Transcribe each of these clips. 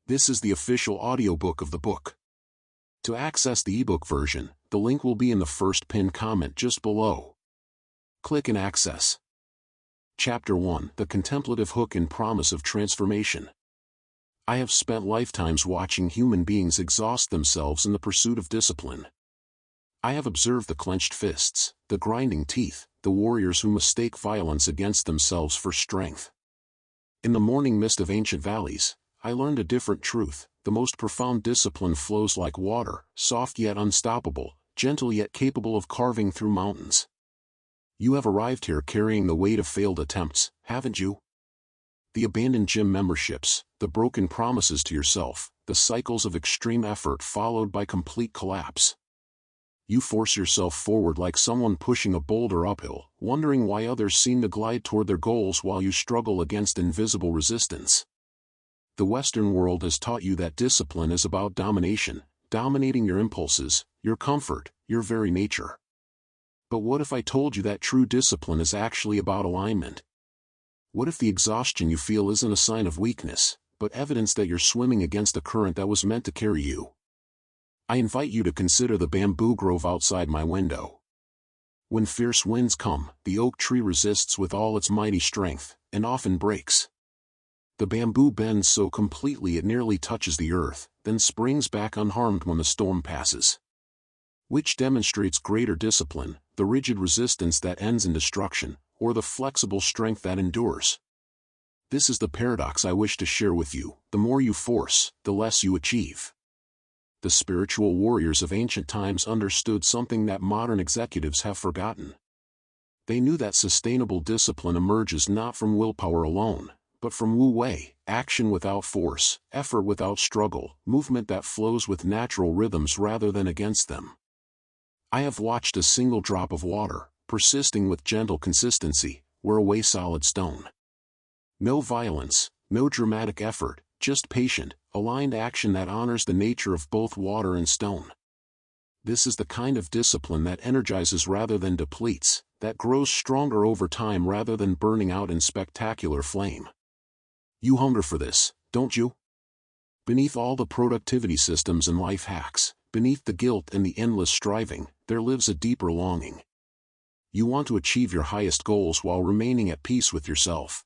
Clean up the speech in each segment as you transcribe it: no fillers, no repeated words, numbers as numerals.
This is the official audiobook of the book. To access the ebook version, the link will be in the first pinned comment just below. Click and access. Chapter 1: The Contemplative Hook and Promise of Transformation. I have spent lifetimes watching human beings exhaust themselves in the pursuit of discipline. I have observed the clenched fists, the grinding teeth, the warriors who mistake violence against themselves for strength. In the morning mist of ancient valleys, I learned a different truth. The most profound discipline flows like water, soft yet unstoppable, gentle yet capable of carving through mountains. You have arrived here carrying the weight of failed attempts, haven't you? The abandoned gym memberships, the broken promises to yourself, the cycles of extreme effort followed by complete collapse. You force yourself forward like someone pushing a boulder uphill, wondering why others seem to glide toward their goals while you struggle against invisible resistance. The Western world has taught you that discipline is about domination, dominating your impulses, your comfort, your very nature. But what if I told you that true discipline is actually about alignment? What if the exhaustion you feel isn't a sign of weakness, but evidence that you're swimming against a current that was meant to carry you? I invite you to consider the bamboo grove outside my window. When fierce winds come, the oak tree resists with all its mighty strength, and often breaks. The bamboo bends so completely it nearly touches the earth, then springs back unharmed when the storm passes. Which demonstrates greater discipline, the rigid resistance that ends in destruction, or the flexible strength that endures? This is the paradox I wish to share with you: the more you force, the less you achieve. The spiritual warriors of ancient times understood something that modern executives have forgotten. They knew that sustainable discipline emerges not from willpower alone, but from Wu Wei, action without force, effort without struggle, movement that flows with natural rhythms rather than against them. I have watched a single drop of water, persisting with gentle consistency, wear away solid stone. No violence, no dramatic effort, just patient, aligned action that honors the nature of both water and stone. This is the kind of discipline that energizes rather than depletes, that grows stronger over time rather than burning out in spectacular flame. You hunger for this, don't you? Beneath all the productivity systems and life hacks, beneath the guilt and the endless striving, there lives a deeper longing. You want to achieve your highest goals while remaining at peace with yourself.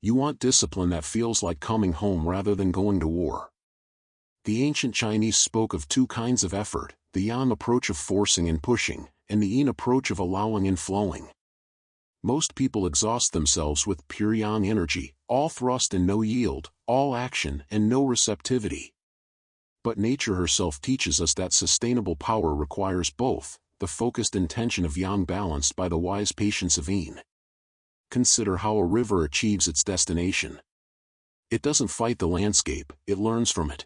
You want discipline that feels like coming home rather than going to war. The ancient Chinese spoke of two kinds of effort: the yang approach of forcing and pushing, and the yin approach of allowing and flowing. Most people exhaust themselves with pure yang energy, all thrust and no yield, all action and no receptivity. But nature herself teaches us that sustainable power requires both, the focused intention of yang balanced by the wise patience of yin. Consider how a river achieves its destination. It doesn't fight the landscape, it learns from it.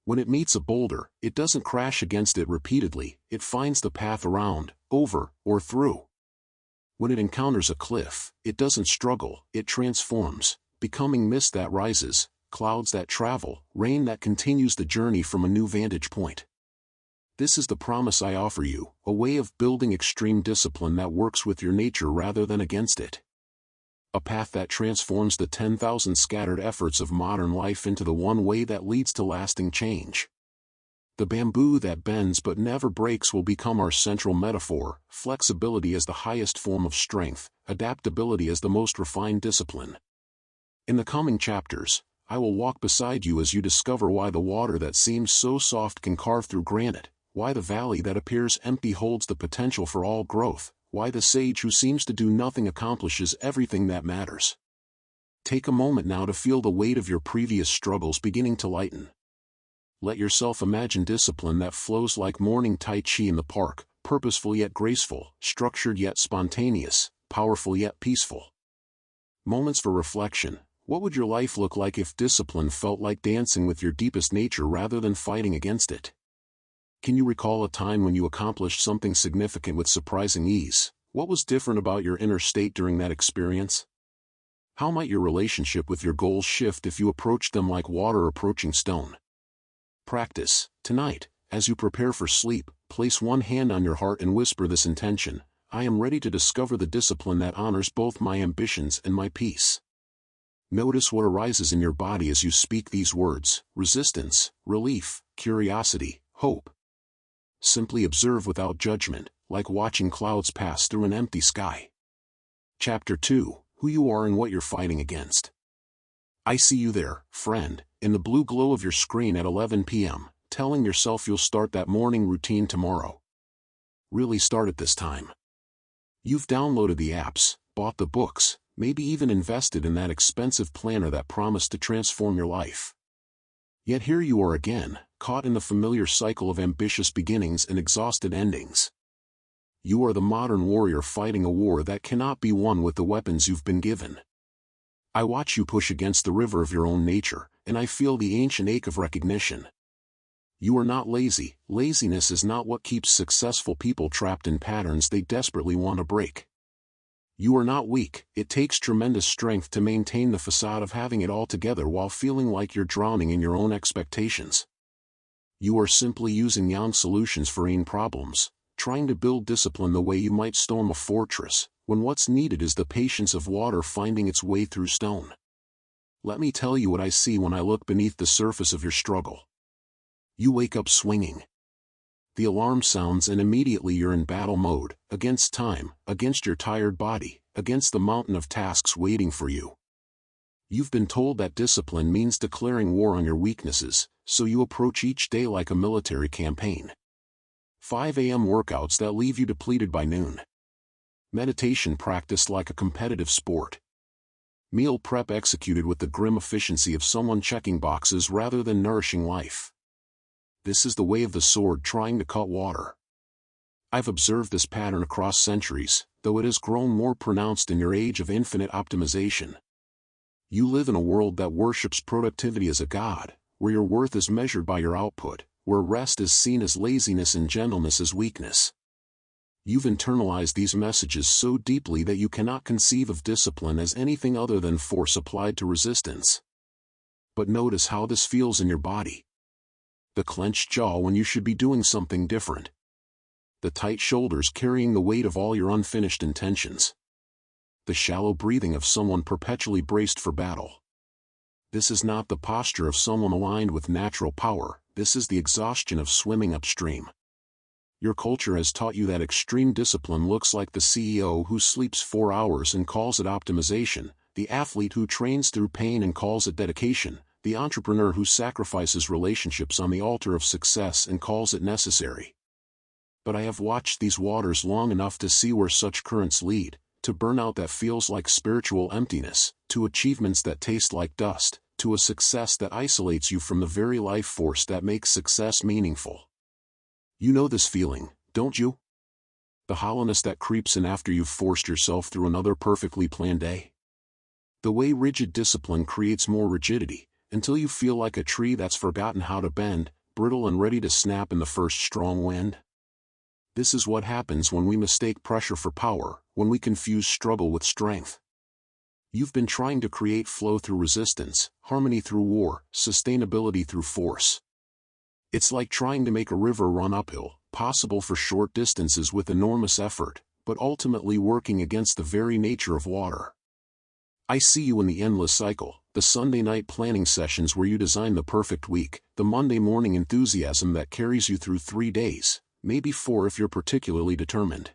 When it meets a boulder, it doesn't crash against it repeatedly, it finds the path around, over, or through. When it encounters a cliff, it doesn't struggle, it transforms, becoming mist that rises, clouds that travel, rain that continues the journey from a new vantage point. This is the promise I offer you, a way of building extreme discipline that works with your nature rather than against it. A path that transforms the 10,000 scattered efforts of modern life into the one way that leads to lasting change. The bamboo that bends but never breaks will become our central metaphor, flexibility as the highest form of strength, adaptability as the most refined discipline. In the coming chapters, I will walk beside you as you discover why the water that seems so soft can carve through granite, why the valley that appears empty holds the potential for all growth, why the sage who seems to do nothing accomplishes everything that matters. Take a moment now to feel the weight of your previous struggles beginning to lighten. Let yourself imagine discipline that flows like morning Tai Chi in the park, purposeful yet graceful, structured yet spontaneous, powerful yet peaceful. Moments for reflection: what would your life look like if discipline felt like dancing with your deepest nature rather than fighting against it? Can you recall a time when you accomplished something significant with surprising ease? What was different about your inner state during that experience? How might your relationship with your goals shift if you approached them like water approaching stone? Practice. Tonight, as you prepare for sleep, place one hand on your heart and whisper this intention: I am ready to discover the discipline that honors both my ambitions and my peace. Notice what arises in your body as you speak these words: resistance, relief, curiosity, hope. Simply observe without judgment, like watching clouds pass through an empty sky. Chapter 2: Who You Are and What You're Fighting Against. I see you there, friend, in the blue glow of your screen at 11 p.m., telling yourself you'll start that morning routine tomorrow. Really start it this time. You've downloaded the apps, bought the books, maybe even invested in that expensive planner that promised to transform your life. Yet here you are again, caught in the familiar cycle of ambitious beginnings and exhausted endings. You are the modern warrior fighting a war that cannot be won with the weapons you've been given. I watch you push against the river of your own nature, and I feel the ancient ache of recognition. You are not lazy. Laziness is not what keeps successful people trapped in patterns they desperately want to break. You are not weak. It takes tremendous strength to maintain the facade of having it all together while feeling like you're drowning in your own expectations. You are simply using yang solutions for yin problems, trying to build discipline the way you might storm a fortress, when what's needed is the patience of water finding its way through stone. Let me tell you what I see when I look beneath the surface of your struggle. You wake up swinging. The alarm sounds and immediately you're in battle mode, against time, against your tired body, against the mountain of tasks waiting for you. You've been told that discipline means declaring war on your weaknesses, so you approach each day like a military campaign. 5 a.m. workouts that leave you depleted by noon. Meditation practiced like a competitive sport. Meal prep executed with the grim efficiency of someone checking boxes rather than nourishing life. This is the way of the sword trying to cut water. I've observed this pattern across centuries, though it has grown more pronounced in your age of infinite optimization. You live in a world that worships productivity as a god, where your worth is measured by your output, where rest is seen as laziness and gentleness as weakness. You've internalized these messages so deeply that you cannot conceive of discipline as anything other than force applied to resistance. But notice how this feels in your body. The clenched jaw when you should be doing something different. The tight shoulders carrying the weight of all your unfinished intentions. The shallow breathing of someone perpetually braced for battle. This is not the posture of someone aligned with natural power, this is the exhaustion of swimming upstream. Your culture has taught you that extreme discipline looks like the CEO who sleeps 4 hours and calls it optimization, the athlete who trains through pain and calls it dedication, the entrepreneur who sacrifices relationships on the altar of success and calls it necessary. But I have watched these waters long enough to see where such currents lead, to burnout that feels like spiritual emptiness, to achievements that taste like dust, to a success that isolates you from the very life force that makes success meaningful. You know this feeling, don't you? The hollowness that creeps in after you've forced yourself through another perfectly planned day. The way rigid discipline creates more rigidity, until you feel like a tree that's forgotten how to bend, brittle and ready to snap in the first strong wind. This is what happens when we mistake pressure for power, when we confuse struggle with strength. You've been trying to create flow through resistance, harmony through war, sustainability through force. It's like trying to make a river run uphill, possible for short distances with enormous effort, but ultimately working against the very nature of water. I see you in the endless cycle, the Sunday night planning sessions where you design the perfect week, the Monday morning enthusiasm that carries you through 3 days, maybe 4 if you're particularly determined.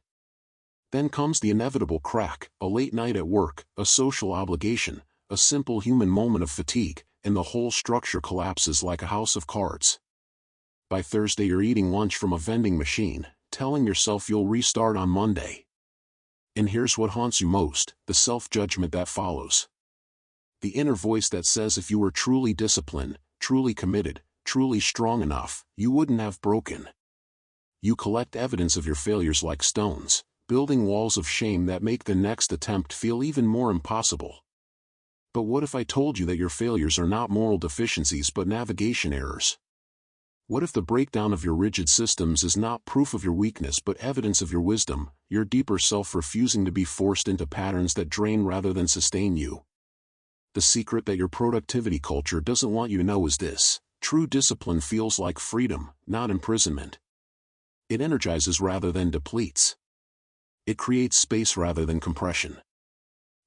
Then comes the inevitable crack, a late night at work, a social obligation, a simple human moment of fatigue, and the whole structure collapses like a house of cards. By Thursday you're eating lunch from a vending machine, telling yourself you'll restart on Monday. And here's what haunts you most, the self-judgment that follows. The inner voice that says if you were truly disciplined, truly committed, truly strong enough, you wouldn't have broken. You collect evidence of your failures like stones, building walls of shame that make the next attempt feel even more impossible. But what if I told you that your failures are not moral deficiencies but navigation errors? What if the breakdown of your rigid systems is not proof of your weakness but evidence of your wisdom, your deeper self refusing to be forced into patterns that drain rather than sustain you? The secret that your productivity culture doesn't want you to know is this: true discipline feels like freedom, not imprisonment. It energizes rather than depletes. It creates space rather than compression.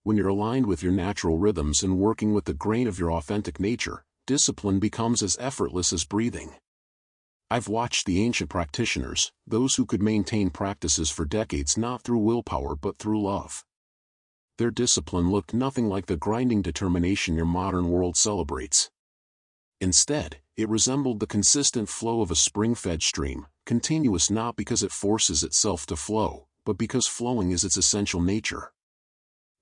When you're aligned with your natural rhythms and working with the grain of your authentic nature, discipline becomes as effortless as breathing. I've watched the ancient practitioners, those who could maintain practices for decades not through willpower but through love. Their discipline looked nothing like the grinding determination your modern world celebrates. Instead, it resembled the consistent flow of a spring-fed stream, continuous not because it forces itself to flow, but because flowing is its essential nature.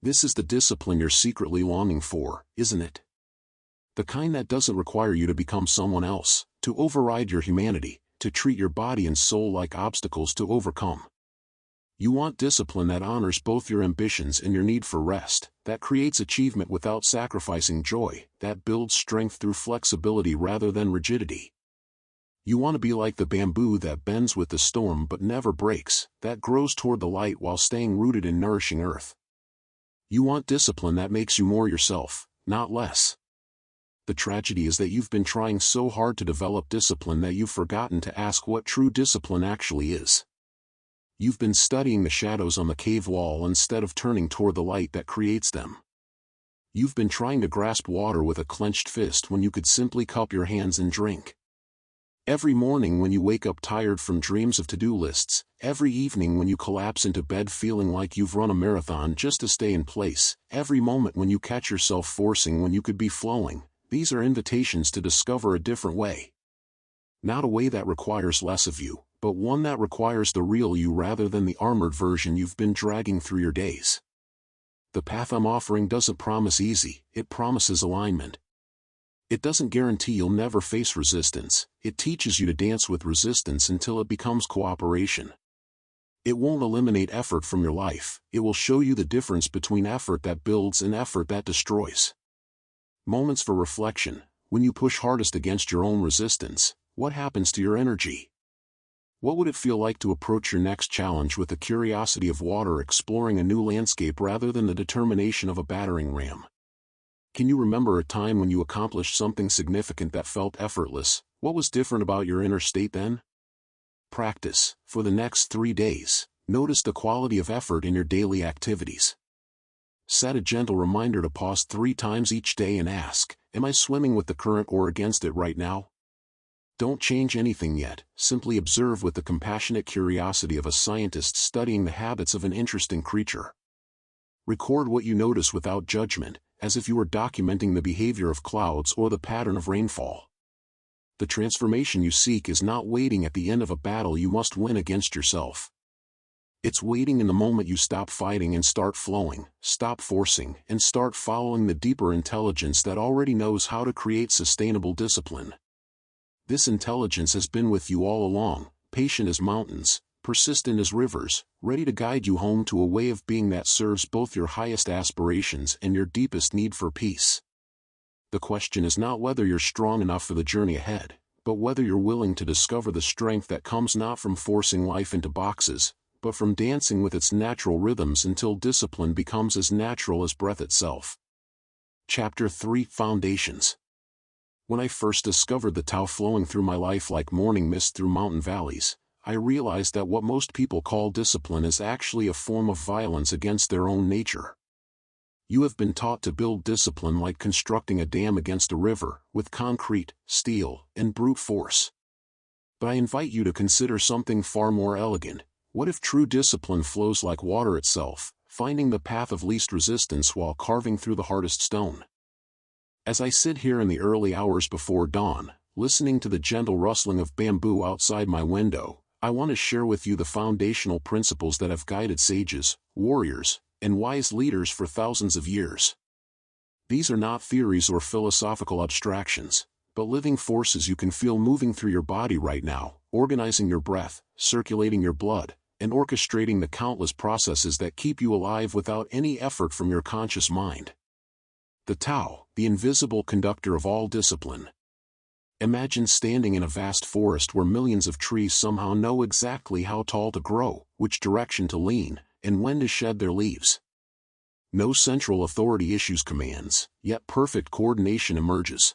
This is the discipline you're secretly longing for, isn't it? The kind that doesn't require you to become someone else, to override your humanity, to treat your body and soul like obstacles to overcome. You want discipline that honors both your ambitions and your need for rest, that creates achievement without sacrificing joy, that builds strength through flexibility rather than rigidity. You want to be like the bamboo that bends with the storm but never breaks, that grows toward the light while staying rooted in nourishing earth. You want discipline that makes you more yourself, not less. The tragedy is that you've been trying so hard to develop discipline that you've forgotten to ask what true discipline actually is. You've been studying the shadows on the cave wall instead of turning toward the light that creates them. You've been trying to grasp water with a clenched fist when you could simply cup your hands and drink. Every morning when you wake up tired from dreams of to-do lists, every evening when you collapse into bed feeling like you've run a marathon just to stay in place, every moment when you catch yourself forcing when you could be flowing, these are invitations to discover a different way. Not a way that requires less of you, but one that requires the real you rather than the armored version you've been dragging through your days. The path I'm offering doesn't promise easy, it promises alignment. It doesn't guarantee you'll never face resistance, it teaches you to dance with resistance until it becomes cooperation. It won't eliminate effort from your life, it will show you the difference between effort that builds and effort that destroys. Moments for reflection: when you push hardest against your own resistance, what happens to your energy? What would it feel like to approach your next challenge with the curiosity of water exploring a new landscape rather than the determination of a battering ram? Can you remember a time when you accomplished something significant that felt effortless? What was different about your inner state then? Practice. For the next 3 days, notice the quality of effort in your daily activities. Set a gentle reminder to pause 3 times each day and ask, am I swimming with the current or against it right now? Don't change anything yet, simply observe with the compassionate curiosity of a scientist studying the habits of an interesting creature. Record what you notice without judgment, as if you were documenting the behavior of clouds or the pattern of rainfall. The transformation you seek is not waiting at the end of a battle you must win against yourself. It's waiting in the moment you stop fighting and start flowing, stop forcing, and start following the deeper intelligence that already knows how to create sustainable discipline. This intelligence has been with you all along, patient as mountains, persistent as rivers, ready to guide you home to a way of being that serves both your highest aspirations and your deepest need for peace. The question is not whether you're strong enough for the journey ahead, but whether you're willing to discover the strength that comes not from forcing life into boxes, but from dancing with its natural rhythms until discipline becomes as natural as breath itself. Chapter 3: Foundations. When I first discovered the Tao flowing through my life like morning mist through mountain valleys, I realized that what most people call discipline is actually a form of violence against their own nature. You have been taught to build discipline like constructing a dam against a river, with concrete, steel, and brute force. But I invite you to consider something far more elegant. What if true discipline flows like water itself, finding the path of least resistance while carving through the hardest stone? As I sit here in the early hours before dawn, listening to the gentle rustling of bamboo outside my window, I want to share with you the foundational principles that have guided sages, warriors, and wise leaders for thousands of years. These are not theories or philosophical abstractions, but living forces you can feel moving through your body right now, organizing your breath, circulating your blood, and orchestrating the countless processes that keep you alive without any effort from your conscious mind. The Tao, the invisible conductor of all discipline. Imagine standing in a vast forest where millions of trees somehow know exactly how tall to grow, which direction to lean, and when to shed their leaves. No central authority issues commands, yet perfect coordination emerges.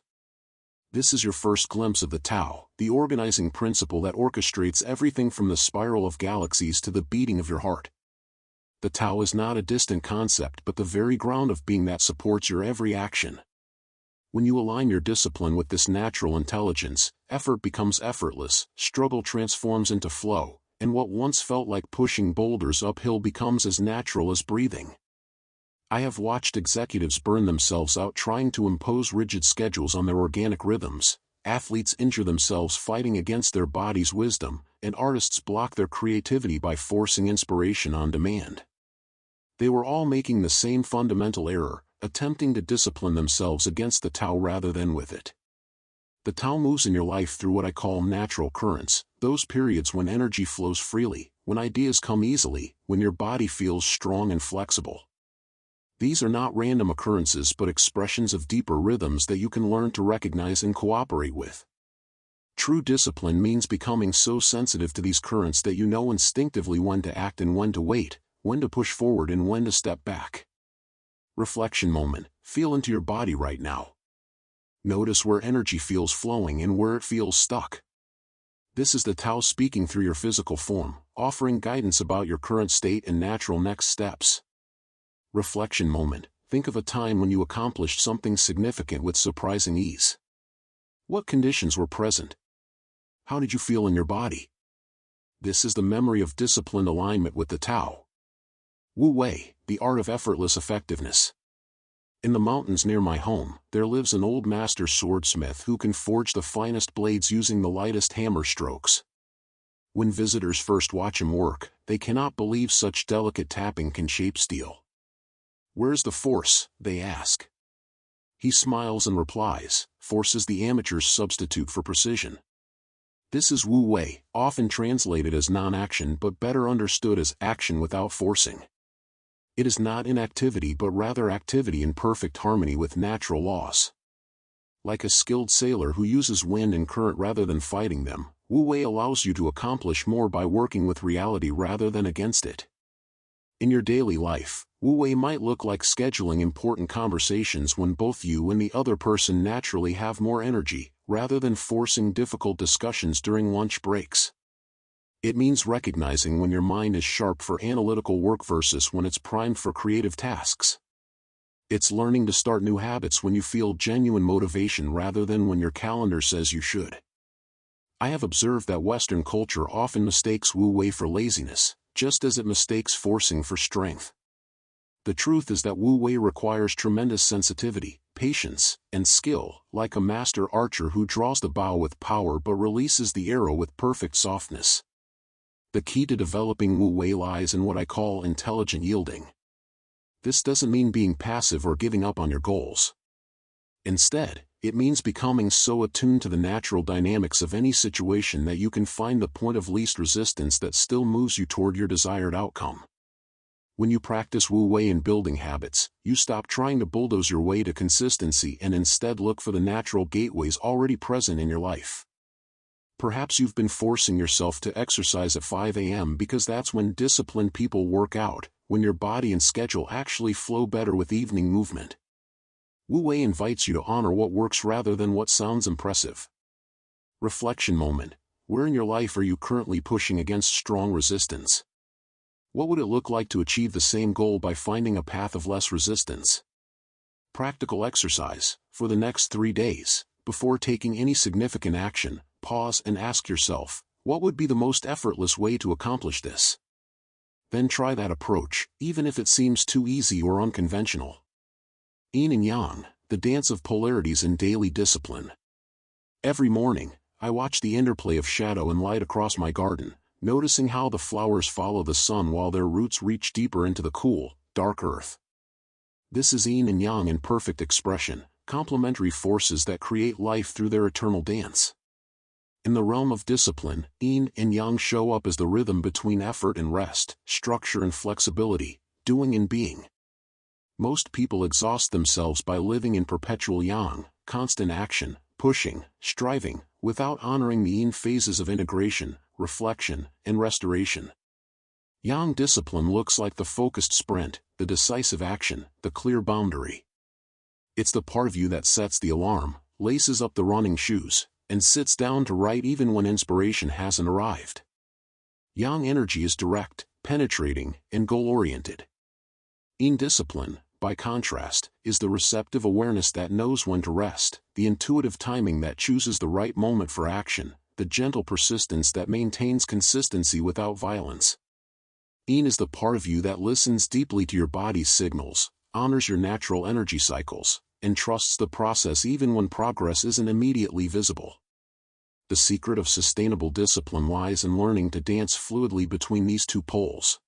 This is your first glimpse of the Tao, the organizing principle that orchestrates everything from the spiral of galaxies to the beating of your heart. The Tao is not a distant concept but the very ground of being that supports your every action. When you align your discipline with this natural intelligence, effort becomes effortless, struggle transforms into flow, and what once felt like pushing boulders uphill becomes as natural as breathing. I have watched executives burn themselves out trying to impose rigid schedules on their organic rhythms, athletes injure themselves fighting against their body's wisdom, and artists block their creativity by forcing inspiration on demand. They were all making the same fundamental error, attempting to discipline themselves against the Tao rather than with it. The Tao moves in your life through what I call natural currents, those periods when energy flows freely, when ideas come easily, when your body feels strong and flexible. These are not random occurrences but expressions of deeper rhythms that you can learn to recognize and cooperate with. True discipline means becoming so sensitive to these currents that you know instinctively when to act and when to wait, when to push forward and when to step back. Reflection moment. Feel into your body right now. Notice where energy feels flowing and where it feels stuck. This is the Tao speaking through your physical form, offering guidance about your current state and natural next steps. Reflection moment. Think of a time when you accomplished something significant with surprising ease. What conditions were present? How did you feel in your body? This is the memory of disciplined alignment with the Tao. Wu Wei, the art of effortless effectiveness. In the mountains near my home, there lives an old master swordsmith who can forge the finest blades using the lightest hammer strokes. When visitors first watch him work, they cannot believe such delicate tapping can shape steel. "Where's the force?" they ask. He smiles and replies, "Force is the amateur's substitute for precision." This is Wu Wei, often translated as non-action but better understood as action without forcing. It is not inactivity but rather activity in perfect harmony with natural laws. Like a skilled sailor who uses wind and current rather than fighting them, Wu Wei allows you to accomplish more by working with reality rather than against it. In your daily life, Wu Wei might look like scheduling important conversations when both you and the other person naturally have more energy, rather than forcing difficult discussions during lunch breaks. It means recognizing when your mind is sharp for analytical work versus when it's primed for creative tasks. It's learning to start new habits when you feel genuine motivation rather than when your calendar says you should. I have observed that Western culture often mistakes Wu Wei for laziness, just as it mistakes forcing for strength. The truth is that Wu Wei requires tremendous sensitivity, patience, and skill, like a master archer who draws the bow with power but releases the arrow with perfect softness. The key to developing Wu Wei lies in what I call intelligent yielding. This doesn't mean being passive or giving up on your goals. Instead, it means becoming so attuned to the natural dynamics of any situation that you can find the point of least resistance that still moves you toward your desired outcome. When you practice Wu Wei in building habits, you stop trying to bulldoze your way to consistency and instead look for the natural gateways already present in your life. Perhaps you've been forcing yourself to exercise at 5 a.m. because that's when disciplined people work out, when your body and schedule actually flow better with evening movement. Wu Wei invites you to honor what works rather than what sounds impressive. Reflection moment. Where in your life are you currently pushing against strong resistance? What would it look like to achieve the same goal by finding a path of less resistance? Practical exercise. For the next 3 days, before taking any significant action, pause and ask yourself, what would be the most effortless way to accomplish this? Then try that approach, even if it seems too easy or unconventional. Yin and Yang, the dance of polarities in daily discipline. Every morning, I watch the interplay of shadow and light across my garden, noticing how the flowers follow the sun while their roots reach deeper into the cool, dark earth. This is Yin and Yang in perfect expression, complementary forces that create life through their eternal dance. In the realm of discipline, Yin and Yang show up as the rhythm between effort and rest, structure and flexibility, doing and being. Most people exhaust themselves by living in perpetual Yang, constant action, pushing, striving, without honoring the Yin phases of integration, reflection, and restoration. Yang discipline looks like the focused sprint, the decisive action, the clear boundary. It's the part of you that sets the alarm, laces up the running shoes, and sits down to write even when inspiration hasn't arrived. Yang energy is direct, penetrating, and goal-oriented. Yin discipline, by contrast, is the receptive awareness that knows when to rest, the intuitive timing that chooses the right moment for action, the gentle persistence that maintains consistency without violence. Yin is the part of you that listens deeply to your body's signals, honors your natural energy cycles, and trusts the process even when progress isn't immediately visible. The secret of sustainable discipline lies in learning to dance fluidly between these two poles.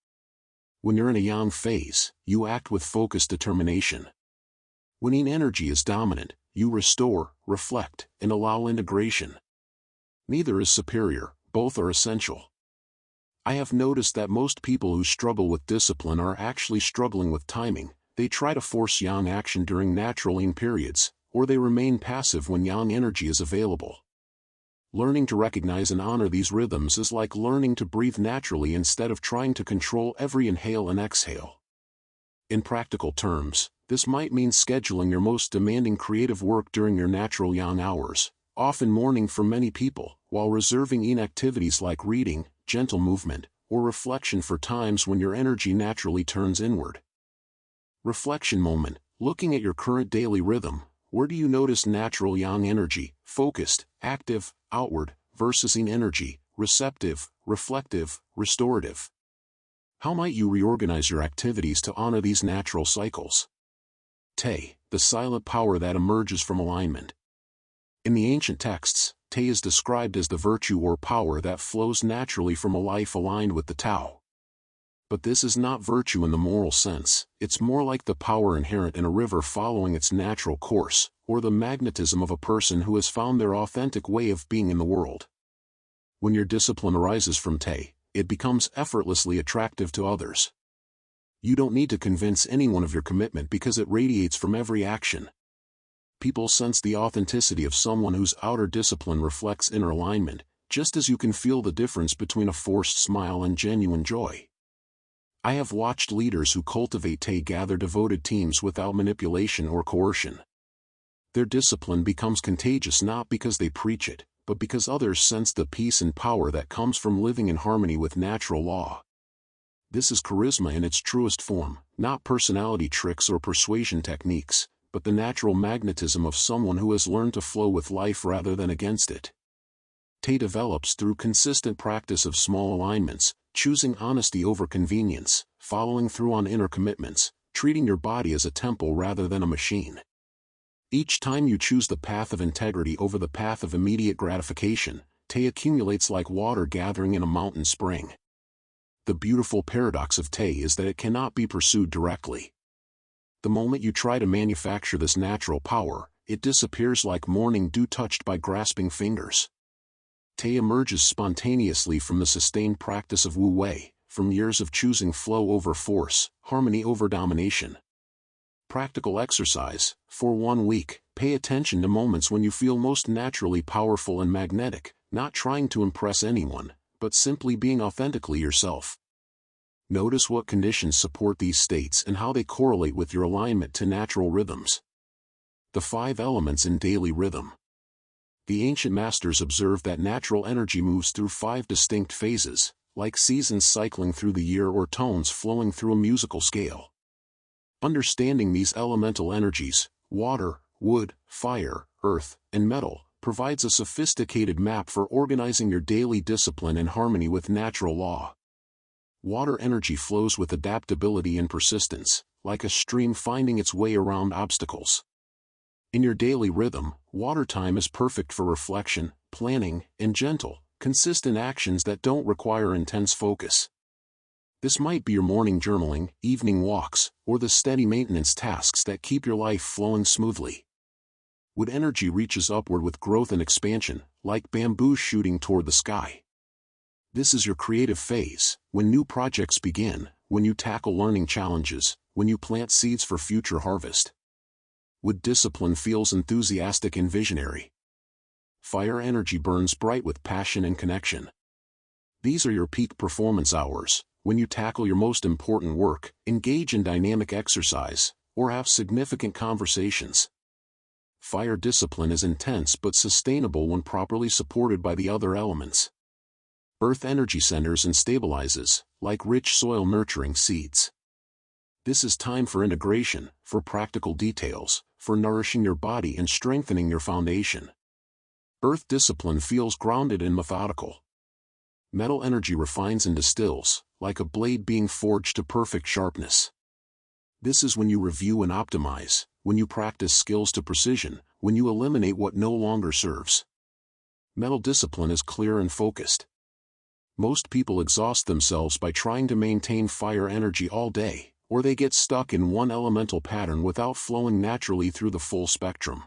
When you're in a yang phase, you act with focused determination. When yin energy is dominant, you restore, reflect, and allow integration. Neither is superior, both are essential. I have noticed that most people who struggle with discipline are actually struggling with timing. They try to force yang action during natural yin periods, or they remain passive when yang energy is available. Learning to recognize and honor these rhythms is like learning to breathe naturally instead of trying to control every inhale and exhale. In practical terms, this might mean scheduling your most demanding creative work during your natural yang hours, often morning for many people, while reserving yin activities like reading, gentle movement, or reflection for times when your energy naturally turns inward. Reflection moment, looking at your current daily rhythm, where do you notice natural yang energy, focused, active, outward, versus yin energy, receptive, reflective, restorative? How might you reorganize your activities to honor these natural cycles? Te, the silent power that emerges from alignment. In the ancient texts, Te is described as the virtue or power that flows naturally from a life aligned with the Tao. But this is not virtue in the moral sense, it's more like the power inherent in a river following its natural course, or the magnetism of a person who has found their authentic way of being in the world. When your discipline arises from Te, it becomes effortlessly attractive to others. You don't need to convince anyone of your commitment because it radiates from every action. People sense the authenticity of someone whose outer discipline reflects inner alignment, just as you can feel the difference between a forced smile and genuine joy. I have watched leaders who cultivate Te gather devoted teams without manipulation or coercion. Their discipline becomes contagious not because they preach it, but because others sense the peace and power that comes from living in harmony with natural law. This is charisma in its truest form, not personality tricks or persuasion techniques, but the natural magnetism of someone who has learned to flow with life rather than against it. Te develops through consistent practice of small alignments, choosing honesty over convenience, following through on inner commitments, treating your body as a temple rather than a machine. Each time you choose the path of integrity over the path of immediate gratification, Te accumulates like water gathering in a mountain spring. The beautiful paradox of Te is that it cannot be pursued directly. The moment you try to manufacture this natural power, it disappears like morning dew touched by grasping fingers. Te emerges spontaneously from the sustained practice of Wu Wei, from years of choosing flow over force, harmony over domination. Practical exercise. For 1 week, pay attention to moments when you feel most naturally powerful and magnetic, not trying to impress anyone, but simply being authentically yourself. Notice what conditions support these states and how they correlate with your alignment to natural rhythms. The 5 elements in daily rhythm. The ancient masters observed that natural energy moves through 5 distinct phases, like seasons cycling through the year or tones flowing through a musical scale. Understanding these elemental energies, water, wood, fire, earth, and metal, provides a sophisticated map for organizing your daily discipline in harmony with natural law. Water energy flows with adaptability and persistence, like a stream finding its way around obstacles. In your daily rhythm, water time is perfect for reflection, planning, and gentle, consistent actions that don't require intense focus. This might be your morning journaling, evening walks, or the steady maintenance tasks that keep your life flowing smoothly. Wood energy reaches upward with growth and expansion, like bamboo shooting toward the sky. This is your creative phase, when new projects begin, when you tackle learning challenges, when you plant seeds for future harvest. Wood discipline feels enthusiastic and visionary. Fire energy burns bright with passion and connection. These are your peak performance hours, when you tackle your most important work, engage in dynamic exercise, or have significant conversations. Fire discipline is intense but sustainable when properly supported by the other elements. Earth energy centers and stabilizes, like rich soil nurturing seeds. This is time for integration, for practical details, for nourishing your body and strengthening your foundation. Earth discipline feels grounded and methodical. Metal energy refines and distills, like a blade being forged to perfect sharpness. This is when you review and optimize, when you practice skills to precision, when you eliminate what no longer serves. Metal discipline is clear and focused. Most people exhaust themselves by trying to maintain fire energy all day, or they get stuck in one elemental pattern without flowing naturally through the full spectrum.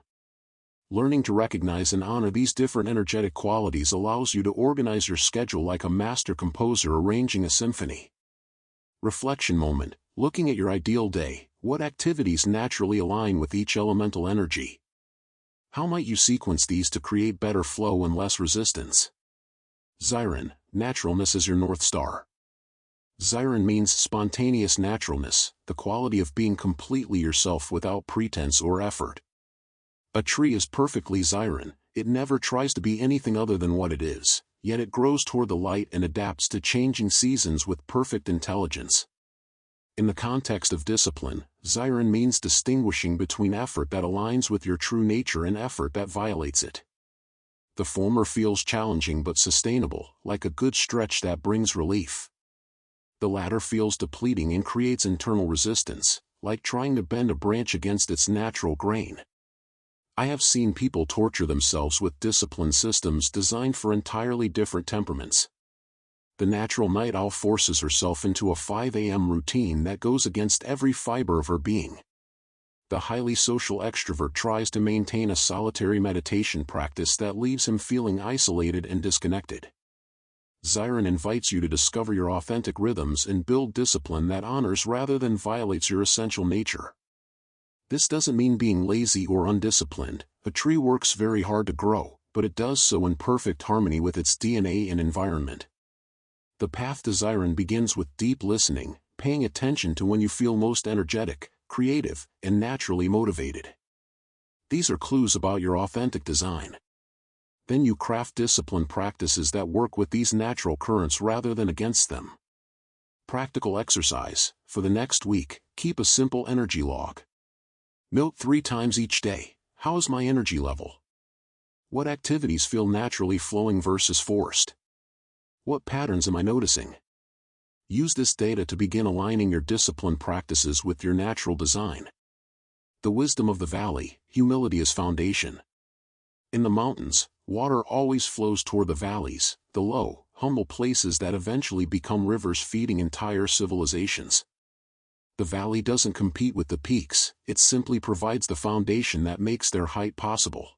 Learning to recognize and honor these different energetic qualities allows you to organize your schedule like a master composer arranging a symphony. Reflection moment. Looking at your ideal day, what activities naturally align with each elemental energy? How might you sequence these to create better flow and less resistance? Xiren, naturalness is your North Star. Xiren means spontaneous naturalness, the quality of being completely yourself without pretense or effort. A tree is perfectly Xiren, it never tries to be anything other than what it is, yet it grows toward the light and adapts to changing seasons with perfect intelligence. In the context of discipline, Xiren means distinguishing between effort that aligns with your true nature and effort that violates it. The former feels challenging but sustainable, like a good stretch that brings relief. The latter feels depleting and creates internal resistance, like trying to bend a branch against its natural grain. I have seen people torture themselves with discipline systems designed for entirely different temperaments. The natural night owl forces herself into a 5 a.m. routine that goes against every fiber of her being. The highly social extrovert tries to maintain a solitary meditation practice that leaves him feeling isolated and disconnected. Xiren invites you to discover your authentic rhythms and build discipline that honors rather than violates your essential nature. This doesn't mean being lazy or undisciplined. A tree works very hard to grow, but it does so in perfect harmony with its DNA and environment. The path to Xiren begins with deep listening, paying attention to when you feel most energetic, creative, and naturally motivated. These are clues about your authentic design. Then you craft discipline practices that work with these natural currents rather than against them. Practical exercise. For the next week, keep a simple energy log. Note 3 times each day, how is my energy level? What activities feel naturally flowing versus forced? What patterns am I noticing? Use this data to begin aligning your discipline practices with your natural design. The wisdom of the valley. Humility is foundation. In the mountains, water always flows toward the valleys, the low, humble places that eventually become rivers feeding entire civilizations. The valley doesn't compete with the peaks, it simply provides the foundation that makes their height possible.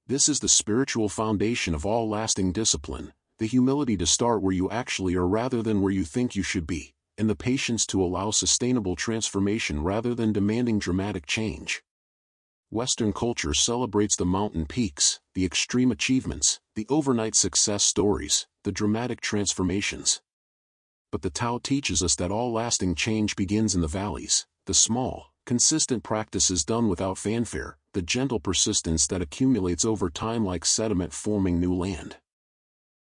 This is the spiritual foundation of all lasting discipline, the humility to start where you actually are rather than where you think you should be, and the patience to allow sustainable transformation rather than demanding dramatic change. Western culture celebrates the mountain peaks, the extreme achievements, the overnight success stories, the dramatic transformations. But the Tao teaches us that all lasting change begins in the valleys, the small, consistent practices done without fanfare, the gentle persistence that accumulates over time like sediment forming new land.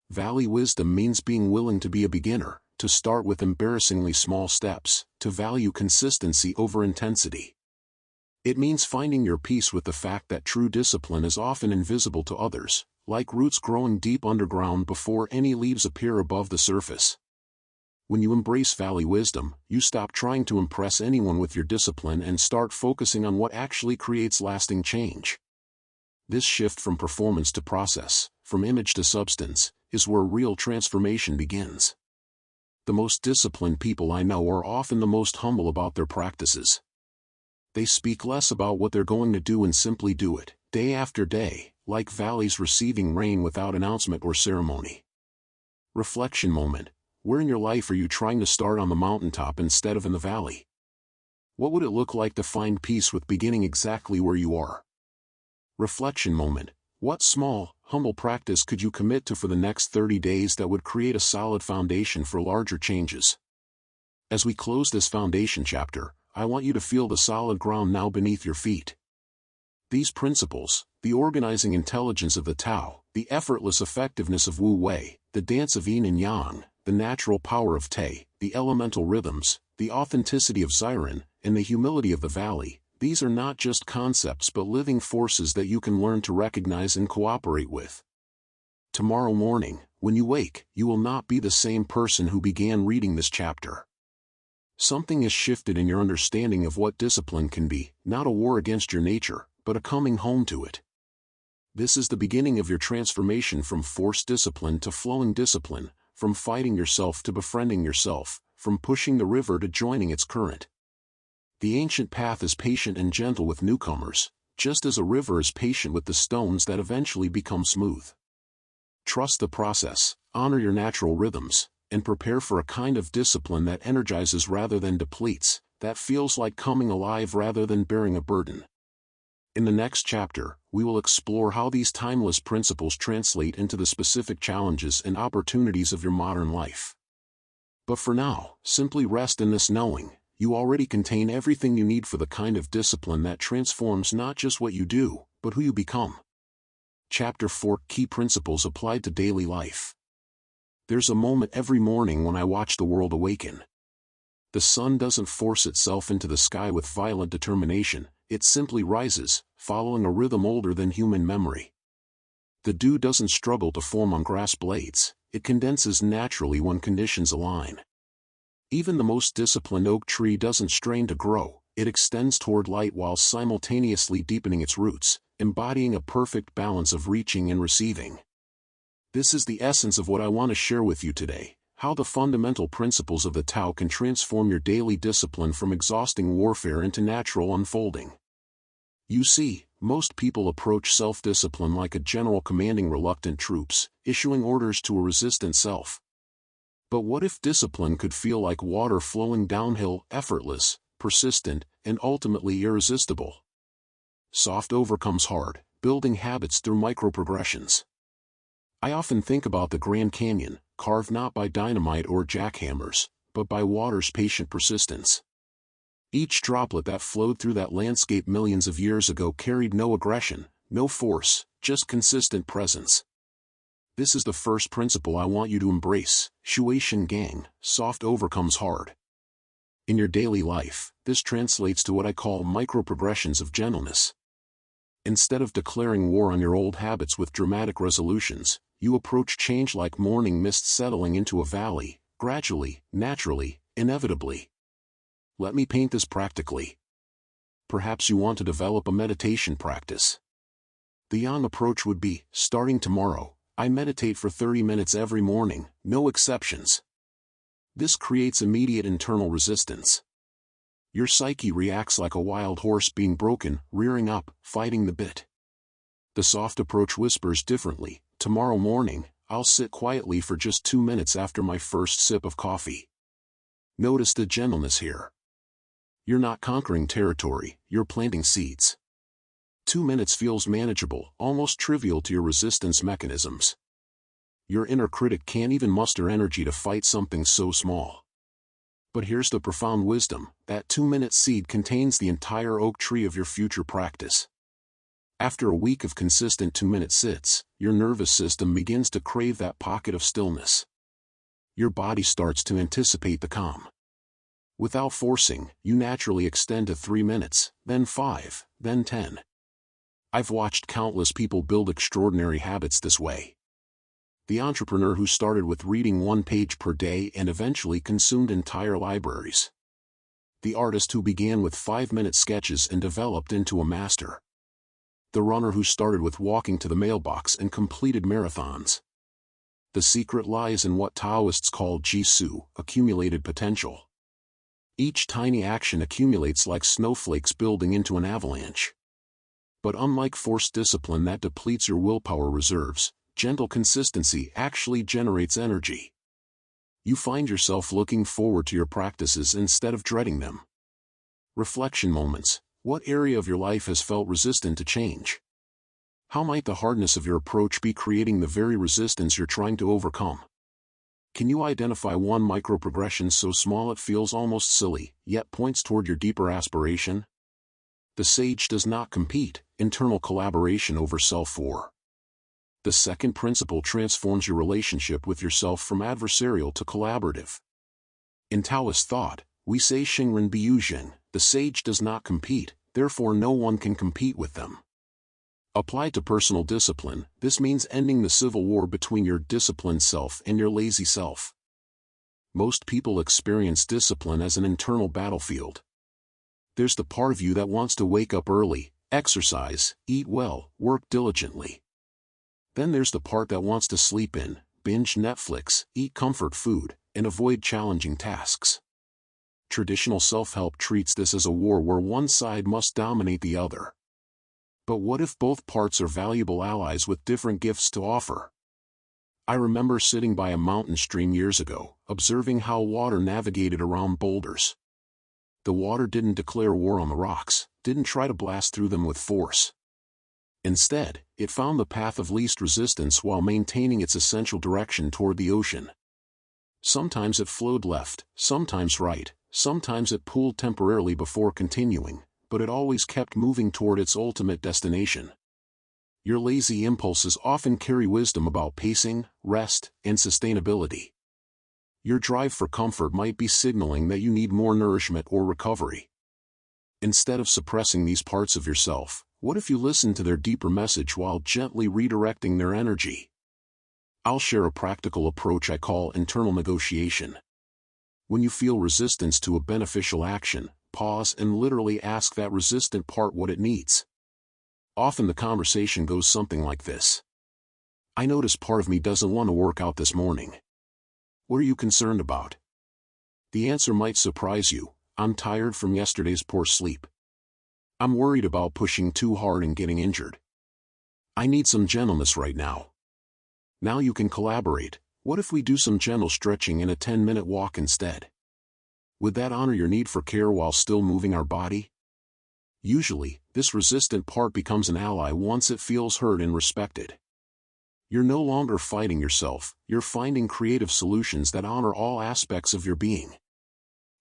Valley wisdom means being willing to be a beginner, to start with embarrassingly small steps, to value consistency over intensity. It means finding your peace with the fact that true discipline is often invisible to others, like roots growing deep underground before any leaves appear above the surface. When you embrace valley wisdom, you stop trying to impress anyone with your discipline and start focusing on what actually creates lasting change. This shift from performance to process, from image to substance, is where real transformation begins. The most disciplined people I know are often the most humble about their practices. They speak less about what they're going to do and simply do it, day after day, like valleys receiving rain without announcement or ceremony. Reflection moment. Where in your life are you trying to start on the mountaintop instead of in the valley? What would it look like to find peace with beginning exactly where you are? Reflection moment. What small, humble practice could you commit to for the next 30 days that would create a solid foundation for larger changes? As we close this foundation chapter, I want you to feel the solid ground now beneath your feet. These principles, the organizing intelligence of the Tao, the effortless effectiveness of Wu Wei, The dance of yin and yang, the natural power of Te, the elemental rhythms, the authenticity of Ziren, and the humility of the valley, these are not just concepts but living forces that you can learn to recognize and cooperate with. Tomorrow morning, when you wake, you will not be the same person who began reading this chapter. Something has shifted in your understanding of what discipline can be, not a war against your nature, but a coming home to it. This is the beginning of your transformation from forced discipline to flowing discipline, from fighting yourself to befriending yourself, from pushing the river to joining its current. The ancient path is patient and gentle with newcomers, just as a river is patient with the stones that eventually become smooth. Trust the process, honor your natural rhythms, and prepare for a kind of discipline that energizes rather than depletes, that feels like coming alive rather than bearing a burden. In the next chapter, we will explore how these timeless principles translate into the specific challenges and opportunities of your modern life. But for now, simply rest in this knowing, you already contain everything you need for the kind of discipline that transforms not just what you do, but who you become. Chapter 4: Key Principles Applied to Daily Life. There's a moment every morning when I watch the world awaken. The sun doesn't force itself into the sky with violent determination, it simply rises, following a rhythm older than human memory. The dew doesn't struggle to form on grass blades, it condenses naturally when conditions align. Even the most disciplined oak tree doesn't strain to grow, it extends toward light while simultaneously deepening its roots, embodying a perfect balance of reaching and receiving. This is the essence of what I want to share with you today, how the fundamental principles of the Tao can transform your daily discipline from exhausting warfare into natural unfolding. You see, most people approach self-discipline like a general commanding reluctant troops, issuing orders to a resistant self. But what if discipline could feel like water flowing downhill, effortless, persistent, and ultimately irresistible? Soft overcomes hard, building habits through micro-progressions. I often think about the Grand Canyon, carved not by dynamite or jackhammers, but by water's patient persistence. Each droplet that flowed through that landscape millions of years ago carried no aggression, no force, just consistent presence. This is the first principle I want you to embrace, Shueishan Gang, soft overcomes hard. In your daily life, this translates to what I call micro-progressions of gentleness. Instead of declaring war on your old habits with dramatic resolutions, you approach change like morning mist settling into a valley, gradually, naturally, inevitably. Let me paint this practically. Perhaps you want to develop a meditation practice. The Yang approach would be, starting tomorrow, I meditate for 30 minutes every morning, no exceptions. This creates immediate internal resistance. Your psyche reacts like a wild horse being broken, rearing up, fighting the bit. The soft approach whispers differently, tomorrow morning, I'll sit quietly for just 2 minutes after my first sip of coffee. Notice the gentleness here. You're not conquering territory, you're planting seeds. 2 minutes feels manageable, almost trivial to your resistance mechanisms. Your inner critic can't even muster energy to fight something so small. But here's the profound wisdom, that 2-minute seed contains the entire oak tree of your future practice. After a week of consistent 2-minute sits, your nervous system begins to crave that pocket of stillness. Your body starts to anticipate the calm. Without forcing, you naturally extend to 3 minutes, then 5, then 10. I've watched countless people build extraordinary habits this way. The entrepreneur who started with reading 1 page per day and eventually consumed entire libraries. The artist who began with 5-minute sketches and developed into a master. The runner who started with walking to the mailbox and completed marathons. The secret lies in what Taoists call Jisoo, accumulated potential. Each tiny action accumulates like snowflakes building into an avalanche. But unlike forced discipline that depletes your willpower reserves, gentle consistency actually generates energy. You find yourself looking forward to your practices instead of dreading them. Reflection moments. What area of your life has felt resistant to change? How might the hardness of your approach be creating the very resistance you're trying to overcome? Can you identify one micro-progression so small it feels almost silly, yet points toward your deeper aspiration? The sage does not compete, internal collaboration over self-war. The second principle transforms your relationship with yourself from adversarial to collaborative. In Taoist thought, we say Xingren Biyu Jing, the sage does not compete, therefore no one can compete with them. Applied to personal discipline, this means ending the civil war between your disciplined self and your lazy self. Most people experience discipline as an internal battlefield. There's the part of you that wants to wake up early, exercise, eat well, work diligently. Then there's the part that wants to sleep in, binge Netflix, eat comfort food, and avoid challenging tasks. Traditional self-help treats this as a war where one side must dominate the other. But what if both parts are valuable allies with different gifts to offer? I remember sitting by a mountain stream years ago, observing how water navigated around boulders. The water didn't declare war on the rocks, didn't try to blast through them with force. Instead, it found the path of least resistance while maintaining its essential direction toward the ocean. Sometimes it flowed left, sometimes right, sometimes it pooled temporarily before continuing, but it always kept moving toward its ultimate destination. Your lazy impulses often carry wisdom about pacing, rest, and sustainability. Your drive for comfort might be signaling that you need more nourishment or recovery. Instead of suppressing these parts of yourself, what if you listen to their deeper message while gently redirecting their energy? I'll share a practical approach I call internal negotiation. When you feel resistance to a beneficial action, pause and literally ask that resistant part what it needs. Often the conversation goes something like this. I notice part of me doesn't want to work out this morning. What are you concerned about? The answer might surprise you. I'm tired from yesterday's poor sleep. I'm worried about pushing too hard and getting injured. I need some gentleness right now. Now you can collaborate. What if we do some gentle stretching and a 10-minute walk instead? Would that honor your need for care while still moving our body? Usually, this resistant part becomes an ally once it feels heard and respected. You're no longer fighting yourself, you're finding creative solutions that honor all aspects of your being.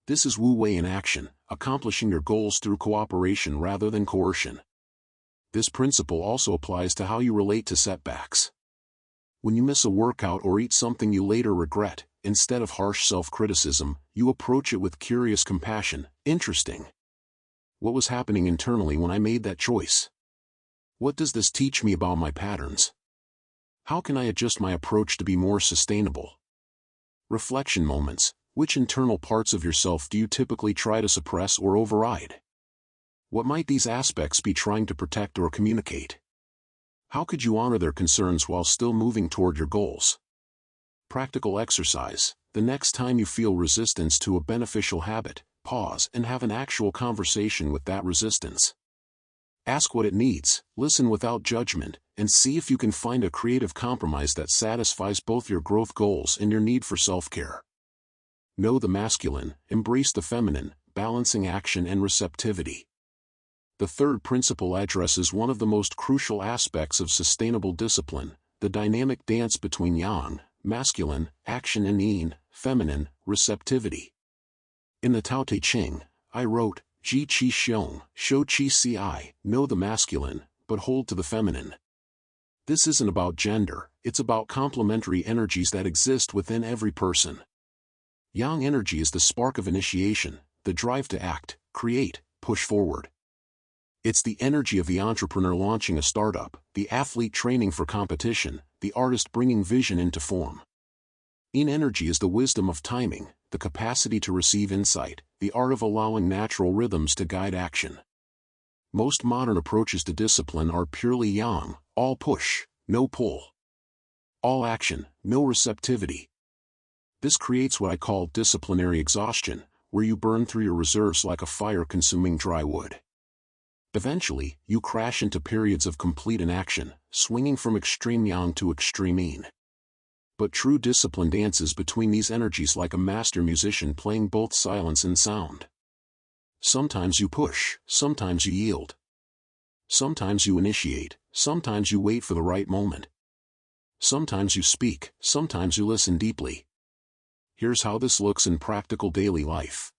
This is Wu Wei in action, accomplishing your goals through cooperation rather than coercion. This principle also applies to how you relate to setbacks. When you miss a workout or eat something you later regret, instead of harsh self-criticism, you approach it with curious compassion. Interesting. What was happening internally when I made that choice? What does this teach me about my patterns? How can I adjust my approach to be more sustainable? Reflection moments. Which internal parts of yourself do you typically try to suppress or override? What might these aspects be trying to protect or communicate? How could you honor their concerns while still moving toward your goals? Practical exercise. The next time you feel resistance to a beneficial habit, pause and have an actual conversation with that resistance. Ask what it needs, listen without judgment, and see if you can find a creative compromise that satisfies both your growth goals and your need for self-care. Know the masculine, embrace the feminine, balancing action and receptivity. The third principle addresses one of the most crucial aspects of sustainable discipline, the dynamic dance between yang, masculine, action and yin, feminine, receptivity. In the Tao Te Ching, I wrote, Ji Qi Xiong, Shou Qi Ci, know the masculine, but hold to the feminine. This isn't about gender, it's about complementary energies that exist within every person. Yang energy is the spark of initiation, the drive to act, create, push forward. It's the energy of the entrepreneur launching a startup, the athlete training for competition, the artist bringing vision into form. Yin energy is the wisdom of timing, the capacity to receive insight, the art of allowing natural rhythms to guide action. Most modern approaches to discipline are purely yang, all push, no pull. All action, no receptivity. This creates what I call disciplinary exhaustion, where you burn through your reserves like a fire consuming dry wood. Eventually, you crash into periods of complete inaction, swinging from extreme yang to extreme yin. But true discipline dances between these energies like a master musician playing both silence and sound. Sometimes you push, sometimes you yield. Sometimes you initiate, sometimes you wait for the right moment. Sometimes you speak, sometimes you listen deeply. Here's how this looks in practical daily life.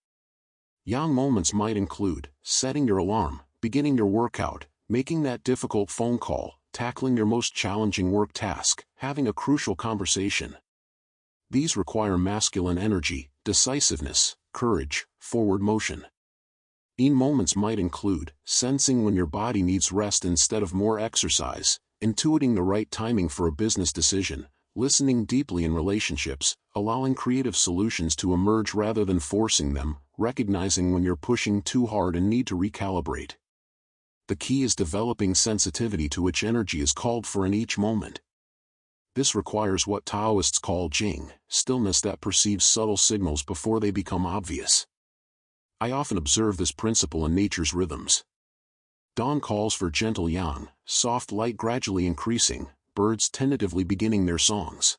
Yang moments might include setting your alarm, beginning your workout, making that difficult phone call, tackling your most challenging work task, having a crucial conversation. These require masculine energy, decisiveness, courage, forward motion. Yin moments might include sensing when your body needs rest instead of more exercise, intuiting the right timing for a business decision, listening deeply in relationships, allowing creative solutions to emerge rather than forcing them, recognizing when you're pushing too hard and need to recalibrate. The key is developing sensitivity to which energy is called for in each moment. This requires what Taoists call jing, stillness that perceives subtle signals before they become obvious. I often observe this principle in nature's rhythms. Dawn calls for gentle yang, soft light gradually increasing, birds tentatively beginning their songs.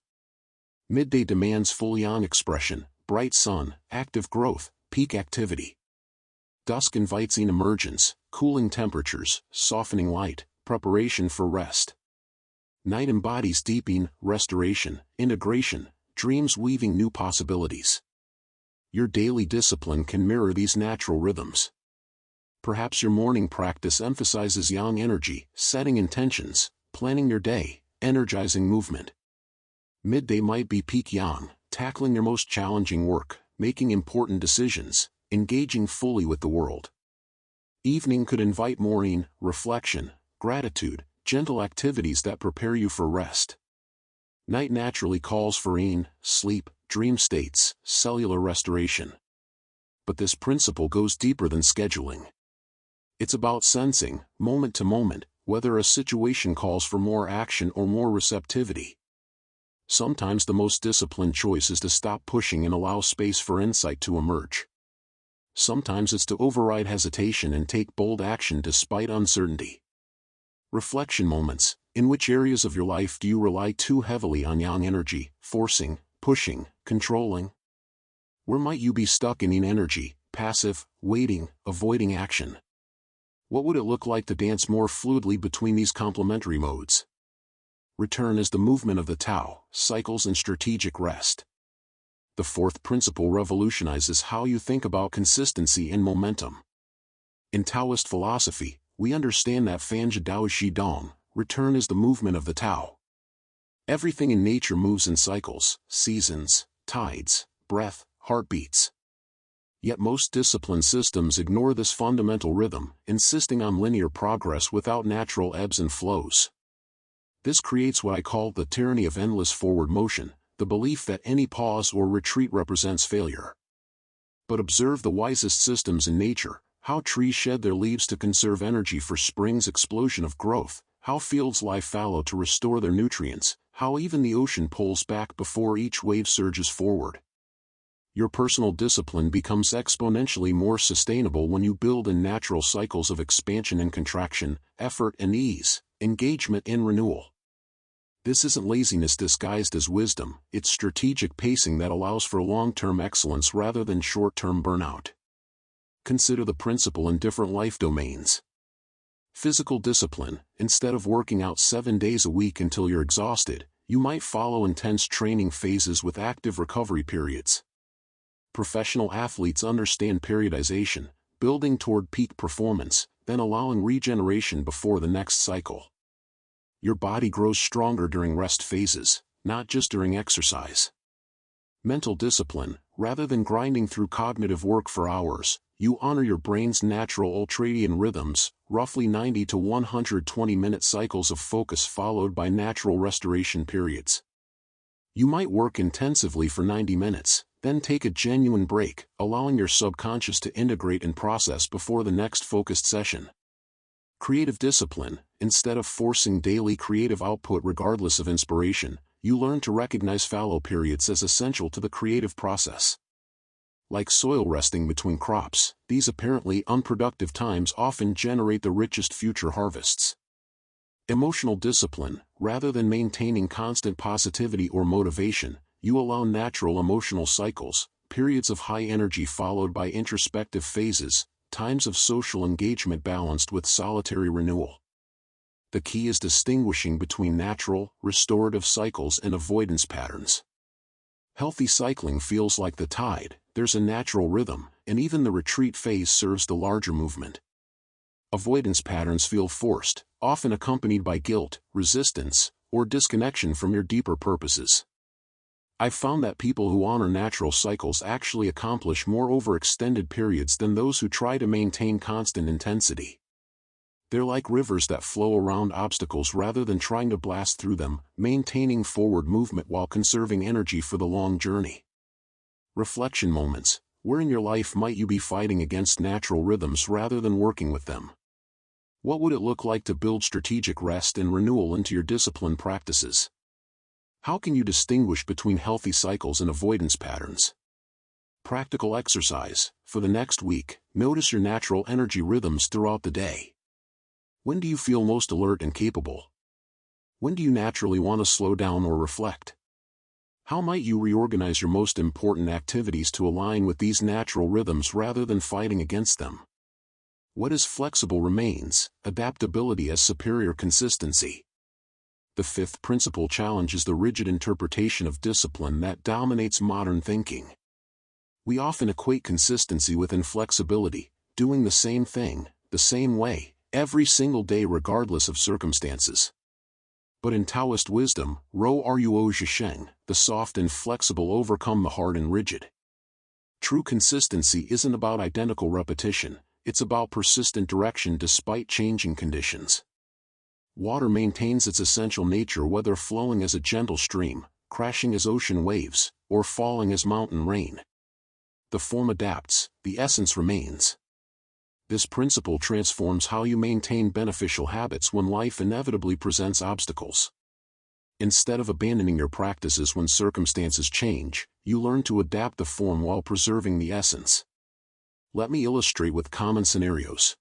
Midday demands full yang expression, bright sun, active growth, peak activity. Dusk invites yin emergence, cooling temperatures, softening light, preparation for rest. Night embodies deepening, restoration, integration, dreams weaving new possibilities. Your daily discipline can mirror these natural rhythms. Perhaps your morning practice emphasizes yang energy, setting intentions, planning your day, energizing movement. Midday might be peak yang, tackling your most challenging work, making important decisions, engaging fully with the world. Evening could invite more yin, reflection, gratitude, gentle activities that prepare you for rest. Night naturally calls for yin, sleep, dream states, cellular restoration. But this principle goes deeper than scheduling. It's about sensing, moment to moment, whether a situation calls for more action or more receptivity. Sometimes the most disciplined choice is to stop pushing and allow space for insight to emerge. Sometimes it's to override hesitation and take bold action despite uncertainty. Reflection moments. In which areas of your life do you rely too heavily on yang energy, forcing, pushing, controlling? Where might you be stuck in yin energy, passive, waiting, avoiding action? What would it look like to dance more fluidly between these complementary modes? Return is the movement of the Tao, cycles and strategic rest. The fourth principle revolutionizes how you think about consistency and momentum. In Taoist philosophy, we understand that Fanzhi Dao Shi Dong, return is the movement of the Tao. Everything in nature moves in cycles, seasons, tides, breath, heartbeats. Yet most disciplined systems ignore this fundamental rhythm, insisting on linear progress without natural ebbs and flows. This creates what I call the tyranny of endless forward motion, the belief that any pause or retreat represents failure. But observe the wisest systems in nature, how trees shed their leaves to conserve energy for spring's explosion of growth, how fields lie fallow to restore their nutrients, how even the ocean pulls back before each wave surges forward. Your personal discipline becomes exponentially more sustainable when you build in natural cycles of expansion and contraction, effort and ease, engagement and renewal. This isn't laziness disguised as wisdom, it's strategic pacing that allows for long-term excellence rather than short-term burnout. Consider the principle in different life domains. Physical discipline. Instead of working out 7 days a week until you're exhausted, you might follow intense training phases with active recovery periods. Professional athletes understand periodization, building toward peak performance, then allowing regeneration before the next cycle. Your body grows stronger during rest phases, not just during exercise. Mental discipline. Rather than grinding through cognitive work for hours, you honor your brain's natural ultradian rhythms, roughly 90 to 120-minute cycles of focus followed by natural restoration periods. You might work intensively for 90 minutes, then take a genuine break, allowing your subconscious to integrate and process before the next focused session. Creative discipline. Instead of forcing daily creative output regardless of inspiration, you learn to recognize fallow periods as essential to the creative process. Like soil resting between crops, these apparently unproductive times often generate the richest future harvests. Emotional discipline. Rather than maintaining constant positivity or motivation, you allow natural emotional cycles, periods of high energy followed by introspective phases, times of social engagement balanced with solitary renewal. The key is distinguishing between natural, restorative cycles and avoidance patterns. Healthy cycling feels like the tide, there's a natural rhythm, and even the retreat phase serves the larger movement. Avoidance patterns feel forced, often accompanied by guilt, resistance, or disconnection from your deeper purposes. I've found that people who honor natural cycles actually accomplish more over extended periods than those who try to maintain constant intensity. They're like rivers that flow around obstacles rather than trying to blast through them, maintaining forward movement while conserving energy for the long journey. Reflection moments. Where in your life might you be fighting against natural rhythms rather than working with them? What would it look like to build strategic rest and renewal into your discipline practices? How can you distinguish between healthy cycles and avoidance patterns? Practical exercise. For the next week, notice your natural energy rhythms throughout the day. When do you feel most alert and capable? When do you naturally want to slow down or reflect? How might you reorganize your most important activities to align with these natural rhythms rather than fighting against them? What is flexible remains, adaptability as superior consistency. The fifth principle challenges the rigid interpretation of discipline that dominates modern thinking. We often equate consistency with inflexibility, doing the same thing, the same way, every single day regardless of circumstances. But in Taoist wisdom, Ro Ruo Zhisheng, the soft and flexible overcome the hard and rigid. True consistency isn't about identical repetition, it's about persistent direction despite changing conditions. Water maintains its essential nature whether flowing as a gentle stream, crashing as ocean waves, or falling as mountain rain. The form adapts, the essence remains. This principle transforms how you maintain beneficial habits when life inevitably presents obstacles. Instead of abandoning your practices when circumstances change, you learn to adapt the form while preserving the essence. Let me illustrate with common scenarios.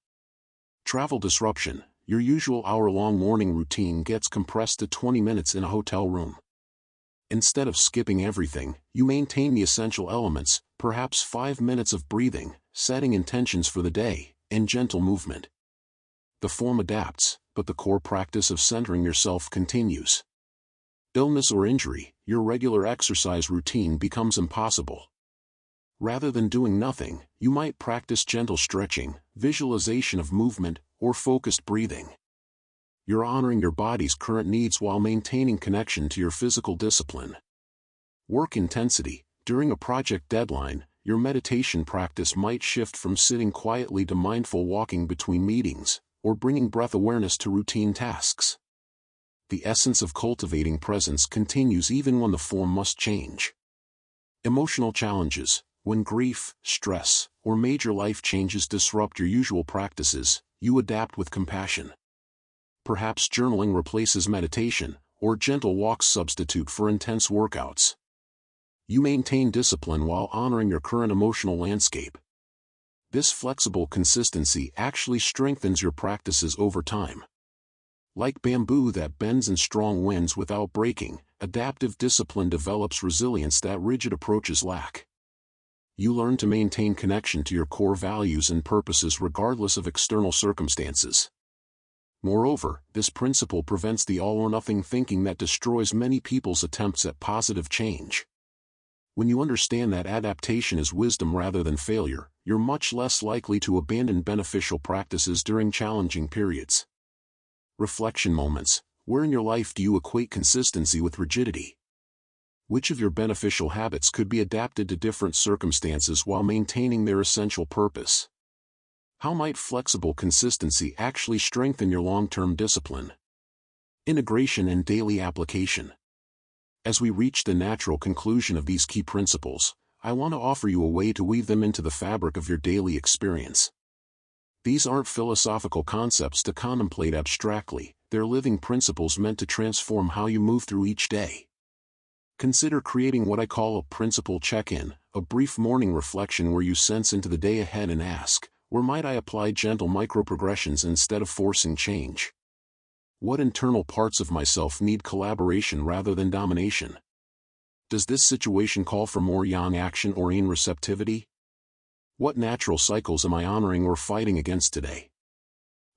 Travel disruption. Your usual hour-long morning routine gets compressed to 20 minutes in a hotel room. Instead of skipping everything, you maintain the essential elements, perhaps 5 minutes of breathing, setting intentions for the day, and gentle movement. The form adapts, but the core practice of centering yourself continues. Illness or injury, your regular exercise routine becomes impossible. Rather than doing nothing, you might practice gentle stretching, visualization of movement, or focused breathing. You're honoring your body's current needs while maintaining connection to your physical discipline. Work intensity. During a project deadline, your meditation practice might shift from sitting quietly to mindful walking between meetings, or bringing breath awareness to routine tasks. The essence of cultivating presence continues even when the form must change. Emotional challenges. When grief, stress, or major life changes disrupt your usual practices, you adapt with compassion. Perhaps journaling replaces meditation, or gentle walks substitute for intense workouts. You maintain discipline while honoring your current emotional landscape. This flexible consistency actually strengthens your practices over time. Like bamboo that bends in strong winds without breaking, adaptive discipline develops resilience that rigid approaches lack. You learn to maintain connection to your core values and purposes regardless of external circumstances. Moreover, this principle prevents the all-or-nothing thinking that destroys many people's attempts at positive change. When you understand that adaptation is wisdom rather than failure, you're much less likely to abandon beneficial practices during challenging periods. Reflection moments. Where in your life do you equate consistency with rigidity? Which of your beneficial habits could be adapted to different circumstances while maintaining their essential purpose? How might flexible consistency actually strengthen your long-term discipline? Integration and daily application. As we reach the natural conclusion of these key principles, I want to offer you a way to weave them into the fabric of your daily experience. These aren't philosophical concepts to contemplate abstractly, they're living principles meant to transform how you move through each day. Consider creating what I call a principle check-in, a brief morning reflection where you sense into the day ahead and ask, where might I apply gentle micro-progressions instead of forcing change? What internal parts of myself need collaboration rather than domination? Does this situation call for more yang action or yin receptivity? What natural cycles am I honoring or fighting against today?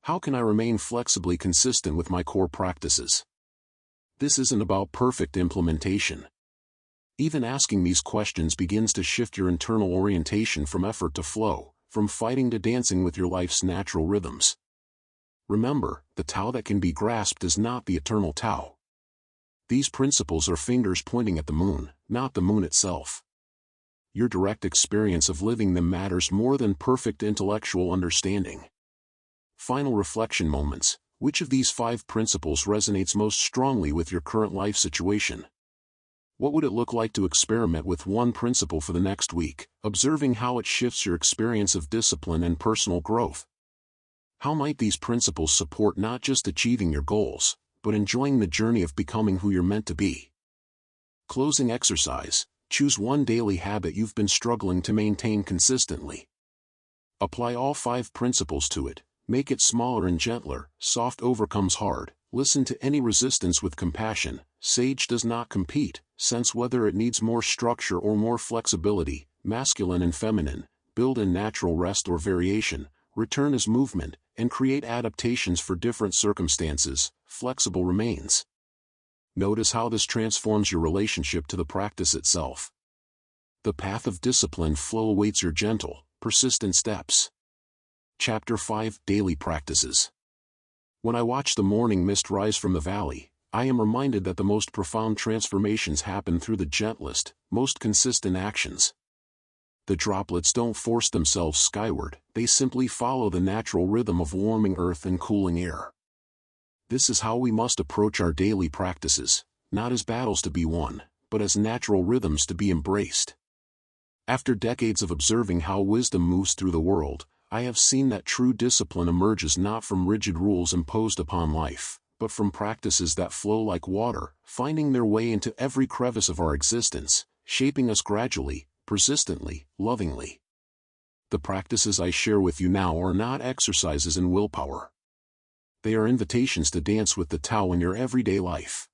How can I remain flexibly consistent with my core practices? This isn't about perfect implementation. Even asking these questions begins to shift your internal orientation from effort to flow, from fighting to dancing with your life's natural rhythms. Remember, the Tao that can be grasped is not the eternal Tao. These principles are fingers pointing at the moon, not the moon itself. Your direct experience of living them matters more than perfect intellectual understanding. Final reflection moments. Which of these 5 principles resonates most strongly with your current life situation? What would it look like to experiment with one principle for the next week, observing how it shifts your experience of discipline and personal growth? How might these principles support not just achieving your goals, but enjoying the journey of becoming who you're meant to be? Closing exercise. Choose one daily habit you've been struggling to maintain consistently. Apply all 5 principles to it. Make it smaller and gentler. Soft overcomes hard. Listen to any resistance with compassion. Sage does not compete. Sense whether it needs more structure or more flexibility. Masculine and feminine. Build in natural rest or variation. Return as movement, and create adaptations for different circumstances. Flexible remains. Notice how this transforms your relationship to the practice itself. The path of discipline flow awaits your gentle, persistent steps. Chapter 5 Daily Practices. When I watch the morning mist rise from the valley, I am reminded that the most profound transformations happen through the gentlest, most consistent actions. The droplets don't force themselves skyward, they simply follow the natural rhythm of warming earth and cooling air. This is how we must approach our daily practices, not as battles to be won, but as natural rhythms to be embraced. After decades of observing how wisdom moves through the world, I have seen that true discipline emerges not from rigid rules imposed upon life, but from practices that flow like water, finding their way into every crevice of our existence, shaping us gradually, persistently, lovingly. The practices I share with you now are not exercises in willpower. They are invitations to dance with the Tao in your everyday life.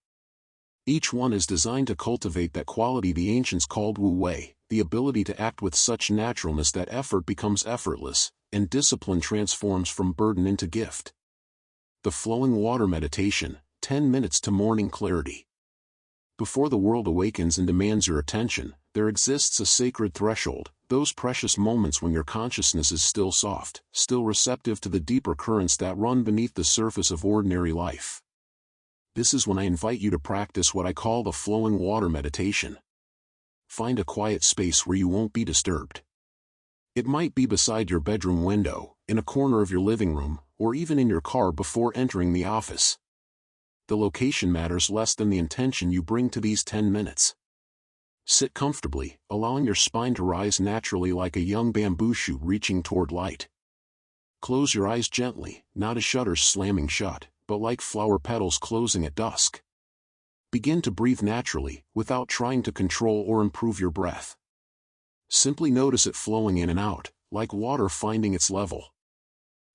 Each one is designed to cultivate that quality the ancients called Wu Wei, the ability to act with such naturalness that effort becomes effortless, and discipline transforms from burden into gift. The Flowing Water Meditation, 10 minutes to morning clarity. Before the world awakens and demands your attention, there exists a sacred threshold, those precious moments when your consciousness is still soft, still receptive to the deeper currents that run beneath the surface of ordinary life. This is when I invite you to practice what I call the Flowing Water Meditation. Find a quiet space where you won't be disturbed. It might be beside your bedroom window, in a corner of your living room, or even in your car before entering the office. The location matters less than the intention you bring to these 10 minutes. Sit comfortably, allowing your spine to rise naturally like a young bamboo shoot reaching toward light. Close your eyes gently, not as shutters slamming shut, but like flower petals closing at dusk. Begin to breathe naturally, without trying to control or improve your breath. Simply notice it flowing in and out, like water finding its level.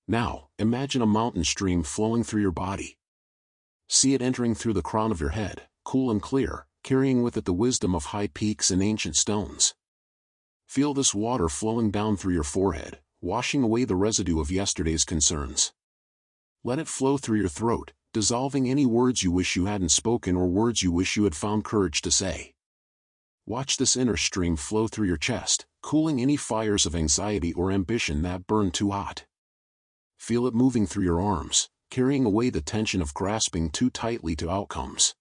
Now, imagine a mountain stream flowing through your body. See it entering through the crown of your head, cool and clear, carrying with it the wisdom of high peaks and ancient stones. Feel this water flowing down through your forehead, washing away the residue of yesterday's concerns. Let it flow through your throat, dissolving any words you wish you hadn't spoken or words you wish you had found courage to say. Watch this inner stream flow through your chest, cooling any fires of anxiety or ambition that burn too hot. Feel it moving through your arms, carrying away the tension of grasping too tightly to outcomes.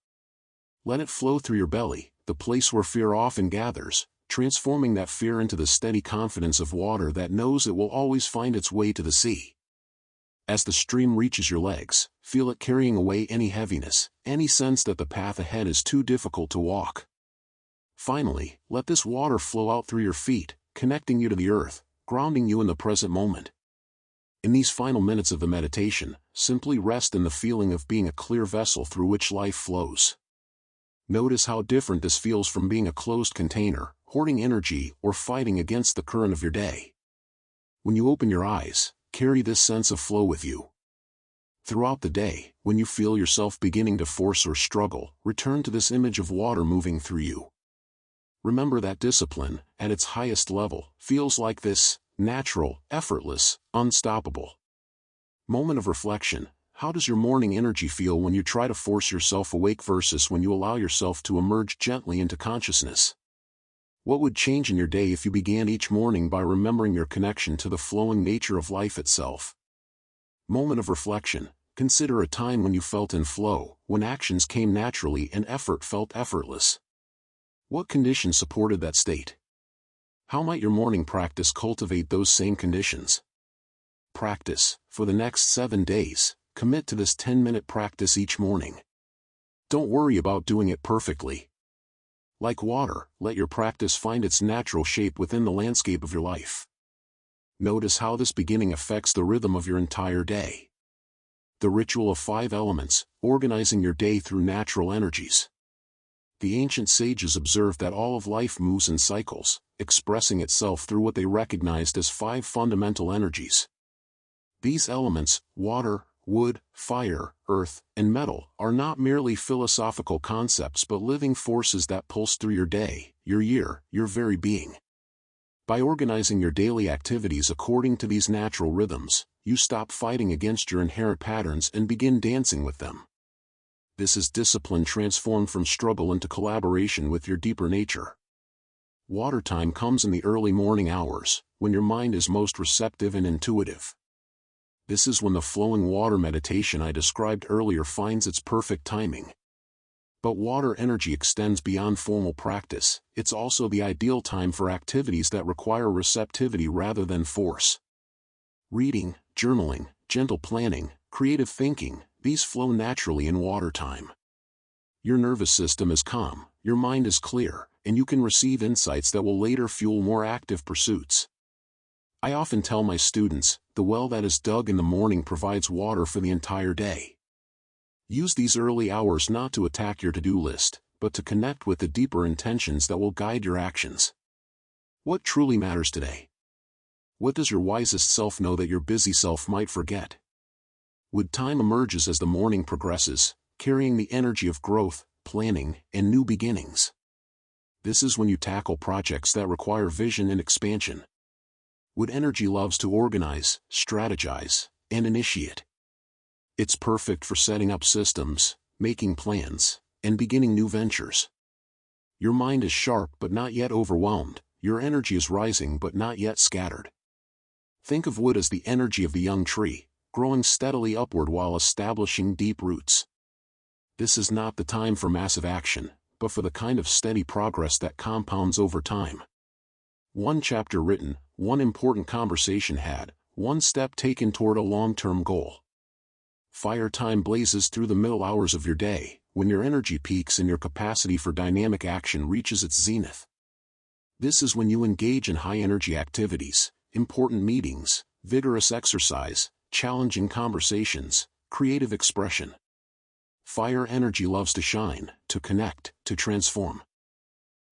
Let it flow through your belly, the place where fear often gathers, transforming that fear into the steady confidence of water that knows it will always find its way to the sea. As the stream reaches your legs, feel it carrying away any heaviness, any sense that the path ahead is too difficult to walk. Finally, let this water flow out through your feet, connecting you to the earth, grounding you in the present moment. In these final minutes of the meditation, simply rest in the feeling of being a clear vessel through which life flows. Notice how different this feels from being a closed container, hoarding energy, or fighting against the current of your day. When you open your eyes, carry this sense of flow with you. Throughout the day, when you feel yourself beginning to force or struggle, return to this image of water moving through you. Remember that discipline, at its highest level, feels like this, natural, effortless, unstoppable. Moment of reflection. How does your morning energy feel when you try to force yourself awake versus when you allow yourself to emerge gently into consciousness? What would change in your day if you began each morning by remembering your connection to the flowing nature of life itself? Moment of reflection. Consider a time when you felt in flow, when actions came naturally and effort felt effortless. What conditions supported that state? How might your morning practice cultivate those same conditions? Practice. For the next 7 days, commit to this 10-minute practice each morning. Don't worry about doing it perfectly. Like water, let your practice find its natural shape within the landscape of your life. Notice how this beginning affects the rhythm of your entire day. The ritual of 5 elements, organizing your day through natural energies. The ancient sages observed that all of life moves in cycles, expressing itself through what they recognized as 5 fundamental energies. These elements, water, wood, fire, earth, and metal, are not merely philosophical concepts but living forces that pulse through your day, your year, your very being. By organizing your daily activities according to these natural rhythms, you stop fighting against your inherent patterns and begin dancing with them. This is discipline transformed from struggle into collaboration with your deeper nature. Water time comes in the early morning hours, when your mind is most receptive and intuitive. This is when the flowing water meditation I described earlier finds its perfect timing. But water energy extends beyond formal practice. It's also the ideal time for activities that require receptivity rather than force. Reading, journaling, gentle planning, creative thinking, these flow naturally in water time. Your nervous system is calm, your mind is clear, and you can receive insights that will later fuel more active pursuits. I often tell my students, the well that is dug in the morning provides water for the entire day. Use these early hours not to attack your to-do list, but to connect with the deeper intentions that will guide your actions. What truly matters today? What does your wisest self know that your busy self might forget? Wood time emerges as the morning progresses, carrying the energy of growth, planning, and new beginnings. This is when you tackle projects that require vision and expansion. Wood energy loves to organize, strategize, and initiate. It's perfect for setting up systems, making plans, and beginning new ventures. Your mind is sharp but not yet overwhelmed, your energy is rising but not yet scattered. Think of wood as the energy of the young tree, growing steadily upward while establishing deep roots. This is not the time for massive action, but for the kind of steady progress that compounds over time. One chapter written, one important conversation had, one step taken toward a long-term goal. Fire time blazes through the middle hours of your day, when your energy peaks and your capacity for dynamic action reaches its zenith. This is when you engage in high-energy activities, important meetings, vigorous exercise, challenging conversations, creative expression. Fire energy loves to shine, to connect, to transform.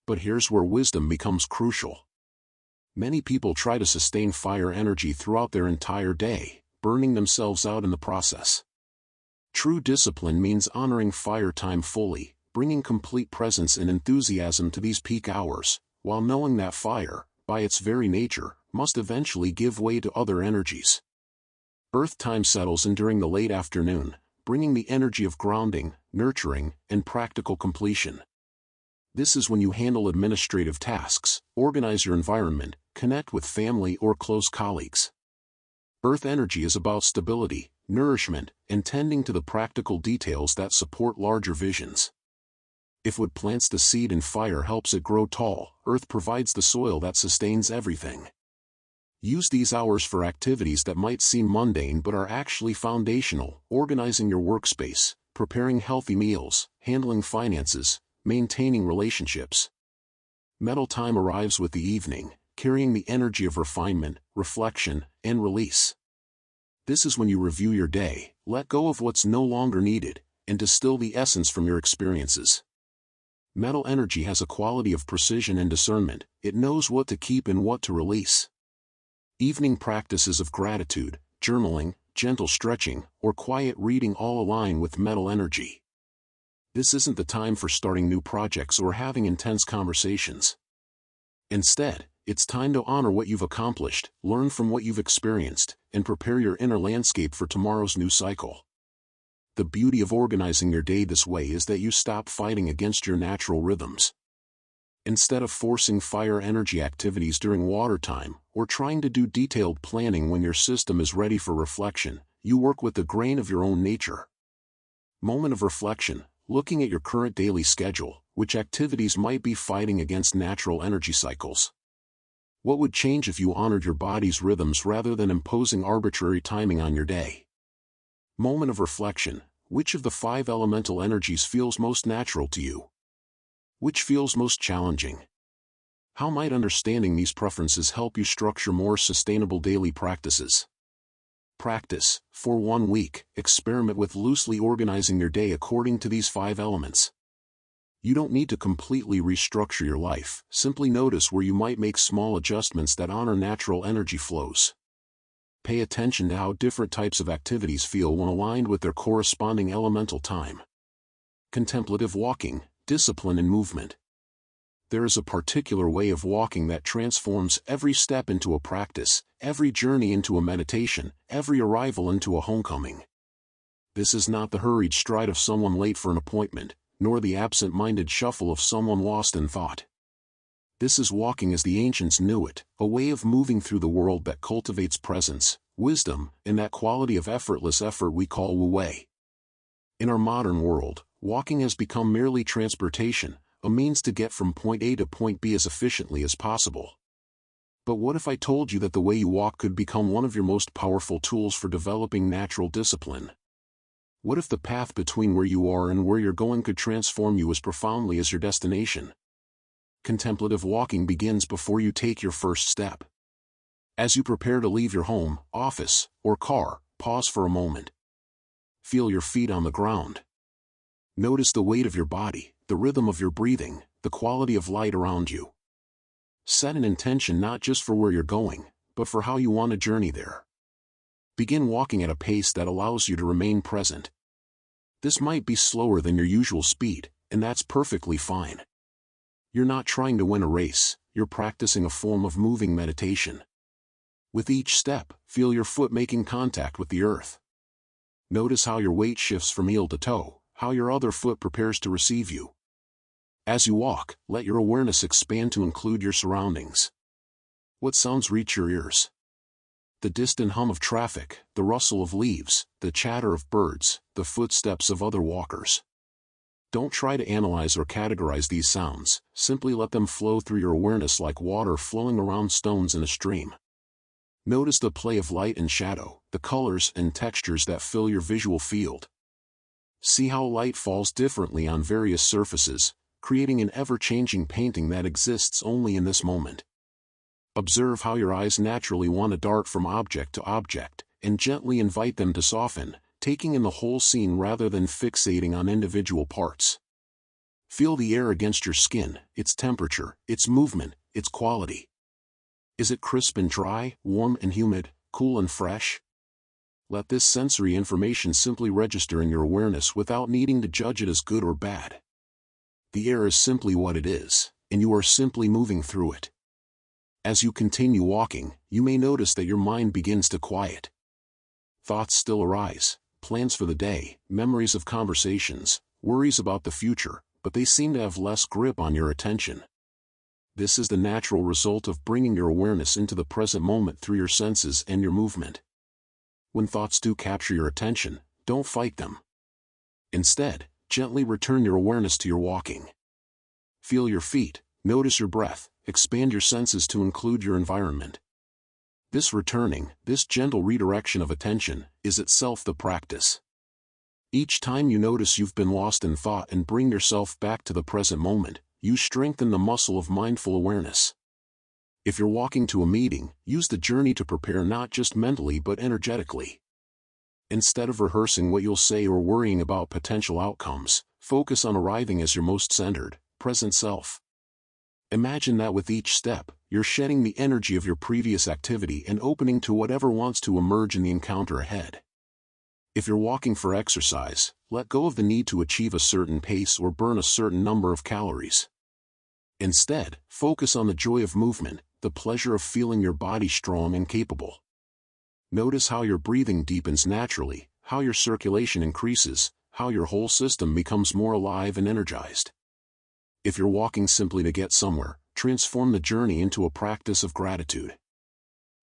But here's where wisdom becomes crucial. Many people try to sustain fire energy throughout their entire day, burning themselves out in the process. True discipline means honoring fire time fully, bringing complete presence and enthusiasm to these peak hours, while knowing that fire, by its very nature, must eventually give way to other energies. Earth time settles in during the late afternoon, bringing the energy of grounding, nurturing, and practical completion. This is when you handle administrative tasks, organize your environment, connect with family or close colleagues. Earth energy is about stability, nourishment, and tending to the practical details that support larger visions. If wood plants the seed and fire helps it grow tall, earth provides the soil that sustains everything. Use these hours for activities that might seem mundane but are actually foundational, organizing your workspace, preparing healthy meals, handling finances, maintaining relationships. Metal time arrives with the evening, carrying the energy of refinement, reflection, and release. This is when you review your day, let go of what's no longer needed, and distill the essence from your experiences. Metal energy has a quality of precision and discernment, it knows what to keep and what to release. Evening practices of gratitude, journaling, gentle stretching, or quiet reading all align with metal energy. This isn't the time for starting new projects or having intense conversations. Instead, it's time to honor what you've accomplished, learn from what you've experienced, and prepare your inner landscape for tomorrow's new cycle. The beauty of organizing your day this way is that you stop fighting against your natural rhythms. Instead of forcing fire energy activities during water time, or trying to do detailed planning when your system is ready for reflection, you work with the grain of your own nature. Moment of reflection, looking at your current daily schedule, which activities might be fighting against natural energy cycles? What would change if you honored your body's rhythms rather than imposing arbitrary timing on your day? Moment of reflection, which of the 5 elemental energies feels most natural to you? Which feels most challenging? How might understanding these preferences help you structure more sustainable daily practices? Practice. For 1 week, experiment with loosely organizing your day according to these 5 elements. You don't need to completely restructure your life, simply notice where you might make small adjustments that honor natural energy flows. Pay attention to how different types of activities feel when aligned with their corresponding elemental time. Contemplative walking, discipline and movement. There is a particular way of walking that transforms every step into a practice, every journey into a meditation, every arrival into a homecoming. This is not the hurried stride of someone late for an appointment, nor the absent-minded shuffle of someone lost in thought. This is walking as the ancients knew it, a way of moving through the world that cultivates presence, wisdom, and that quality of effortless effort we call wu-wei. In our modern world, walking has become merely transportation, a means to get from point A to point B as efficiently as possible. But what if I told you that the way you walk could become one of your most powerful tools for developing natural discipline? What if the path between where you are and where you're going could transform you as profoundly as your destination? Contemplative walking begins before you take your first step. As you prepare to leave your home, office, or car, pause for a moment. Feel your feet on the ground. Notice the weight of your body, the rhythm of your breathing, the quality of light around you. Set an intention not just for where you're going, but for how you want to journey there. Begin walking at a pace that allows you to remain present. This might be slower than your usual speed, and that's perfectly fine. You're not trying to win a race, you're practicing a form of moving meditation. With each step, feel your foot making contact with the earth. Notice how your weight shifts from heel to toe, how your other foot prepares to receive you. As you walk, let your awareness expand to include your surroundings. What sounds reach your ears? The distant hum of traffic, the rustle of leaves, the chatter of birds, the footsteps of other walkers. Don't try to analyze or categorize these sounds, simply let them flow through your awareness like water flowing around stones in a stream. Notice the play of light and shadow, the colors and textures that fill your visual field. See how light falls differently on various surfaces, creating an ever-changing painting that exists only in this moment. Observe how your eyes naturally want to dart from object to object, and gently invite them to soften, taking in the whole scene rather than fixating on individual parts. Feel the air against your skin, its temperature, its movement, its quality. Is it crisp and dry, warm and humid, cool and fresh? Let this sensory information simply register in your awareness without needing to judge it as good or bad. The air is simply what it is, and you are simply moving through it. As you continue walking, you may notice that your mind begins to quiet. Thoughts still arise, plans for the day, memories of conversations, worries about the future, but they seem to have less grip on your attention. This is the natural result of bringing your awareness into the present moment through your senses and your movement. When thoughts do capture your attention, don't fight them. Instead, gently return your awareness to your walking. Feel your feet, notice your breath, expand your senses to include your environment. This returning, this gentle redirection of attention, is itself the practice. Each time you notice you've been lost in thought and bring yourself back to the present moment, you strengthen the muscle of mindful awareness. If you're walking to a meeting, use the journey to prepare not just mentally but energetically. Instead of rehearsing what you'll say or worrying about potential outcomes, focus on arriving as your most centered, present self. Imagine that with each step, you're shedding the energy of your previous activity and opening to whatever wants to emerge in the encounter ahead. If you're walking for exercise, let go of the need to achieve a certain pace or burn a certain number of calories. Instead, focus on the joy of movement, the pleasure of feeling your body strong and capable. Notice how your breathing deepens naturally, how your circulation increases, how your whole system becomes more alive and energized. If you're walking simply to get somewhere, transform the journey into a practice of gratitude.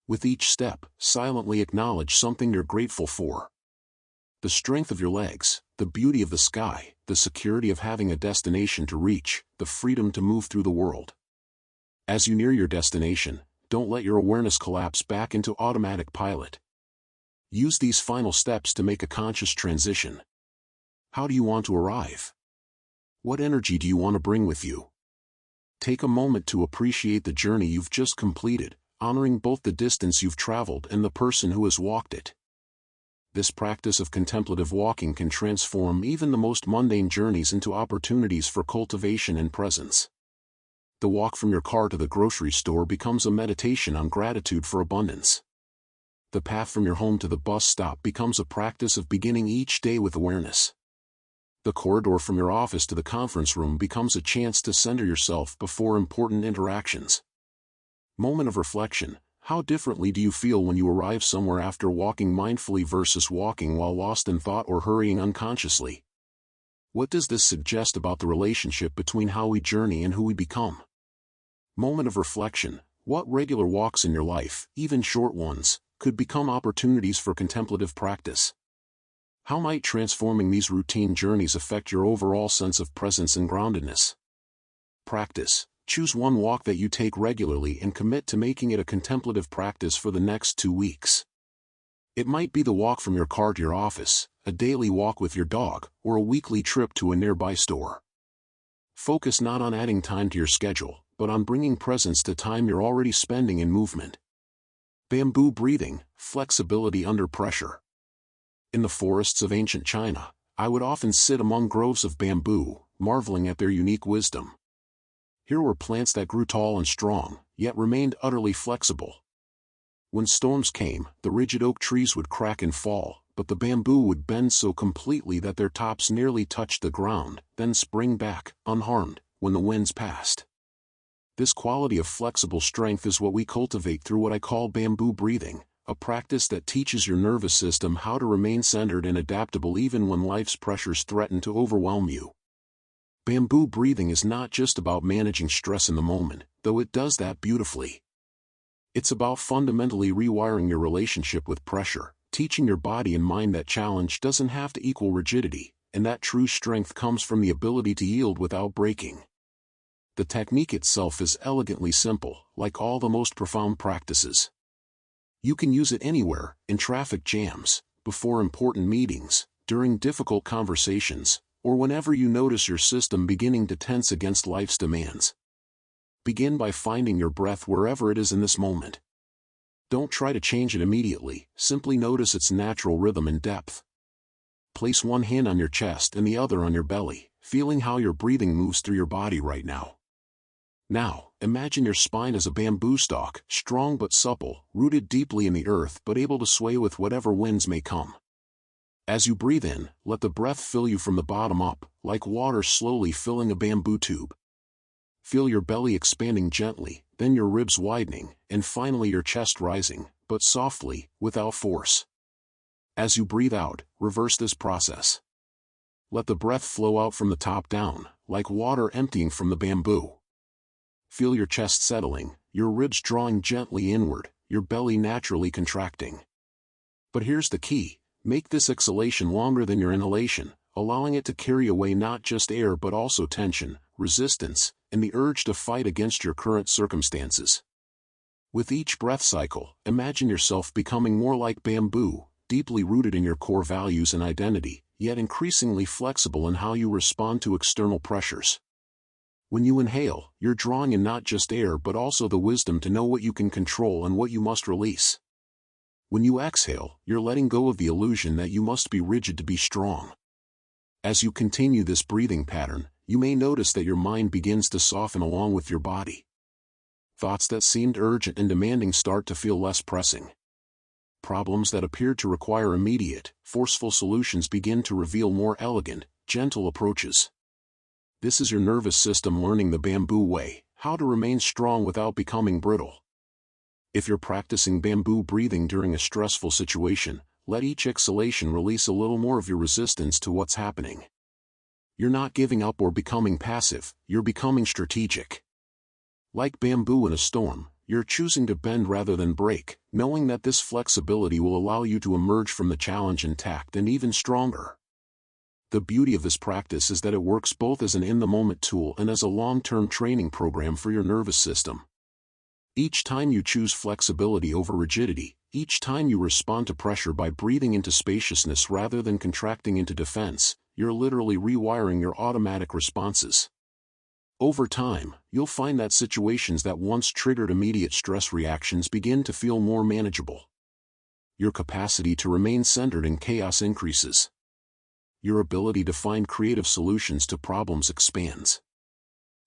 With each step, silently acknowledge something you're grateful for. The strength of your legs, the beauty of the sky, the security of having a destination to reach, the freedom to move through the world. As you near your destination, don't let your awareness collapse back into automatic pilot. Use these final steps to make a conscious transition. How do you want to arrive? What energy do you want to bring with you? Take a moment to appreciate the journey you've just completed, honoring both the distance you've traveled and the person who has walked it. This practice of contemplative walking can transform even the most mundane journeys into opportunities for cultivation and presence. The walk from your car to the grocery store becomes a meditation on gratitude for abundance. The path from your home to the bus stop becomes a practice of beginning each day with awareness. The corridor from your office to the conference room becomes a chance to center yourself before important interactions. Moment of reflection: how differently do you feel when you arrive somewhere after walking mindfully versus walking while lost in thought or hurrying unconsciously? What does this suggest about the relationship between how we journey and who we become? Moment of reflection: what regular walks in your life, even short ones, could become opportunities for contemplative practice? How might transforming these routine journeys affect your overall sense of presence and groundedness? Practice: choose one walk that you take regularly and commit to making it a contemplative practice for the next 2 weeks. It might be the walk from your car to your office, a daily walk with your dog, or a weekly trip to a nearby store. Focus not on adding time to your schedule, but on bringing presence to time you're already spending in movement. Bamboo breathing: flexibility under pressure. In the forests of ancient China, I would often sit among groves of bamboo, marveling at their unique wisdom. Here were plants that grew tall and strong, yet remained utterly flexible. When storms came, the rigid oak trees would crack and fall, but the bamboo would bend so completely that their tops nearly touched the ground, then spring back, unharmed, when the winds passed. This quality of flexible strength is what we cultivate through what I call bamboo breathing, a practice that teaches your nervous system how to remain centered and adaptable even when life's pressures threaten to overwhelm you. Bamboo breathing is not just about managing stress in the moment, though it does that beautifully. It's about fundamentally rewiring your relationship with pressure, teaching your body and mind that challenge doesn't have to equal rigidity, and that true strength comes from the ability to yield without breaking. The technique itself is elegantly simple, like all the most profound practices. You can use it anywhere, in traffic jams, before important meetings, during difficult conversations, or whenever you notice your system beginning to tense against life's demands. Begin by finding your breath wherever it is in this moment. Don't try to change it immediately, simply notice its natural rhythm and depth. Place one hand on your chest and the other on your belly, feeling how your breathing moves through your body right now. Now, imagine your spine as a bamboo stalk, strong but supple, rooted deeply in the earth but able to sway with whatever winds may come. As you breathe in, let the breath fill you from the bottom up, like water slowly filling a bamboo tube. Feel your belly expanding gently, then your ribs widening, and finally your chest rising, but softly, without force. As you breathe out, reverse this process. Let the breath flow out from the top down, like water emptying from the bamboo. Feel your chest settling, your ribs drawing gently inward, your belly naturally contracting. But here's the key: make this exhalation longer than your inhalation, allowing it to carry away not just air but also tension, resistance, and the urge to fight against your current circumstances. With each breath cycle, imagine yourself becoming more like bamboo, deeply rooted in your core values and identity, yet increasingly flexible in how you respond to external pressures. When you inhale, you're drawing in not just air but also the wisdom to know what you can control and what you must release. When you exhale, you're letting go of the illusion that you must be rigid to be strong. As you continue this breathing pattern, you may notice that your mind begins to soften along with your body. Thoughts that seemed urgent and demanding start to feel less pressing. Problems that appeared to require immediate, forceful solutions begin to reveal more elegant, gentle approaches. This is your nervous system learning the bamboo way, how to remain strong without becoming brittle. If you're practicing bamboo breathing during a stressful situation, let each exhalation release a little more of your resistance to what's happening. You're not giving up or becoming passive, you're becoming strategic. Like bamboo in a storm, you're choosing to bend rather than break, knowing that this flexibility will allow you to emerge from the challenge intact and even stronger. The beauty of this practice is that it works both as an in-the-moment tool and as a long-term training program for your nervous system. Each time you choose flexibility over rigidity, each time you respond to pressure by breathing into spaciousness rather than contracting into defense, you're literally rewiring your automatic responses. Over time, you'll find that situations that once triggered immediate stress reactions begin to feel more manageable. Your capacity to remain centered in chaos increases. Your ability to find creative solutions to problems expands.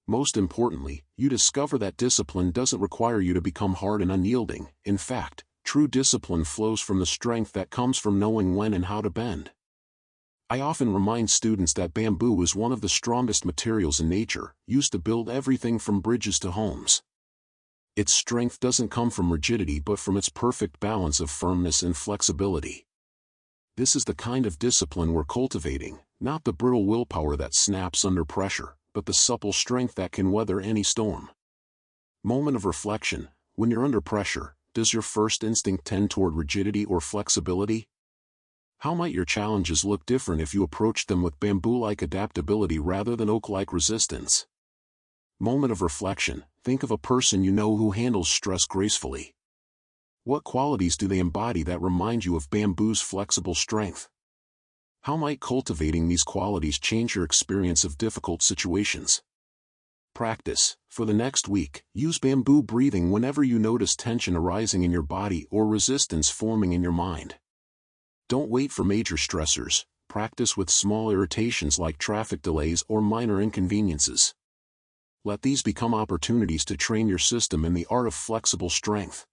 Most importantly, you discover that discipline doesn't require you to become hard and unyielding. In fact, true discipline flows from the strength that comes from knowing when and how to bend. I often remind students that bamboo is one of the strongest materials in nature, used to build everything from bridges to homes. Its strength doesn't come from rigidity but from its perfect balance of firmness and flexibility. This is the kind of discipline we're cultivating, not the brittle willpower that snaps under pressure, but the supple strength that can weather any storm. Moment of reflection: when you're under pressure, does your first instinct tend toward rigidity or flexibility? How might your challenges look different if you approached them with bamboo-like adaptability rather than oak-like resistance? Moment of reflection: think of a person you know who handles stress gracefully. What qualities do they embody that remind you of bamboo's flexible strength? How might cultivating these qualities change your experience of difficult situations? Practice. For the next week, use bamboo breathing whenever you notice tension arising in your body or resistance forming in your mind. Don't wait for major stressors. Practice with small irritations like traffic delays or minor inconveniences. Let these become opportunities to train your system in the art of flexible strength.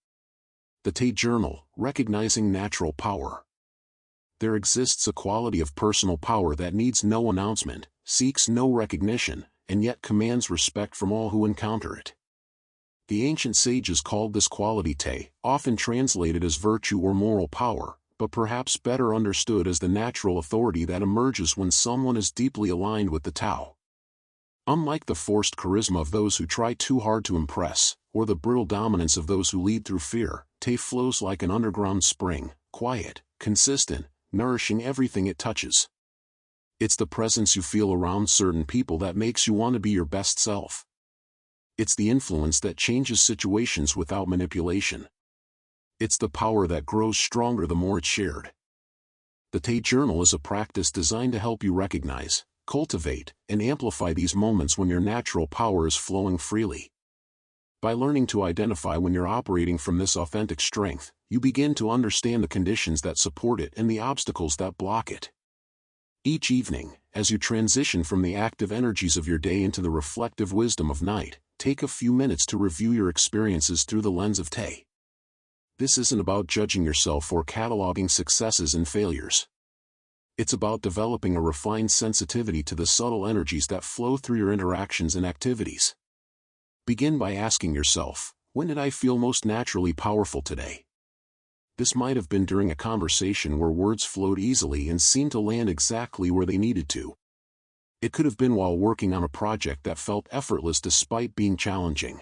The Tay Journal, recognizing natural power. There exists a quality of personal power that needs no announcement, seeks no recognition, and yet commands respect from all who encounter it. The ancient sages called this quality Tay, often translated as virtue or moral power, but perhaps better understood as the natural authority that emerges when someone is deeply aligned with the Tao. Unlike the forced charisma of those who try too hard to impress, or the brittle dominance of those who lead through fear, Tay flows like an underground spring, quiet, consistent, nourishing everything it touches. It's the presence you feel around certain people that makes you want to be your best self. It's the influence that changes situations without manipulation. It's the power that grows stronger the more it's shared. The Tay Journal is a practice designed to help you recognize, cultivate, and amplify these moments when your natural power is flowing freely. By learning to identify when you're operating from this authentic strength, you begin to understand the conditions that support it and the obstacles that block it. Each evening, as you transition from the active energies of your day into the reflective wisdom of night, take a few minutes to review your experiences through the lens of Tay. This isn't about judging yourself or cataloging successes and failures. It's about developing a refined sensitivity to the subtle energies that flow through your interactions and activities. Begin by asking yourself, when did I feel most naturally powerful today? This might have been during a conversation where words flowed easily and seemed to land exactly where they needed to. It could have been while working on a project that felt effortless despite being challenging.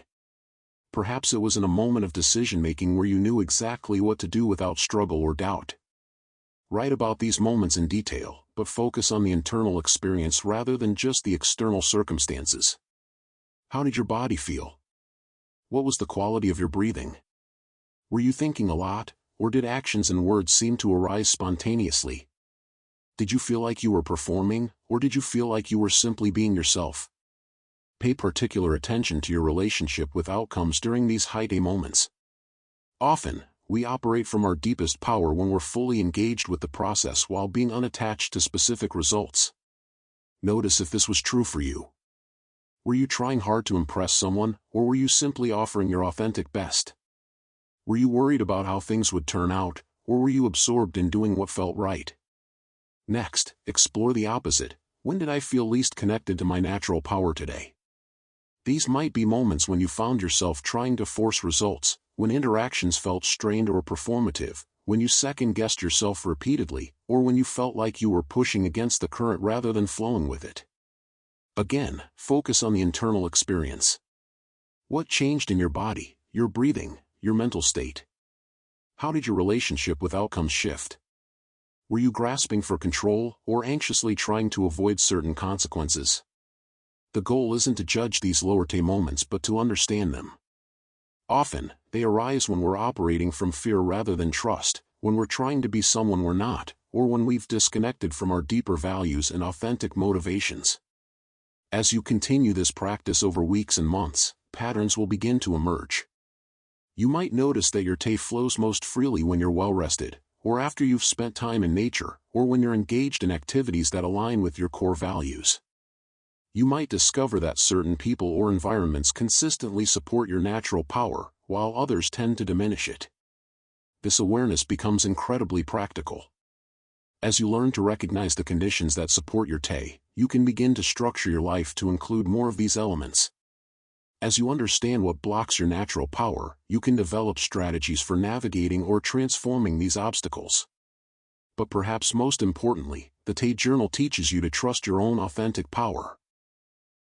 Perhaps it was in a moment of decision-making where you knew exactly what to do without struggle or doubt. Write about these moments in detail, but focus on the internal experience rather than just the external circumstances. How did your body feel? What was the quality of your breathing? Were you thinking a lot, or did actions and words seem to arise spontaneously? Did you feel like you were performing, or did you feel like you were simply being yourself? Pay particular attention to your relationship with outcomes during these high-day moments. Often, we operate from our deepest power when we're fully engaged with the process while being unattached to specific results. Notice if this was true for you. Were you trying hard to impress someone, or were you simply offering your authentic best? Were you worried about how things would turn out, or were you absorbed in doing what felt right? Next, explore the opposite. When did I feel least connected to my natural power today? These might be moments when you found yourself trying to force results, when interactions felt strained or performative, when you second-guessed yourself repeatedly, or when you felt like you were pushing against the current rather than flowing with it. Again, focus on the internal experience. What changed in your body, your breathing, your mental state. How did your relationship with outcomes shift? Were you grasping for control or anxiously trying to avoid certain consequences? The goal isn't to judge these lower Te moments but to understand them. Often, they arise when we're operating from fear rather than trust, when we're trying to be someone we're not, or when we've disconnected from our deeper values and authentic motivations. As you continue this practice over weeks and months, patterns will begin to emerge. You might notice that your Te flows most freely when you're well-rested, or after you've spent time in nature, or when you're engaged in activities that align with your core values. You might discover that certain people or environments consistently support your natural power, while others tend to diminish it. This awareness becomes incredibly practical. As you learn to recognize the conditions that support your Te, you can begin to structure your life to include more of these elements. As you understand what blocks your natural power, you can develop strategies for navigating or transforming these obstacles. But perhaps most importantly, the Te Journal teaches you to trust your own authentic power.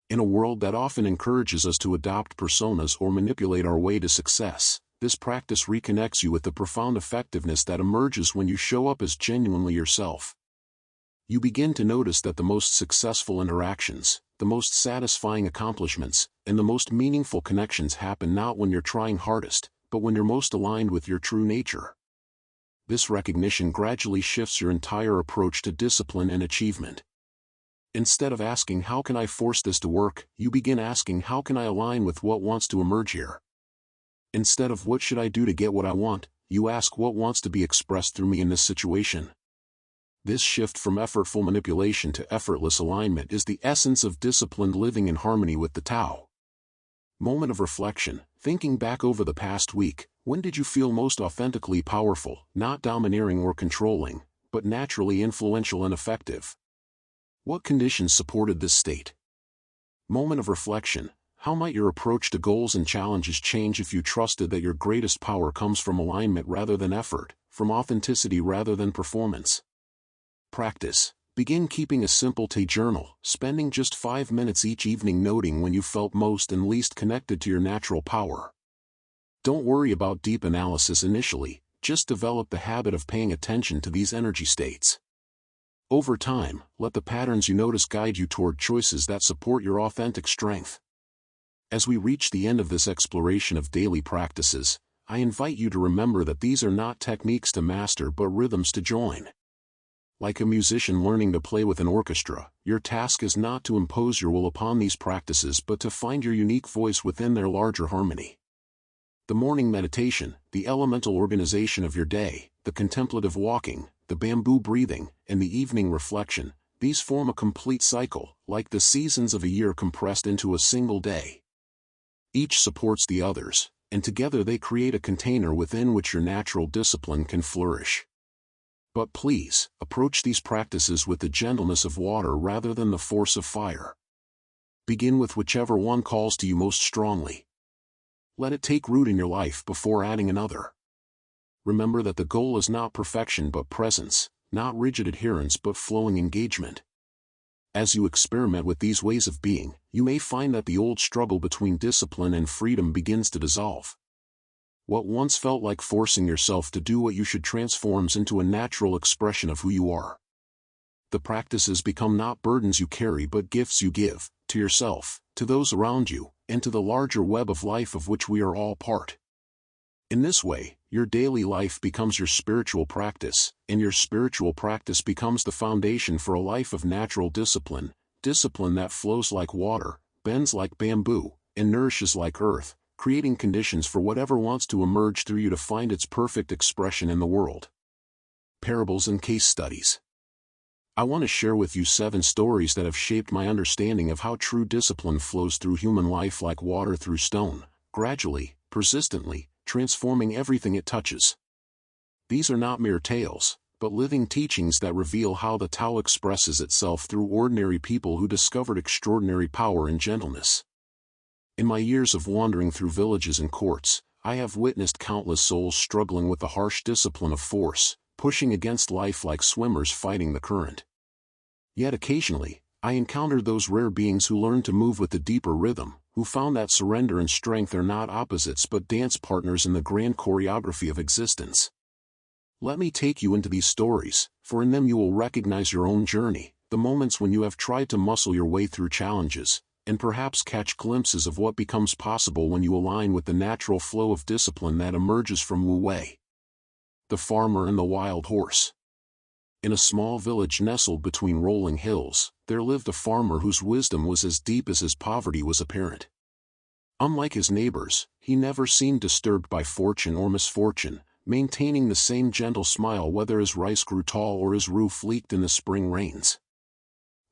In a world that often encourages us to adopt personas or manipulate our way to success, this practice reconnects you with the profound effectiveness that emerges when you show up as genuinely yourself. You begin to notice that the most successful interactions, the most satisfying accomplishments, and the most meaningful connections happen not when you're trying hardest, but when you're most aligned with your true nature. This recognition gradually shifts your entire approach to discipline and achievement. Instead of asking how can I force this to work, you begin asking how can I align with what wants to emerge here. Instead of what should I do to get what I want, you ask what wants to be expressed through me in this situation. This shift from effortful manipulation to effortless alignment is the essence of disciplined living in harmony with the Tao. Moment of reflection, thinking back over the past week, when did you feel most authentically powerful, not domineering or controlling, but naturally influential and effective? What conditions supported this state? Moment of reflection, how might your approach to goals and challenges change if you trusted that your greatest power comes from alignment rather than effort, from authenticity rather than performance? Practice. Begin keeping a simple Te journal, spending just 5 minutes each evening noting when you felt most and least connected to your natural power. Don't worry about deep analysis initially, just develop the habit of paying attention to these energy states. Over time, let the patterns you notice guide you toward choices that support your authentic strength. As we reach the end of this exploration of daily practices, I invite you to remember that these are not techniques to master but rhythms to join. Like a musician learning to play with an orchestra, your task is not to impose your will upon these practices but to find your unique voice within their larger harmony. The morning meditation, the elemental organization of your day, the contemplative walking, the bamboo breathing, and the evening reflection, these form a complete cycle, like the seasons of a year compressed into a single day. Each supports the others, and together they create a container within which your natural discipline can flourish. But please, approach these practices with the gentleness of water rather than the force of fire. Begin with whichever one calls to you most strongly. Let it take root in your life before adding another. Remember that the goal is not perfection but presence, not rigid adherence but flowing engagement. As you experiment with these ways of being, you may find that the old struggle between discipline and freedom begins to dissolve. What once felt like forcing yourself to do what you should transforms into a natural expression of who you are. The practices become not burdens you carry but gifts you give, to yourself, to those around you, and to the larger web of life of which we are all part. In this way, your daily life becomes your spiritual practice, and your spiritual practice becomes the foundation for a life of natural discipline, discipline that flows like water, bends like bamboo, and nourishes like earth, creating conditions for whatever wants to emerge through you to find its perfect expression in the world. Parables and case studies. I want to share with you 7 stories that have shaped my understanding of how true discipline flows through human life like water through stone, gradually, persistently, transforming everything it touches. These are not mere tales, but living teachings that reveal how the Tao expresses itself through ordinary people who discovered extraordinary power and gentleness. In my years of wandering through villages and courts, I have witnessed countless souls struggling with the harsh discipline of force, pushing against life like swimmers fighting the current. Yet occasionally, I encountered those rare beings who learned to move with a deeper rhythm, who found that surrender and strength are not opposites but dance partners in the grand choreography of existence. Let me take you into these stories, for in them you will recognize your own journey, the moments when you have tried to muscle your way through challenges, and perhaps catch glimpses of what becomes possible when you align with the natural flow of discipline that emerges from Wu Wei. The Farmer and the Wild Horse. In a small village nestled between rolling hills, there lived a farmer whose wisdom was as deep as his poverty was apparent. Unlike his neighbors, he never seemed disturbed by fortune or misfortune, maintaining the same gentle smile whether his rice grew tall or his roof leaked in the spring rains.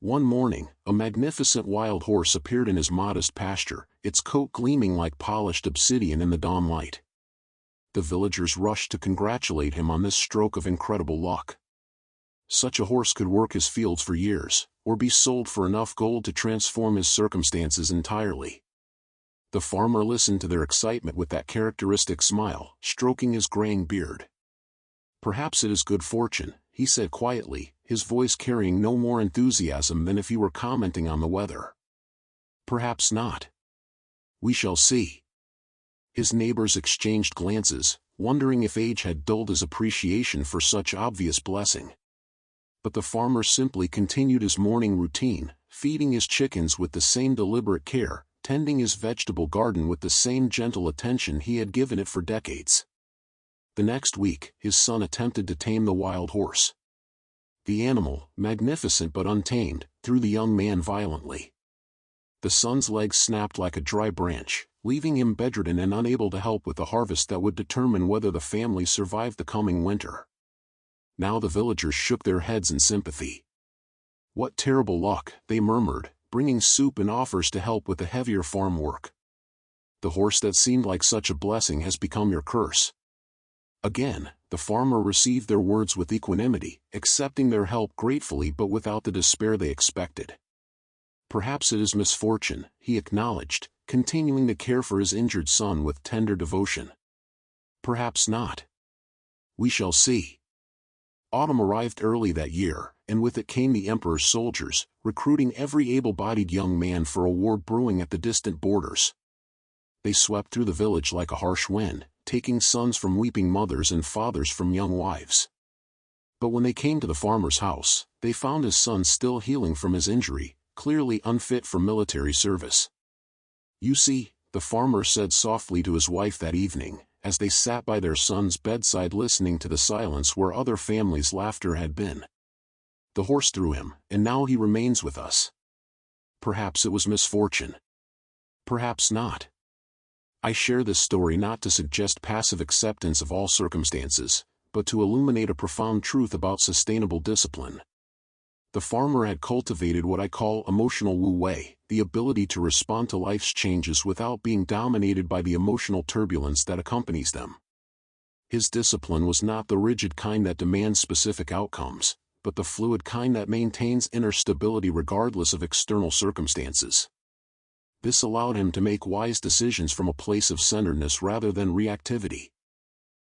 One morning, a magnificent wild horse appeared in his modest pasture, its coat gleaming like polished obsidian in the dawn light. The villagers rushed to congratulate him on this stroke of incredible luck. Such a horse could work his fields for years, or be sold for enough gold to transform his circumstances entirely. The farmer listened to their excitement with that characteristic smile, stroking his graying beard. "Perhaps it is good fortune," he said quietly, his voice carrying no more enthusiasm than if he were commenting on the weather. "Perhaps not. We shall see." His neighbors exchanged glances, wondering if age had dulled his appreciation for such obvious blessing. But the farmer simply continued his morning routine, feeding his chickens with the same deliberate care, tending his vegetable garden with the same gentle attention he had given it for decades. The next week, his son attempted to tame the wild horse. The animal, magnificent but untamed, threw the young man violently. The son's legs snapped like a dry branch, leaving him bedridden and unable to help with the harvest that would determine whether the family survived the coming winter. Now the villagers shook their heads in sympathy. "What terrible luck," they murmured, bringing soup and offers to help with the heavier farm work. "The horse that seemed like such a blessing has become your curse." Again, the farmer received their words with equanimity, accepting their help gratefully but without the despair they expected. "Perhaps it is misfortune," he acknowledged, continuing to care for his injured son with tender devotion. "Perhaps not. We shall see." Autumn arrived early that year, and with it came the emperor's soldiers, recruiting every able-bodied young man for a war brewing at the distant borders. They swept through the village like a harsh wind, taking sons from weeping mothers and fathers from young wives. But when they came to the farmer's house, they found his son still healing from his injury, clearly unfit for military service. "You see," the farmer said softly to his wife that evening, as they sat by their son's bedside listening to the silence where other families' laughter had been. "The horse threw him, and now he remains with us. Perhaps it was misfortune. Perhaps not. I share this story not to suggest passive acceptance of all circumstances, but to illuminate a profound truth about sustainable discipline. The farmer had cultivated what I call emotional Wu Wei, the ability to respond to life's changes without being dominated by the emotional turbulence that accompanies them. His discipline was not the rigid kind that demands specific outcomes, but the fluid kind that maintains inner stability regardless of external circumstances. This allowed him to make wise decisions from a place of centeredness rather than reactivity.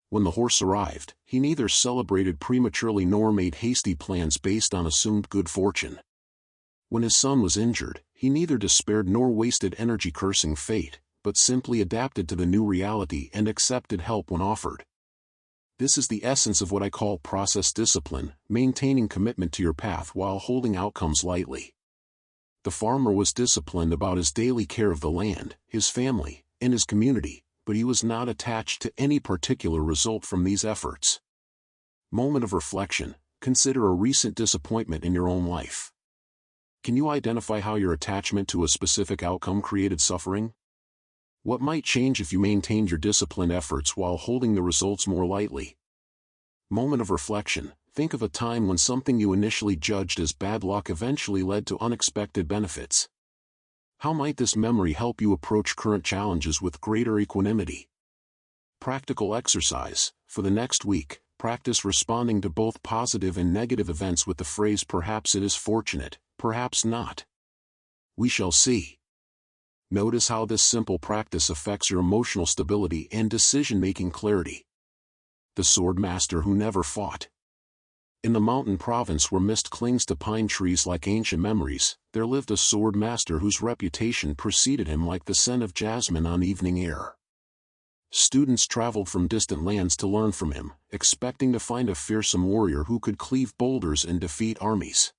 When the horse arrived, he neither celebrated prematurely nor made hasty plans based on assumed good fortune. When his son was injured, he neither despaired nor wasted energy cursing fate, but simply adapted to the new reality and accepted help when offered. This is the essence of what I call process discipline, maintaining commitment to your path while holding outcomes lightly. The farmer was disciplined about his daily care of the land, his family, and his community, but he was not attached to any particular result from these efforts. Moment of reflection: consider a recent disappointment in your own life. Can you identify how your attachment to a specific outcome created suffering? What might change if you maintained your disciplined efforts while holding the results more lightly? Moment of reflection: think of a time when something you initially judged as bad luck eventually led to unexpected benefits. How might this memory help you approach current challenges with greater equanimity? Practical exercise: for the next week, practice responding to both positive and negative events with the phrase "perhaps it is fortunate, perhaps not. We shall see." Notice how this simple practice affects your emotional stability and decision-making clarity. The sword master who never fought. In the mountain province where mist clings to pine trees like ancient memories, there lived a sword master whose reputation preceded him like the scent of jasmine on evening air. Students traveled from distant lands to learn from him, expecting to find a fearsome warrior who could cleave boulders and defeat armies.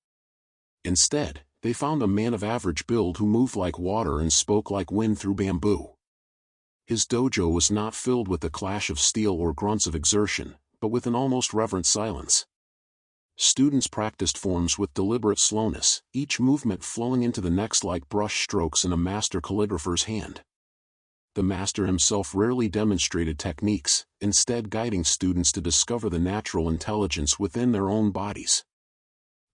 Instead, they found a man of average build who moved like water and spoke like wind through bamboo. His dojo was not filled with the clash of steel or grunts of exertion, but with an almost reverent silence. Students practiced forms with deliberate slowness, each movement flowing into the next like brush strokes in a master calligrapher's hand. The master himself rarely demonstrated techniques, instead guiding students to discover the natural intelligence within their own bodies.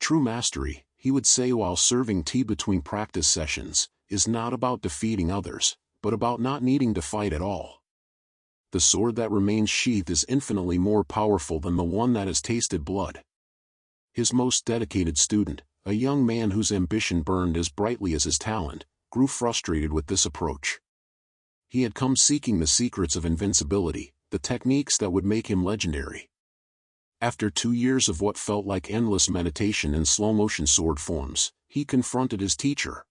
True mastery, he would say while serving tea between practice sessions, is not about defeating others, but about not needing to fight at all. The sword that remains sheathed is infinitely more powerful than the one that has tasted blood. His most dedicated student, a young man whose ambition burned as brightly as his talent, grew frustrated with this approach. He had come seeking the secrets of invincibility, the techniques that would make him legendary. After 2 years of what felt like endless meditation in slow-motion sword forms, he confronted his teacher.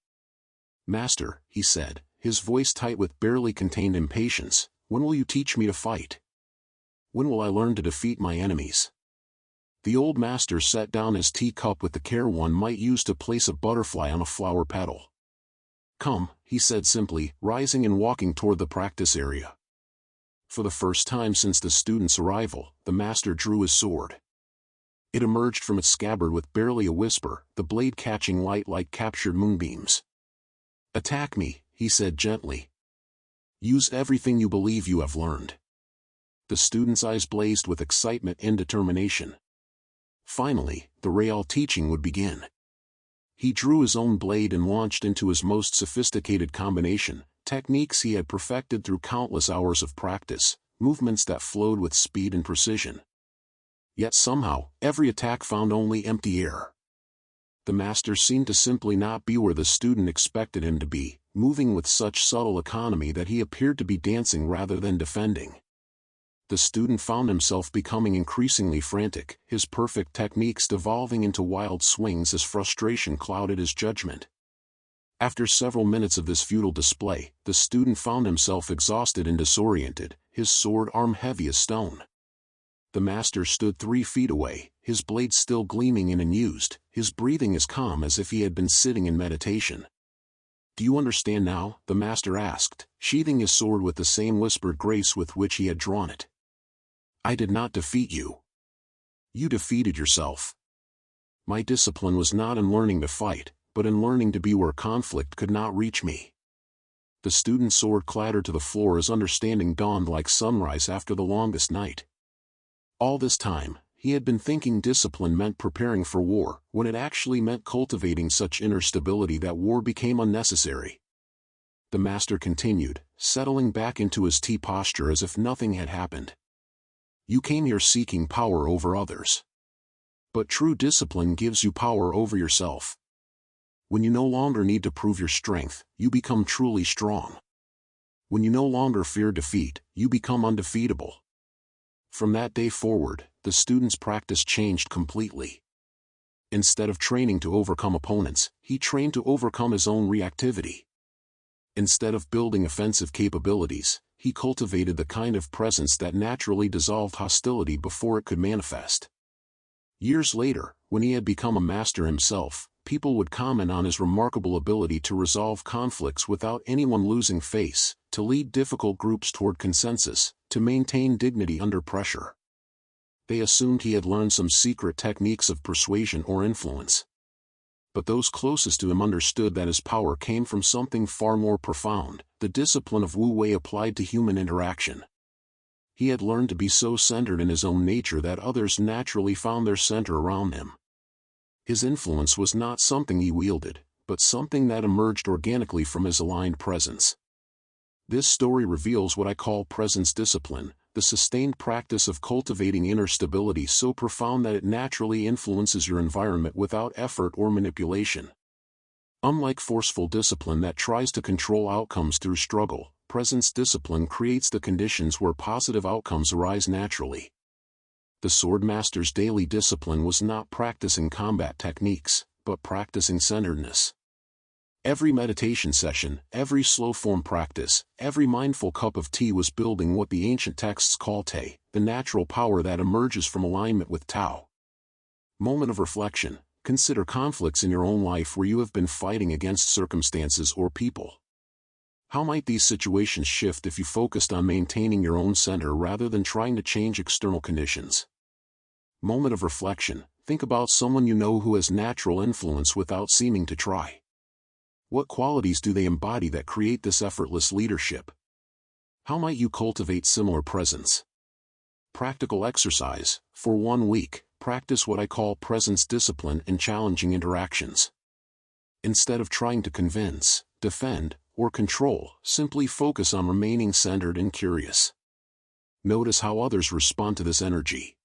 "Master," he said, his voice tight with barely contained impatience, "when will you teach me to fight? When will I learn to defeat my enemies?" The old master set down his teacup with the care one might use to place a butterfly on a flower petal. "Come," he said simply, rising and walking toward the practice area. For the first time since the student's arrival, the master drew his sword. It emerged from its scabbard with barely a whisper, the blade catching light like captured moonbeams. "Attack me," he said gently. "Use everything you believe you have learned." The student's eyes blazed with excitement and determination. Finally, the real teaching would begin. He drew his own blade and launched into his most sophisticated combination, techniques he had perfected through countless hours of practice, movements that flowed with speed and precision. Yet somehow, every attack found only empty air. The master seemed to simply not be where the student expected him to be, moving with such subtle economy that he appeared to be dancing rather than defending. The student found himself becoming increasingly frantic, his perfect techniques devolving into wild swings as frustration clouded his judgment. After several minutes of this futile display, the student found himself exhausted and disoriented, his sword arm heavy as stone. The master stood 3 feet away, his blade still gleaming and unused, his breathing as calm as if he had been sitting in meditation. "Do you understand now?" the master asked, sheathing his sword with the same whispered grace with which he had drawn it. "I did not defeat you. You defeated yourself. My discipline was not in learning to fight, but in learning to be where conflict could not reach me." The student's sword clattered to the floor as understanding dawned like sunrise after the longest night. All this time, he had been thinking discipline meant preparing for war, when it actually meant cultivating such inner stability that war became unnecessary. The master continued, settling back into his tea posture as if nothing had happened. "You came here seeking power over others. But true discipline gives you power over yourself. When you no longer need to prove your strength, you become truly strong. When you no longer fear defeat, you become undefeatable." From that day forward, the student's practice changed completely. Instead of training to overcome opponents, he trained to overcome his own reactivity. Instead of building offensive capabilities, he cultivated the kind of presence that naturally dissolved hostility before it could manifest. Years later, when he had become a master himself, people would comment on his remarkable ability to resolve conflicts without anyone losing face, to lead difficult groups toward consensus, to maintain dignity under pressure. They assumed he had learned some secret techniques of persuasion or influence. But those closest to him understood that his power came from something far more profound, the discipline of Wu Wei applied to human interaction. He had learned to be so centered in his own nature that others naturally found their center around him. His influence was not something he wielded, but something that emerged organically from his aligned presence. This story reveals what I call presence discipline, the sustained practice of cultivating inner stability so profound that it naturally influences your environment without effort or manipulation. Unlike forceful discipline that tries to control outcomes through struggle, presence discipline creates the conditions where positive outcomes arise naturally. The swordmaster's daily discipline was not practicing combat techniques, but practicing centeredness. Every meditation session, every slow-form practice, every mindful cup of tea was building what the ancient texts call Te, the natural power that emerges from alignment with Tao. Moment of reflection. Consider conflicts in your own life where you have been fighting against circumstances or people. How might these situations shift if you focused on maintaining your own center rather than trying to change external conditions? Moment of reflection. Think about someone you know who has natural influence without seeming to try. What qualities do they embody that create this effortless leadership? How might you cultivate similar presence? Practical exercise. For 1 week, practice what I call presence discipline in challenging interactions. Instead of trying to convince, defend, or control, simply focus on remaining centered and curious. Notice how others respond to this energy.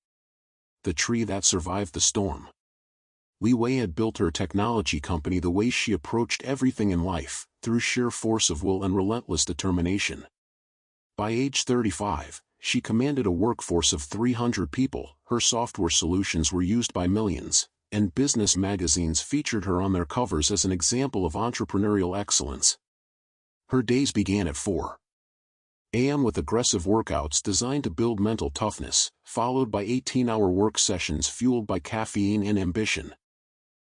The tree that survived the storm. Li Wei had built her technology company the way she approached everything in life, through sheer force of will and relentless determination. By age 35, she commanded a workforce of 300 people, her software solutions were used by millions, and business magazines featured her on their covers as an example of entrepreneurial excellence. Her days began at 4 a.m. with aggressive workouts designed to build mental toughness, followed by 18-hour work sessions fueled by caffeine and ambition.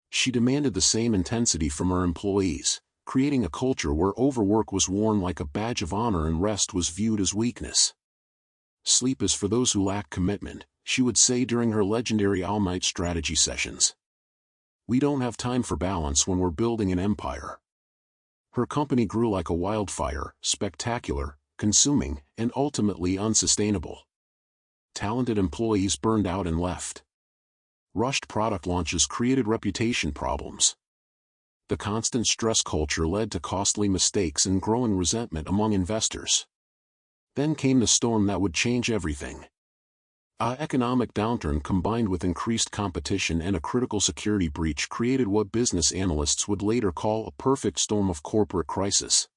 She demanded the same intensity from her employees, creating a culture where overwork was worn like a badge of honor and rest was viewed as weakness. Sleep is for those who lack commitment, she would say during her legendary all-night strategy sessions. We don't have time for balance when we're building an empire. Her company grew like a wildfire, spectacular, consuming, and ultimately unsustainable. Talented employees burned out and left. Rushed product launches created reputation problems. The constant stress culture led to costly mistakes and growing resentment among investors. Then came the storm that would change everything. An economic downturn combined with increased competition and a critical security breach created what business analysts would later call a perfect storm of corporate crisis.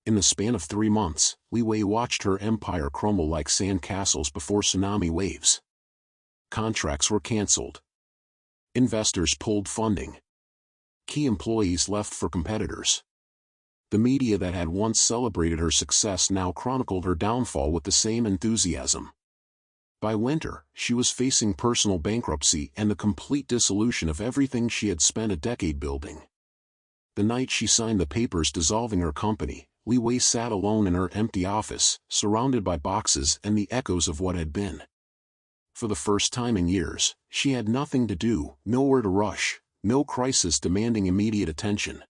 In the span of 3 months, Li Wei watched her empire crumble like sand castles before tsunami waves. Contracts were canceled. Investors pulled funding. Key employees left for competitors. The media that had once celebrated her success now chronicled her downfall with the same enthusiasm. By winter, she was facing personal bankruptcy and the complete dissolution of everything she had spent a decade building. The night she signed the papers dissolving her company, Li Wei sat alone in her empty office, surrounded by boxes and the echoes of what had been. For the first time in years, she had nothing to do, nowhere to rush, no crisis demanding immediate attention.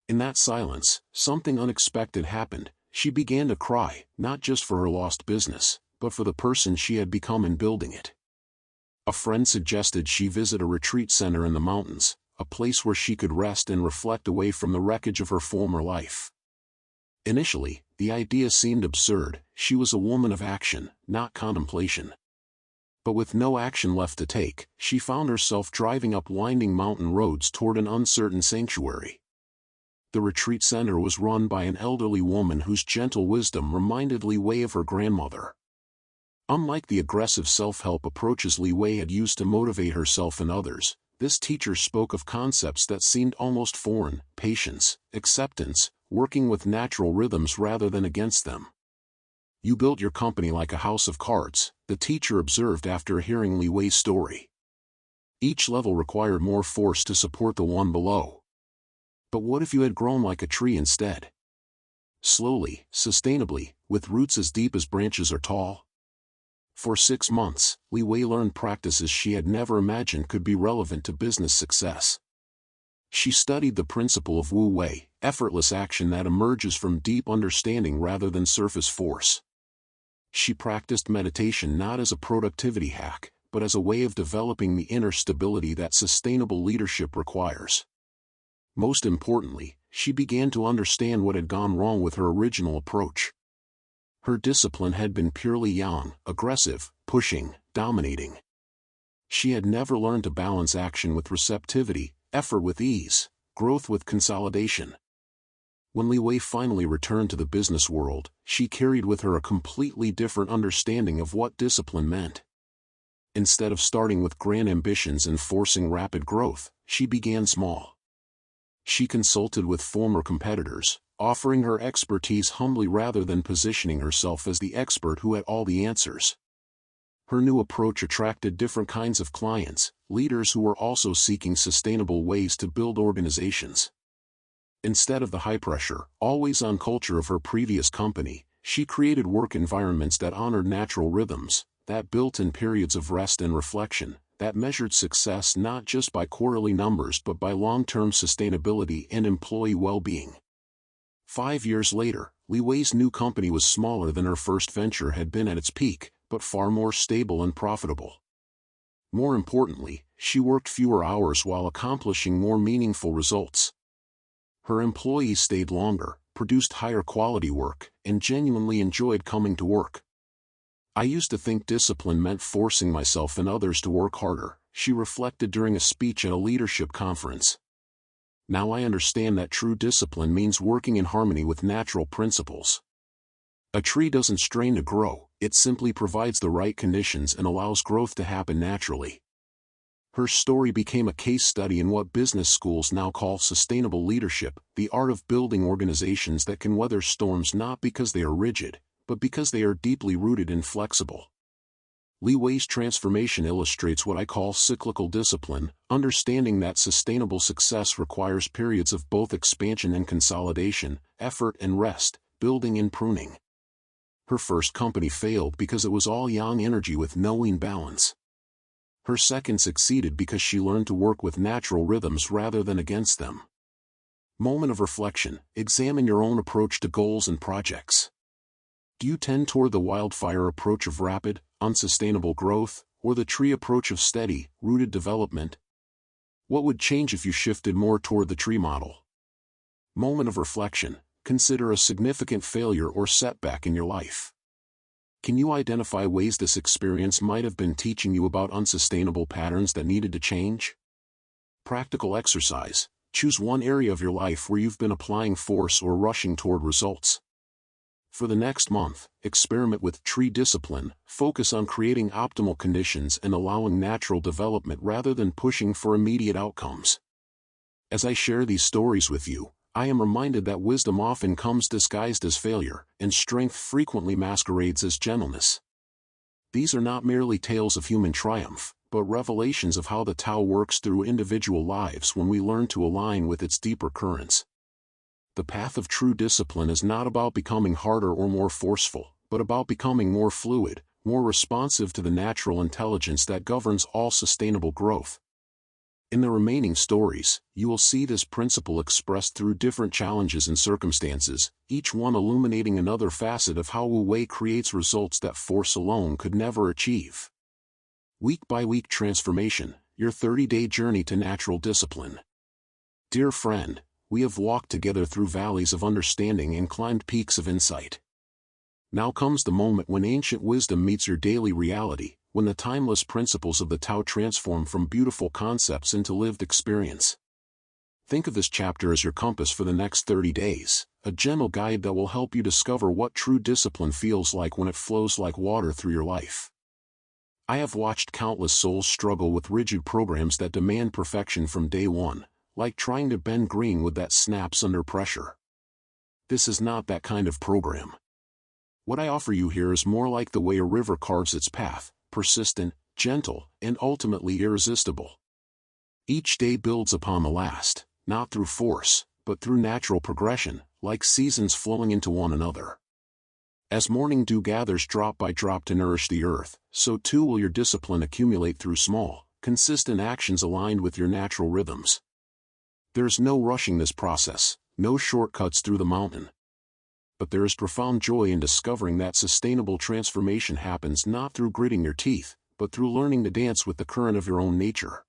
In that silence, something unexpected happened. She began to cry, not just for her lost business, but for the person she had become in building it. A friend suggested she visit a retreat center in the mountains, a place where she could rest and reflect away from the wreckage of her former life. Initially, the idea seemed absurd. She was a woman of action, not contemplation. But with no action left to take, she found herself driving up winding mountain roads toward an uncertain sanctuary. The retreat center was run by an elderly woman whose gentle wisdom reminded Li Wei of her grandmother. Unlike the aggressive self-help approaches Li Wei had used to motivate herself and others, this teacher spoke of concepts that seemed almost foreign: patience, acceptance, working with natural rhythms rather than against them. You built your company like a house of cards, the teacher observed after hearing Li Wei's story. Each level required more force to support the one below. But what if you had grown like a tree instead? Slowly, sustainably, with roots as deep as branches are tall. For 6 months, Li Wei learned practices she had never imagined could be relevant to business success. She studied the principle of Wu Wei, effortless action that emerges from deep understanding rather than surface force. She practiced meditation not as a productivity hack, but as a way of developing the inner stability that sustainable leadership requires. Most importantly, she began to understand what had gone wrong with her original approach. Her discipline had been purely yang, aggressive, pushing, dominating. She had never learned to balance action with receptivity, effort with ease, growth with consolidation. When Li Wei finally returned to the business world, she carried with her a completely different understanding of what discipline meant. Instead of starting with grand ambitions and forcing rapid growth, she began small. She consulted with former competitors, offering her expertise humbly rather than positioning herself as the expert who had all the answers. Her new approach attracted different kinds of clients, leaders who were also seeking sustainable ways to build organizations. Instead of the high-pressure, always-on culture of her previous company, she created work environments that honored natural rhythms, that built in periods of rest and reflection, that measured success not just by quarterly numbers but by long-term sustainability and employee well-being. 5 years later, Li Wei's new company was smaller than her first venture had been at its peak, but far more stable and profitable. More importantly, she worked fewer hours while accomplishing more meaningful results. Her employees stayed longer, produced higher quality work, and genuinely enjoyed coming to work. I used to think discipline meant forcing myself and others to work harder, she reflected during a speech at a leadership conference. Now I understand that true discipline means working in harmony with natural principles. A tree doesn't strain to grow, it simply provides the right conditions and allows growth to happen naturally. Her story became a case study in what business schools now call sustainable leadership, the art of building organizations that can weather storms not because they are rigid, but because they are deeply rooted and flexible. Li Wei's transformation illustrates what I call cyclical discipline, understanding that sustainable success requires periods of both expansion and consolidation, effort and rest, building and pruning. Her first company failed because it was all yang energy with no yin balance. Her second succeeded because she learned to work with natural rhythms rather than against them. Moment of reflection: examine your own approach to goals and projects. Do you tend toward the wildfire approach of rapid, unsustainable growth, or the tree approach of steady, rooted development? What would change if you shifted more toward the tree model? Moment of reflection: consider a significant failure or setback in your life. Can you identify ways this experience might have been teaching you about unsustainable patterns that needed to change? Practical exercise: choose one area of your life where you've been applying force or rushing toward results. For the next month, experiment with tree discipline, focus on creating optimal conditions and allowing natural development rather than pushing for immediate outcomes. As I share these stories with you, I am reminded that wisdom often comes disguised as failure, and strength frequently masquerades as gentleness. These are not merely tales of human triumph, but revelations of how the Tao works through individual lives when we learn to align with its deeper currents. The path of true discipline is not about becoming harder or more forceful, but about becoming more fluid, more responsive to the natural intelligence that governs all sustainable growth. In the remaining stories, you will see this principle expressed through different challenges and circumstances, each one illuminating another facet of how Wu Wei creates results that force alone could never achieve. Week by week transformation, your 30-day journey to natural discipline. Dear friend, we have walked together through valleys of understanding and climbed peaks of insight. Now comes the moment when ancient wisdom meets your daily reality, when the timeless principles of the Tao transform from beautiful concepts into lived experience. Think of this chapter as your compass for the next 30 days, a gentle guide that will help you discover what true discipline feels like when it flows like water through your life. I have watched countless souls struggle with rigid programs that demand perfection from day one, like trying to bend green wood that snaps under pressure. This is not that kind of program. What I offer you here is more like the way a river carves its path, persistent, gentle, and ultimately irresistible. Each day builds upon the last, not through force, but through natural progression, like seasons flowing into one another. As morning dew gathers drop by drop to nourish the earth, so too will your discipline accumulate through small, consistent actions aligned with your natural rhythms. There's no rushing this process, no shortcuts through the mountain. But there is profound joy in discovering that sustainable transformation happens not through gritting your teeth, but through learning to dance with the current of your own nature.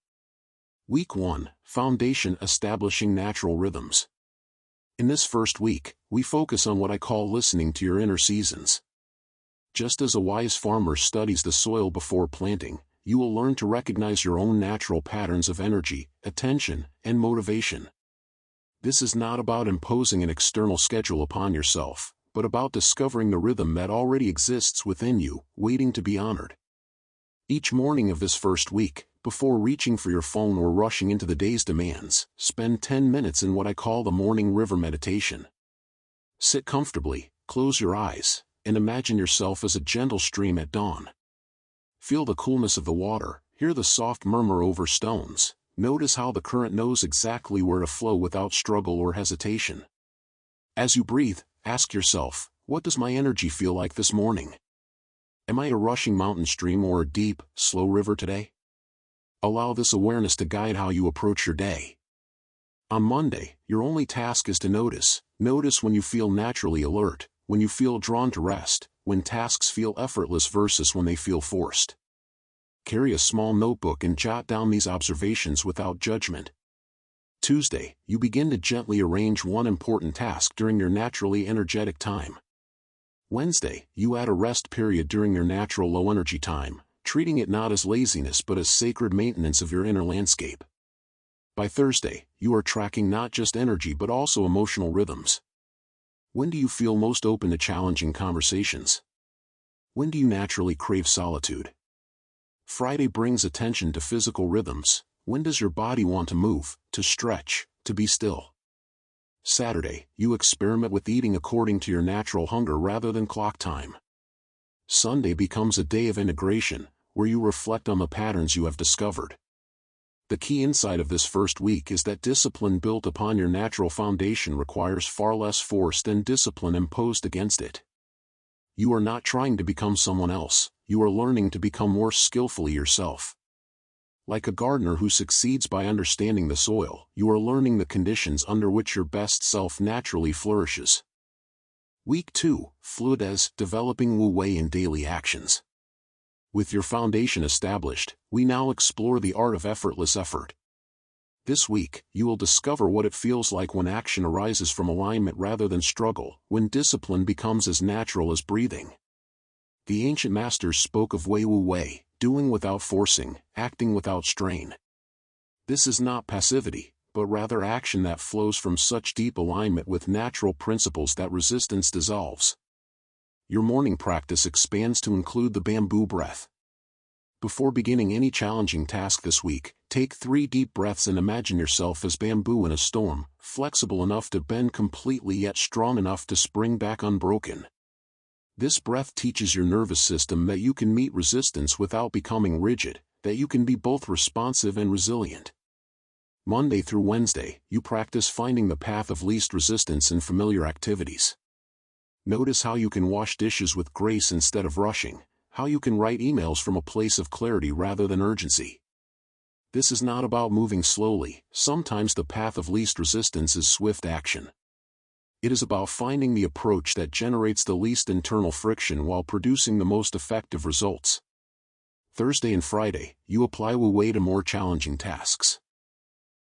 Week 1, Foundation: Establishing Natural Rhythms. In this first week, we focus on what I call listening to your inner seasons. Just as a wise farmer studies the soil before planting, you will learn to recognize your own natural patterns of energy, attention, and motivation. This is not about imposing an external schedule upon yourself, but about discovering the rhythm that already exists within you, waiting to be honored. Each morning of this first week, before reaching for your phone or rushing into the day's demands, spend 10 minutes in what I call the morning river meditation. Sit comfortably, close your eyes, and imagine yourself as a gentle stream at dawn. Feel the coolness of the water, hear the soft murmur over stones, notice how the current knows exactly where to flow without struggle or hesitation. As you breathe, ask yourself, what does my energy feel like this morning? Am I a rushing mountain stream or a deep, slow river today? Allow this awareness to guide how you approach your day. On Monday, your only task is to notice. Notice when you feel naturally alert, when you feel drawn to rest, when tasks feel effortless versus when they feel forced. Carry a small notebook and jot down these observations without judgment. Tuesday, you begin to gently arrange one important task during your naturally energetic time. Wednesday, you add a rest period during your natural low-energy time, treating it not as laziness but as sacred maintenance of your inner landscape. By Thursday, you are tracking not just energy but also emotional rhythms. When do you feel most open to challenging conversations? When do you naturally crave solitude? Friday brings attention to physical rhythms. When does your body want to move, to stretch, to be still? Saturday, you experiment with eating according to your natural hunger rather than clock time. Sunday becomes a day of integration, where you reflect on the patterns you have discovered. The key insight of this first week is that discipline built upon your natural foundation requires far less force than discipline imposed against it. You are not trying to become someone else, you are learning to become more skillfully yourself. Like a gardener who succeeds by understanding the soil, you are learning the conditions under which your best self naturally flourishes. Week 2, fluid as developing Wu Wei in daily actions. With your foundation established, we now explore the art of effortless effort. This week, you will discover what it feels like when action arises from alignment rather than struggle, when discipline becomes as natural as breathing. The ancient masters spoke of Wei Wu Wei, doing without forcing, acting without strain. This is not passivity, but rather action that flows from such deep alignment with natural principles that resistance dissolves. Your morning practice expands to include the bamboo breath. Before beginning any challenging task this week, take 3 deep breaths and imagine yourself as bamboo in a storm, flexible enough to bend completely yet strong enough to spring back unbroken. This breath teaches your nervous system that you can meet resistance without becoming rigid, that you can be both responsive and resilient. Monday through Wednesday, you practice finding the path of least resistance in familiar activities. Notice how you can wash dishes with grace instead of rushing, how you can write emails from a place of clarity rather than urgency. This is not about moving slowly. Sometimes the path of least resistance is swift action. It is about finding the approach that generates the least internal friction while producing the most effective results. Thursday and Friday, you apply Wu Wei to more challenging tasks.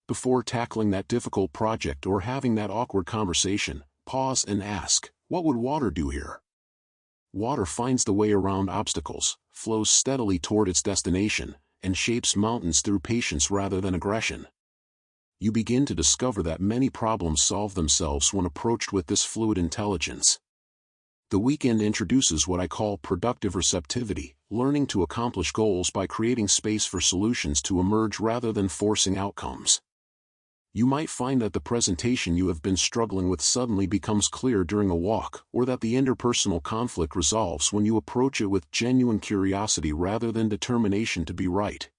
Before tackling that difficult project or having that awkward conversation, pause and ask, what would water do here? Water finds the way around obstacles, flows steadily toward its destination, and shapes mountains through patience rather than aggression. You begin to discover that many problems solve themselves when approached with this fluid intelligence. The weekend introduces what I call productive receptivity, learning to accomplish goals by creating space for solutions to emerge rather than forcing outcomes. You might find that the presentation you have been struggling with suddenly becomes clear during a walk, or that the interpersonal conflict resolves when you approach it with genuine curiosity rather than determination to be right.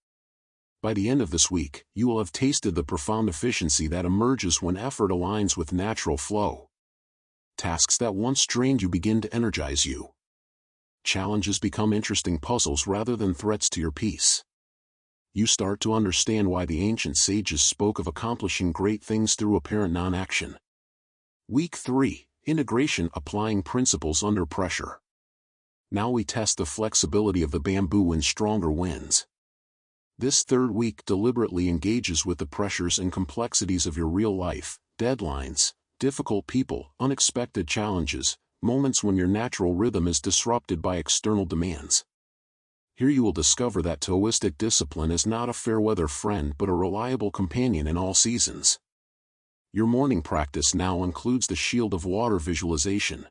By the end of this week, you will have tasted the profound efficiency that emerges when effort aligns with natural flow. Tasks that once drained you begin to energize you. Challenges become interesting puzzles rather than threats to your peace. You start to understand why the ancient sages spoke of accomplishing great things through apparent non-action. Week 3, Integration, applying principles under pressure. Now we test the flexibility of the bamboo in stronger winds. This third week deliberately engages with the pressures and complexities of your real life, deadlines, difficult people, unexpected challenges, moments when your natural rhythm is disrupted by external demands. Here you will discover that Taoistic discipline is not a fair-weather friend but a reliable companion in all seasons. Your morning practice now includes the shield of water visualization.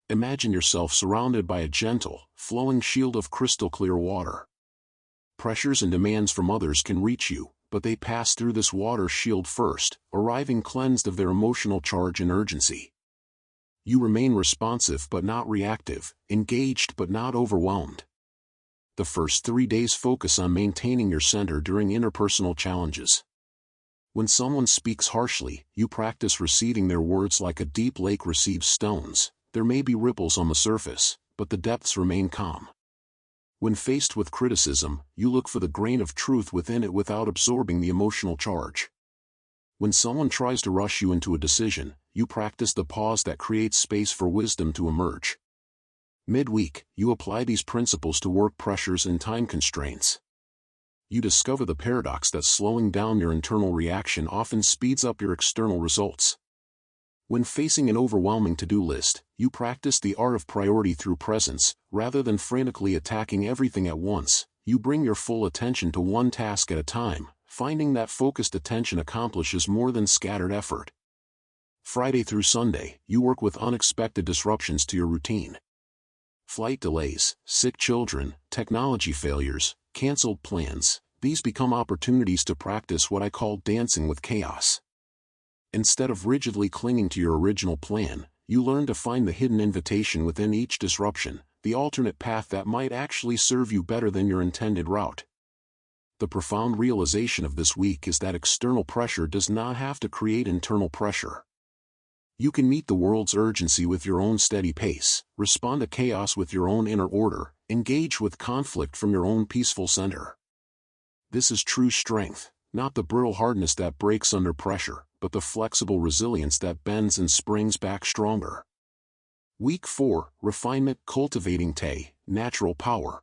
Imagine yourself surrounded by a gentle, flowing shield of crystal-clear water. Pressures and demands from others can reach you, but they pass through this water shield first, arriving cleansed of their emotional charge and urgency. You remain responsive but not reactive, engaged but not overwhelmed. The first 3 days focus on maintaining your center during interpersonal challenges. When someone speaks harshly, you practice receiving their words like a deep lake receives stones. There may be ripples on the surface, but the depths remain calm. When faced with criticism, you look for the grain of truth within it without absorbing the emotional charge. When someone tries to rush you into a decision, you practice the pause that creates space for wisdom to emerge. Midweek, you apply these principles to work pressures and time constraints. You discover the paradox that slowing down your internal reaction often speeds up your external results. When facing an overwhelming to-do list, you practice the art of priority through presence. Rather than frantically attacking everything at once, you bring your full attention to one task at a time, finding that focused attention accomplishes more than scattered effort. Friday through Sunday, you work with unexpected disruptions to your routine. Flight delays, sick children, technology failures, canceled plans, these become opportunities to practice what I call dancing with chaos. Instead of rigidly clinging to your original plan, you learn to find the hidden invitation within each disruption, the alternate path that might actually serve you better than your intended route. The profound realization of this week is that external pressure does not have to create internal pressure. You can meet the world's urgency with your own steady pace, respond to chaos with your own inner order, engage with conflict from your own peaceful center. This is true strength, not the brittle hardness that breaks under pressure, but the flexible resilience that bends and springs back stronger. Week 4, Refinement, Cultivating Te, Natural Power.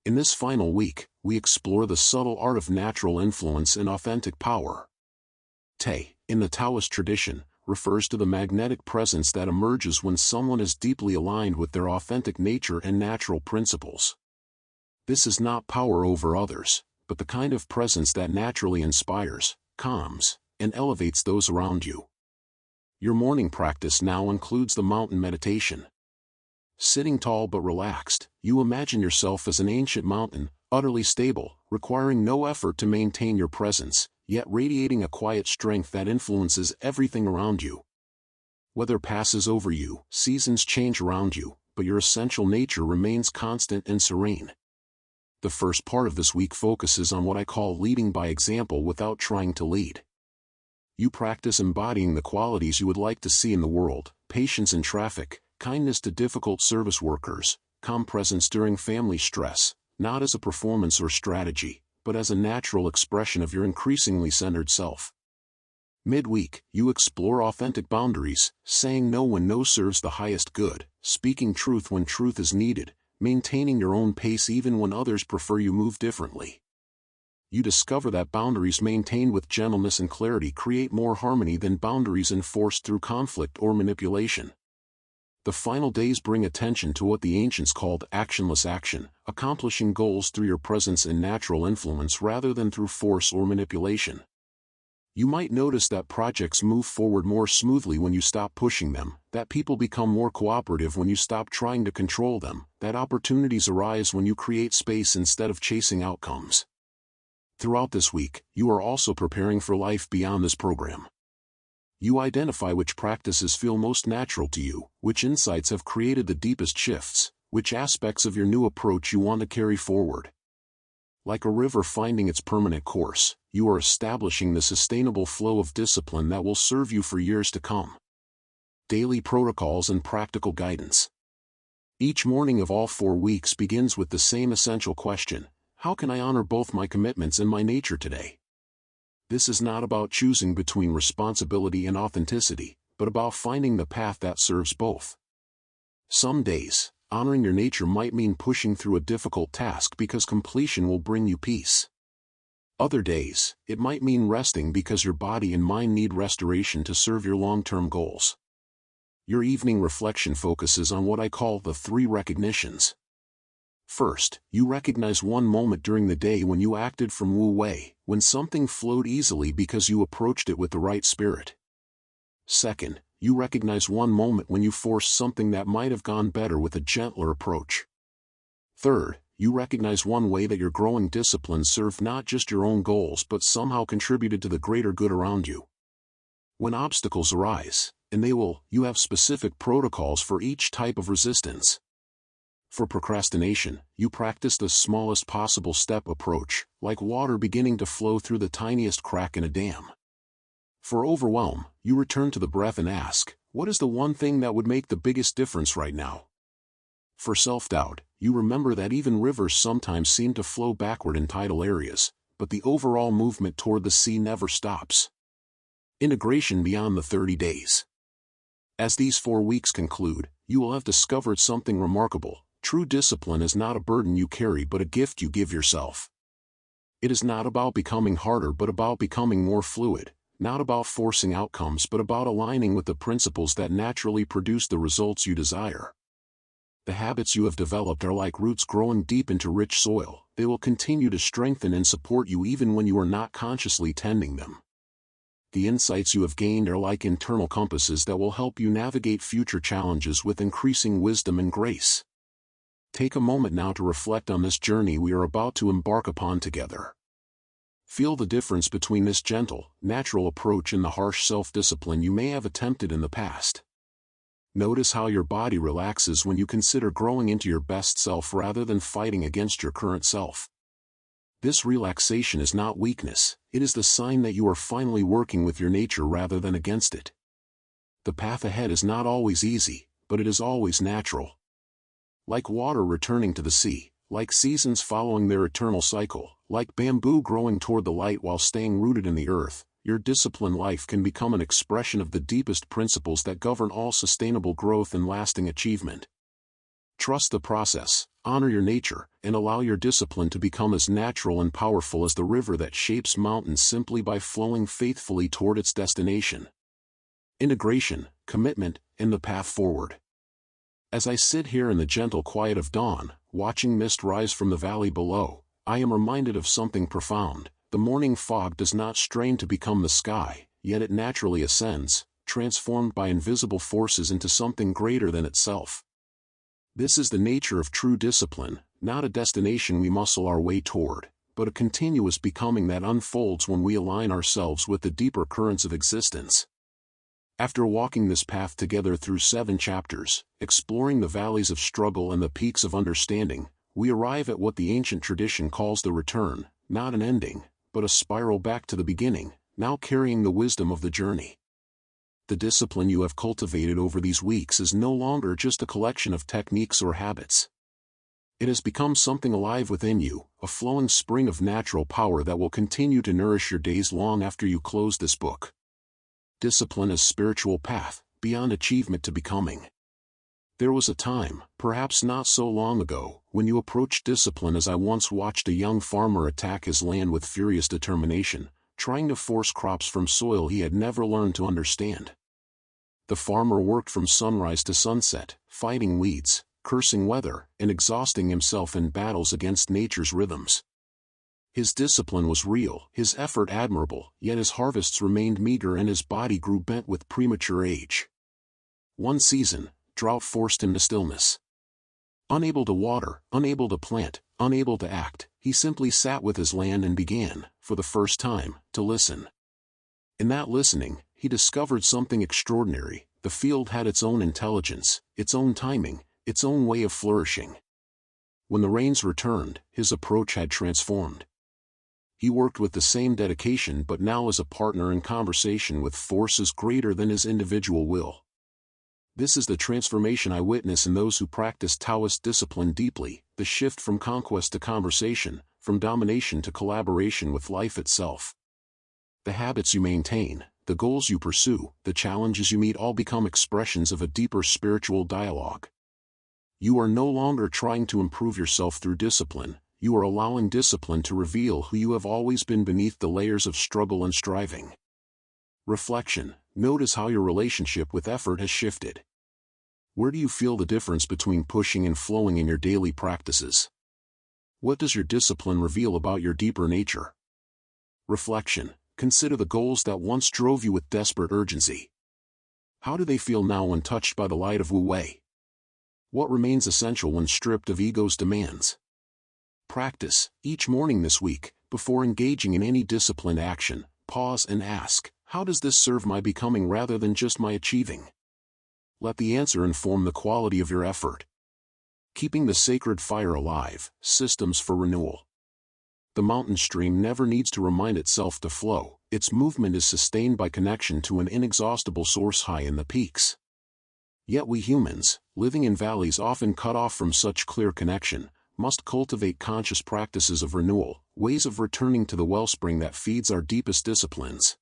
In this final week, we explore the subtle art of natural influence and authentic power. Te, in the Taoist tradition, refers to the magnetic presence that emerges when someone is deeply aligned with their authentic nature and natural principles. This is not power over others, but the kind of presence that naturally inspires, calms, and elevates those around you. Your morning practice now includes the mountain meditation. Sitting tall but relaxed, you imagine yourself as an ancient mountain, utterly stable, requiring no effort to maintain your presence, yet radiating a quiet strength that influences everything around you. Weather passes over you, seasons change around you, but your essential nature remains constant and serene. The first part of this week focuses on what I call leading by example without trying to lead. You practice embodying the qualities you would like to see in the world: patience in traffic, kindness to difficult service workers, calm presence during family stress, not as a performance or strategy, but as a natural expression of your increasingly centered self. Midweek, you explore authentic boundaries, saying no when no serves the highest good, speaking truth when truth is needed, maintaining your own pace even when others prefer you move differently. You discover that boundaries maintained with gentleness and clarity create more harmony than boundaries enforced through conflict or manipulation. The final days bring attention to what the ancients called actionless action, accomplishing goals through your presence and natural influence rather than through force or manipulation. You might notice that projects move forward more smoothly when you stop pushing them, that people become more cooperative when you stop trying to control them, that opportunities arise when you create space instead of chasing outcomes. Throughout this week, you are also preparing for life beyond this program. You identify which practices feel most natural to you, which insights have created the deepest shifts, which aspects of your new approach you want to carry forward. Like a river finding its permanent course, you are establishing the sustainable flow of discipline that will serve you for years to come. Daily protocols and practical guidance. Each morning of all 4 weeks begins with the same essential question: how can I honor both my commitments and my nature today? This is not about choosing between responsibility and authenticity, but about finding the path that serves both. Some days, honoring your nature might mean pushing through a difficult task because completion will bring you peace. Other days, it might mean resting because your body and mind need restoration to serve your long-term goals. Your evening reflection focuses on what I call the 3 recognitions. First, you recognize one moment during the day when you acted from Wu Wei, when something flowed easily because you approached it with the right spirit. Second, you recognize one moment when you forced something that might have gone better with a gentler approach. Third, you recognize one way that your growing discipline served not just your own goals but somehow contributed to the greater good around you. When obstacles arise, and they will, you have specific protocols for each type of resistance. For procrastination, you practice the smallest possible step approach, like water beginning to flow through the tiniest crack in a dam. For overwhelm, you return to the breath and ask, what is the one thing that would make the biggest difference right now? For self-doubt, you remember that even rivers sometimes seem to flow backward in tidal areas, but the overall movement toward the sea never stops. Integration beyond the 30 days. As these 4 weeks conclude, you will have discovered something remarkable. True discipline is not a burden you carry but a gift you give yourself. It is not about becoming harder but about becoming more fluid, not about forcing outcomes but about aligning with the principles that naturally produce the results you desire. The habits you have developed are like roots growing deep into rich soil. They will continue to strengthen and support you even when you are not consciously tending them. The insights you have gained are like internal compasses that will help you navigate future challenges with increasing wisdom and grace. Take a moment now to reflect on this journey we are about to embark upon together. Feel the difference between this gentle, natural approach and the harsh self-discipline you may have attempted in the past. Notice how your body relaxes when you consider growing into your best self rather than fighting against your current self. This relaxation is not weakness, it is the sign that you are finally working with your nature rather than against it. The path ahead is not always easy, but it is always natural. Like water returning to the sea, like seasons following their eternal cycle, like bamboo growing toward the light while staying rooted in the earth, your disciplined life can become an expression of the deepest principles that govern all sustainable growth and lasting achievement. Trust the process, honor your nature, and allow your discipline to become as natural and powerful as the river that shapes mountains simply by flowing faithfully toward its destination. Integration, commitment, and the path forward. As I sit here in the gentle quiet of dawn, watching mist rise from the valley below, I am reminded of something profound. The morning fog does not strain to become the sky, yet it naturally ascends, transformed by invisible forces into something greater than itself. This is the nature of true discipline, not a destination we muscle our way toward, but a continuous becoming that unfolds when we align ourselves with the deeper currents of existence. After walking this path together through 7 chapters, exploring the valleys of struggle and the peaks of understanding, we arrive at what the ancient tradition calls the return, not an ending, but a spiral back to the beginning, now carrying the wisdom of the journey. The discipline you have cultivated over these weeks is no longer just a collection of techniques or habits. It has become something alive within you, a flowing spring of natural power that will continue to nourish your days long after you close this book. Discipline as spiritual path, beyond achievement to becoming. There was a time, perhaps not so long ago, when you approached discipline as I once watched a young farmer attack his land with furious determination, trying to force crops from soil he had never learned to understand. The farmer worked from sunrise to sunset, fighting weeds, cursing weather, and exhausting himself in battles against nature's rhythms. His discipline was real, his effort admirable, yet his harvests remained meager and his body grew bent with premature age. One season, drought forced him to stillness. Unable to water, unable to plant, unable to act, he simply sat with his land and began, for the first time, to listen. In that listening, he discovered something extraordinary. The field had its own intelligence, its own timing, its own way of flourishing. When the rains returned, his approach had transformed. He worked with the same dedication but now as a partner in conversation with forces greater than his individual will. This is the transformation I witness in those who practice Taoist discipline deeply, the shift from conquest to conversation, from domination to collaboration with life itself. The habits you maintain, the goals you pursue, the challenges you meet all become expressions of a deeper spiritual dialogue. You are no longer trying to improve yourself through discipline, you are allowing discipline to reveal who you have always been beneath the layers of struggle and striving. Reflection. Notice how your relationship with effort has shifted. Where do you feel the difference between pushing and flowing in your daily practices? What does your discipline reveal about your deeper nature? Reflection. Consider the goals that once drove you with desperate urgency. How do they feel now when touched by the light of Wu Wei? What remains essential when stripped of ego's demands? Practice, each morning this week, before engaging in any disciplined action, pause and ask, how does this serve my becoming rather than just my achieving? Let the answer inform the quality of your effort. Keeping the sacred fire alive, systems for renewal. The mountain stream never needs to remind itself to flow, its movement is sustained by connection to an inexhaustible source high in the peaks. Yet we humans, living in valleys often cut off from such clear connection, must cultivate conscious practices of renewal, ways of returning to the wellspring that feeds our deepest disciplines.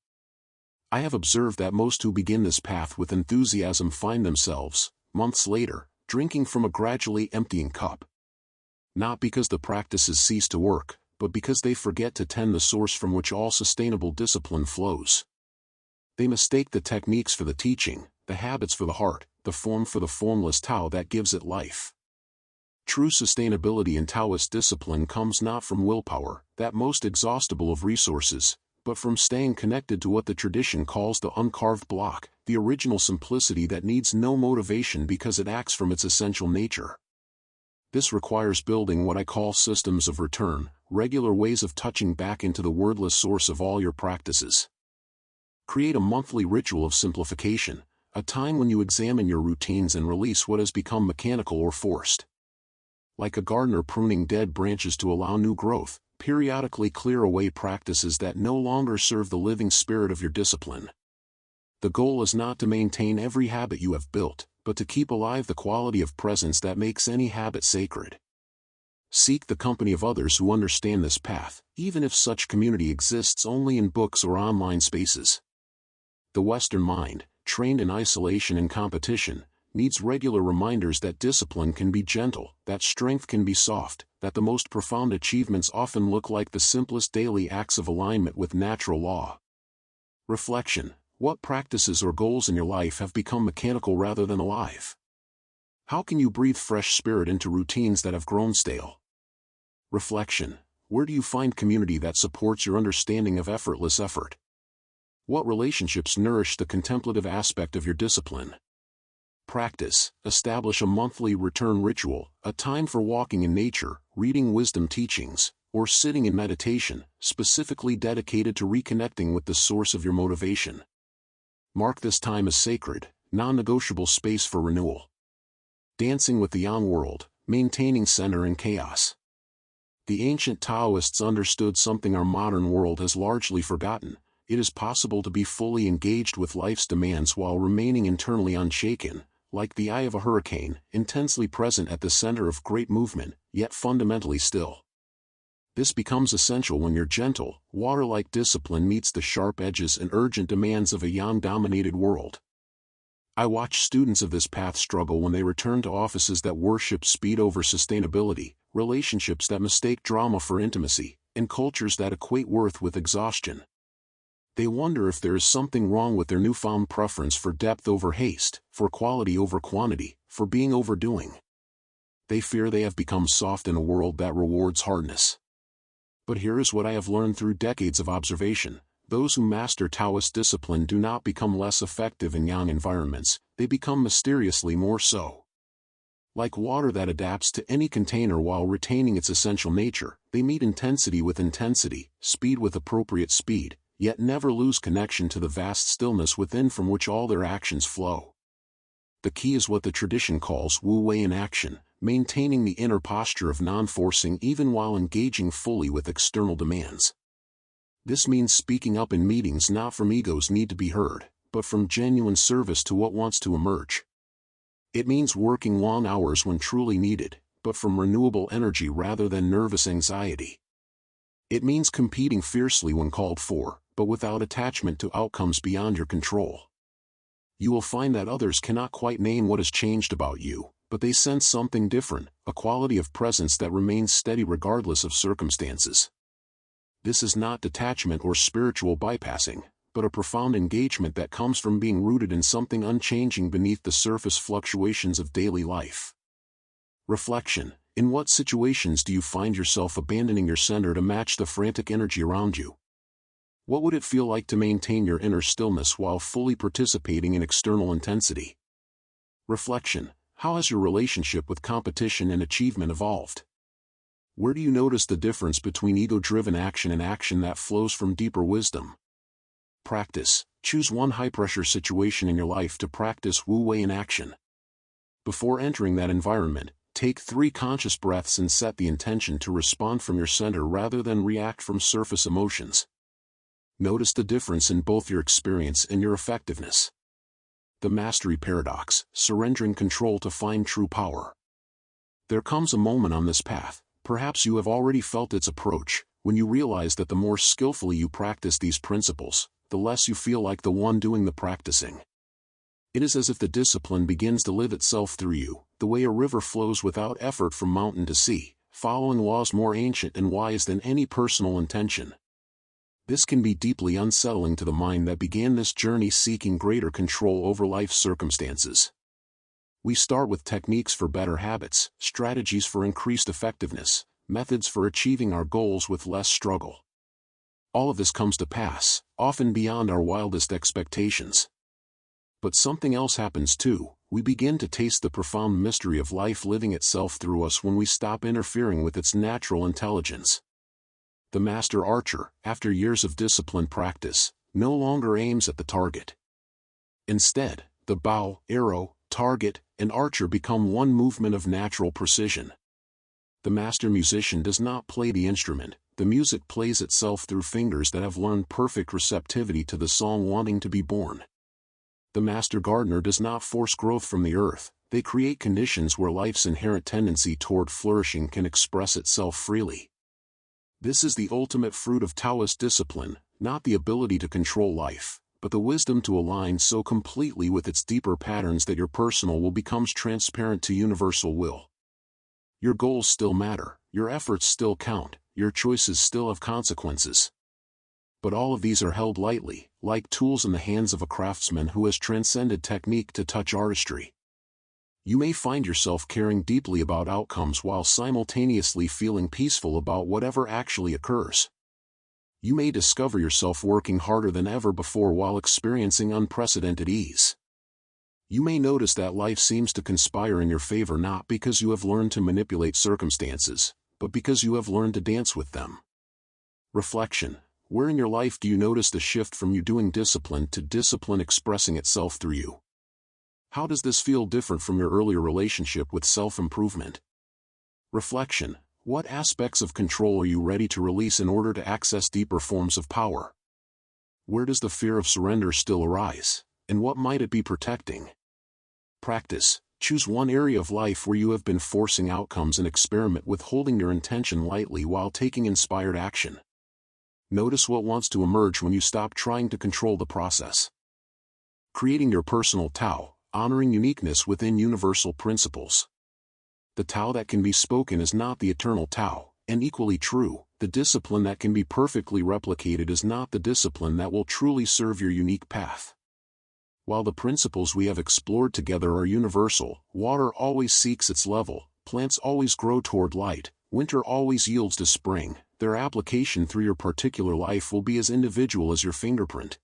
I have observed that most who begin this path with enthusiasm find themselves, months later, drinking from a gradually emptying cup. Not because the practices cease to work, but because they forget to tend the source from which all sustainable discipline flows. They mistake the techniques for the teaching, the habits for the heart, the form for the formless Tao that gives it life. True sustainability in Taoist discipline comes not from willpower, that most exhaustible of resources, but from staying connected to what the tradition calls the uncarved block, the original simplicity that needs no motivation because it acts from its essential nature. This requires building what I call systems of return, regular ways of touching back into the wordless source of all your practices. Create a monthly ritual of simplification, a time when you examine your routines and release what has become mechanical or forced. Like a gardener pruning dead branches to allow new growth, periodically clear away practices that no longer serve the living spirit of your discipline. The goal is not to maintain every habit you have built, but to keep alive the quality of presence that makes any habit sacred. Seek the company of others who understand this path, even if such community exists only in books or online spaces. The Western mind, trained in isolation and competition, needs regular reminders that discipline can be gentle, that strength can be soft, that the most profound achievements often look like the simplest daily acts of alignment with natural law. Reflection: what practices or goals in your life have become mechanical rather than alive? How can you breathe fresh spirit into routines that have grown stale? Reflection: where do you find community that supports your understanding of effortless effort? What relationships nourish the contemplative aspect of your discipline? Practice: establish a monthly return ritual, a time for walking in nature, reading wisdom teachings, or sitting in meditation, specifically dedicated to reconnecting with the source of your motivation. Mark this time as sacred, non-negotiable space for renewal. Dancing with the yang world, maintaining center in chaos. The ancient Taoists understood something our modern world has largely forgotten: it is possible to be fully engaged with life's demands while remaining internally unshaken, like the eye of a hurricane, intensely present at the center of great movement, yet fundamentally still. This becomes essential when your gentle, water-like discipline meets the sharp edges and urgent demands of a yang-dominated world. I watch students of this path struggle when they return to offices that worship speed over sustainability, relationships that mistake drama for intimacy, and cultures that equate worth with exhaustion. They wonder if there is something wrong with their newfound preference for depth over haste, for quality over quantity, for being overdoing. They fear they have become soft in a world that rewards hardness. But here is what I have learned through decades of observation: those who master Taoist discipline do not become less effective in yang environments, they become mysteriously more so. Like water that adapts to any container while retaining its essential nature, they meet intensity with intensity, speed with appropriate speed, yet never lose connection to the vast stillness within from which all their actions flow. The key is what the tradition calls Wu Wei in action, maintaining the inner posture of non-forcing even while engaging fully with external demands. This means speaking up in meetings not from ego's need to be heard, but from genuine service to what wants to emerge. It means working long hours when truly needed, but from renewable energy rather than nervous anxiety. It means competing fiercely when called for, but without attachment to outcomes beyond your control. You will find that others cannot quite name what has changed about you, but they sense something different, a quality of presence that remains steady regardless of circumstances. This is not detachment or spiritual bypassing, but a profound engagement that comes from being rooted in something unchanging beneath the surface fluctuations of daily life. Reflection: in what situations do you find yourself abandoning your center to match the frantic energy around you? What would it feel like to maintain your inner stillness while fully participating in external intensity? Reflection: how has your relationship with competition and achievement evolved? Where do you notice the difference between ego-driven action and action that flows from deeper wisdom? Practice. Choose one high-pressure situation in your life to practice Wu Wei in action. Before entering that environment, take 3 conscious breaths and set the intention to respond from your center rather than react from surface emotions. Notice the difference in both your experience and your effectiveness. The mastery paradox, surrendering control to find true power. There comes a moment on this path, perhaps you have already felt its approach, when you realize that the more skillfully you practice these principles, the less you feel like the one doing the practicing. It is as if the discipline begins to live itself through you, the way a river flows without effort from mountain to sea, following laws more ancient and wise than any personal intention. This can be deeply unsettling to the mind that began this journey seeking greater control over life's circumstances. We start with techniques for better habits, strategies for increased effectiveness, methods for achieving our goals with less struggle. All of this comes to pass, often beyond our wildest expectations. But something else happens too. We begin to taste the profound mystery of life living itself through us when we stop interfering with its natural intelligence. The master archer, after years of disciplined practice, no longer aims at the target. Instead, the bow, arrow, target, and archer become one movement of natural precision. The master musician does not play the instrument, the music plays itself through fingers that have learned perfect receptivity to the song wanting to be born. The master gardener does not force growth from the earth, they create conditions where life's inherent tendency toward flourishing can express itself freely. This is the ultimate fruit of Taoist discipline, not the ability to control life, but the wisdom to align so completely with its deeper patterns that your personal will becomes transparent to universal will. Your goals still matter, your efforts still count, your choices still have consequences. But all of these are held lightly, like tools in the hands of a craftsman who has transcended technique to touch artistry. You may find yourself caring deeply about outcomes while simultaneously feeling peaceful about whatever actually occurs. You may discover yourself working harder than ever before while experiencing unprecedented ease. You may notice that life seems to conspire in your favor not because you have learned to manipulate circumstances, but because you have learned to dance with them. Reflection. Where in your life do you notice the shift from you doing discipline to discipline expressing itself through you? How does this feel different from your earlier relationship with self-improvement? Reflection. What aspects of control are you ready to release in order to access deeper forms of power? Where does the fear of surrender still arise, and what might it be protecting? Practice. Choose one area of life where you have been forcing outcomes and experiment with holding your intention lightly while taking inspired action. Notice what wants to emerge when you stop trying to control the process. Creating your personal Tao, honoring uniqueness within universal principles. The Tao that can be spoken is not the eternal Tao, and equally true, the discipline that can be perfectly replicated is not the discipline that will truly serve your unique path. While the principles we have explored together are universal, water always seeks its level, plants always grow toward light, winter always yields to spring, their application through your particular life will be as individual as your fingerprint.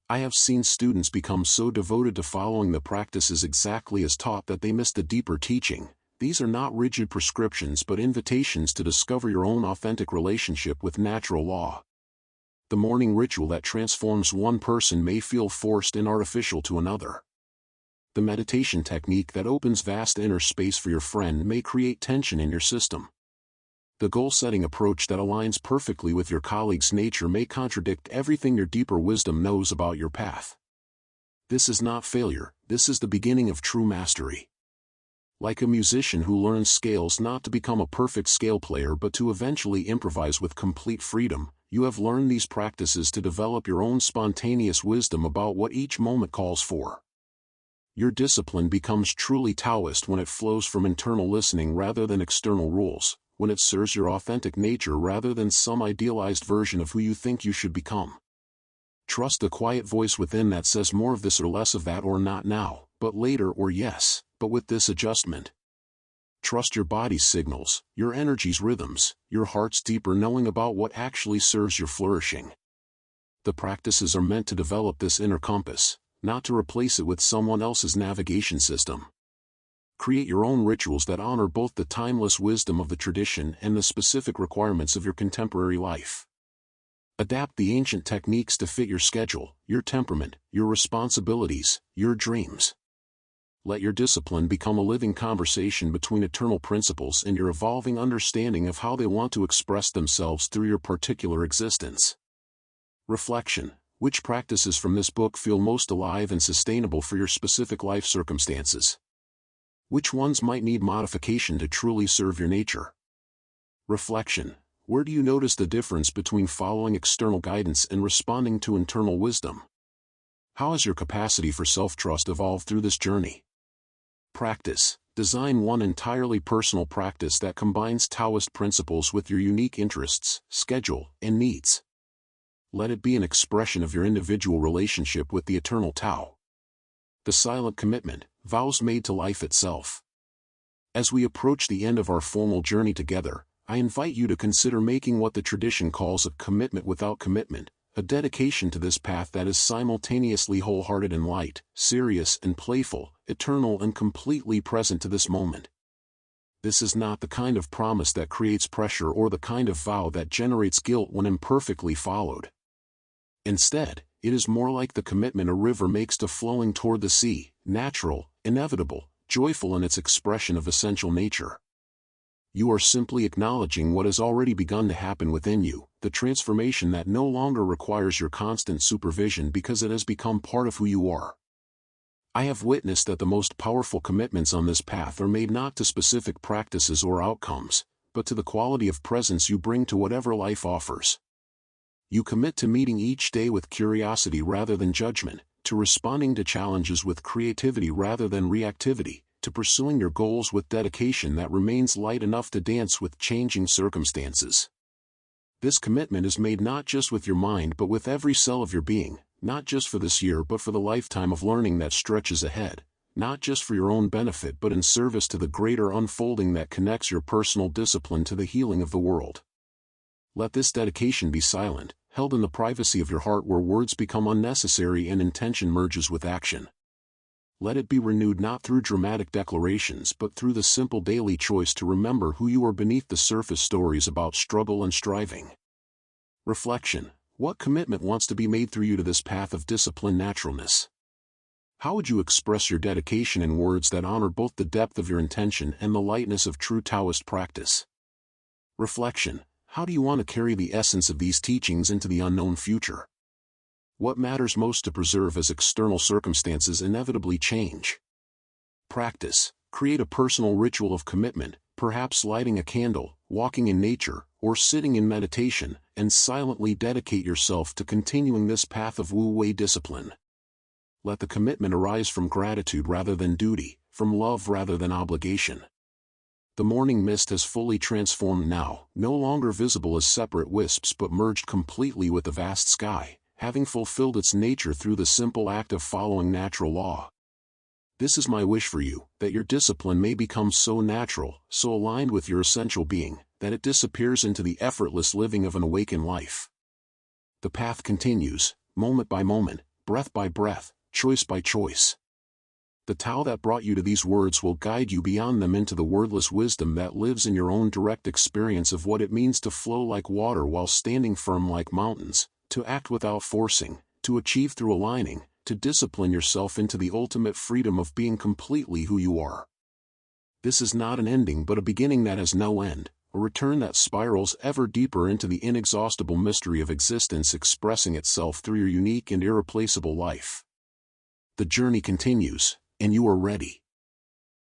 I have seen students become so devoted to following the practices exactly as taught that they miss the deeper teaching. These are not rigid prescriptions but invitations to discover your own authentic relationship with natural law. The morning ritual that transforms one person may feel forced and artificial to another. The meditation technique that opens vast inner space for your friend may create tension in your system. The goal-setting approach that aligns perfectly with your colleague's nature may contradict everything your deeper wisdom knows about your path. This is not failure, this is the beginning of true mastery. Like a musician who learns scales not to become a perfect scale player but to eventually improvise with complete freedom, you have learned these practices to develop your own spontaneous wisdom about what each moment calls for. Your discipline becomes truly Taoist when it flows from internal listening rather than external rules, when it serves your authentic nature rather than some idealized version of who you think you should become. Trust the quiet voice within that says more of this or less of that, or not now, but later, or yes, but with this adjustment. Trust your body's signals, your energy's rhythms, your heart's deeper knowing about what actually serves your flourishing. The practices are meant to develop this inner compass, not to replace it with someone else's navigation system. create your own rituals that honor both the timeless wisdom of the tradition and the specific requirements of your contemporary life. Adapt the ancient techniques to fit your schedule, your temperament, your responsibilities, your dreams. Let your discipline become a living conversation between eternal principles and your evolving understanding of how they want to express themselves through your particular existence. Reflection: which practices from this book feel most alive and sustainable for your specific life circumstances? Which ones might need modification to truly serve your nature? Reflection: where do you notice the difference between following external guidance and responding to internal wisdom? How has your capacity for self-trust evolved through this journey? Practice: design one entirely personal practice that combines Taoist principles with your unique interests, schedule, and needs. Let it be an expression of your individual relationship with the eternal Tao. The silent commitment: vows made to life itself. As we approach the end of our formal journey together, I invite you to consider making what the tradition calls a commitment without commitment, a dedication to this path that is simultaneously wholehearted and light, serious and playful, eternal and completely present to this moment. This is not the kind of promise that creates pressure or the kind of vow that generates guilt when imperfectly followed. Instead, it is more like the commitment a river makes to flowing toward the sea, natural, inevitable, joyful in its expression of essential nature. You are simply acknowledging what has already begun to happen within you, the transformation that no longer requires your constant supervision because it has become part of who you are. I have witnessed that the most powerful commitments on this path are made not to specific practices or outcomes, but to the quality of presence you bring to whatever life offers. You commit to meeting each day with curiosity rather than judgment, to responding to challenges with creativity rather than reactivity, to pursuing your goals with dedication that remains light enough to dance with changing circumstances. This commitment is made not just with your mind but with every cell of your being, not just for this year but for the lifetime of learning that stretches ahead, not just for your own benefit but in service to the greater unfolding that connects your personal discipline to the healing of the world. Let this dedication be silent, held in the privacy of your heart where words become unnecessary and intention merges with action. Let it be renewed not through dramatic declarations but through the simple daily choice to remember who you are beneath the surface stories about struggle and striving. Reflection: what commitment wants to be made through you to this path of discipline naturalness? How would you express your dedication in words that honor both the depth of your intention and the lightness of true Taoist practice? Reflection: how do you want to carry the essence of these teachings into the unknown future? What matters most to preserve as external circumstances inevitably change? Practice: create a personal ritual of commitment, perhaps lighting a candle, walking in nature, or sitting in meditation, and silently dedicate yourself to continuing this path of Wu-Wei discipline. Let the commitment arise from gratitude rather than duty, from love rather than obligation. The morning mist has fully transformed now, no longer visible as separate wisps but merged completely with the vast sky, having fulfilled its nature through the simple act of following natural law. This is my wish for you, that your discipline may become so natural, so aligned with your essential being, that it disappears into the effortless living of an awakened life. The path continues, moment by moment, breath by breath, choice by choice. The Tao that brought you to these words will guide you beyond them into the wordless wisdom that lives in your own direct experience of what it means to flow like water while standing firm like mountains, to act without forcing, to achieve through aligning, to discipline yourself into the ultimate freedom of being completely who you are. This is not an ending but a beginning that has no end, a return that spirals ever deeper into the inexhaustible mystery of existence expressing itself through your unique and irreplaceable life. The journey continues, and you are ready.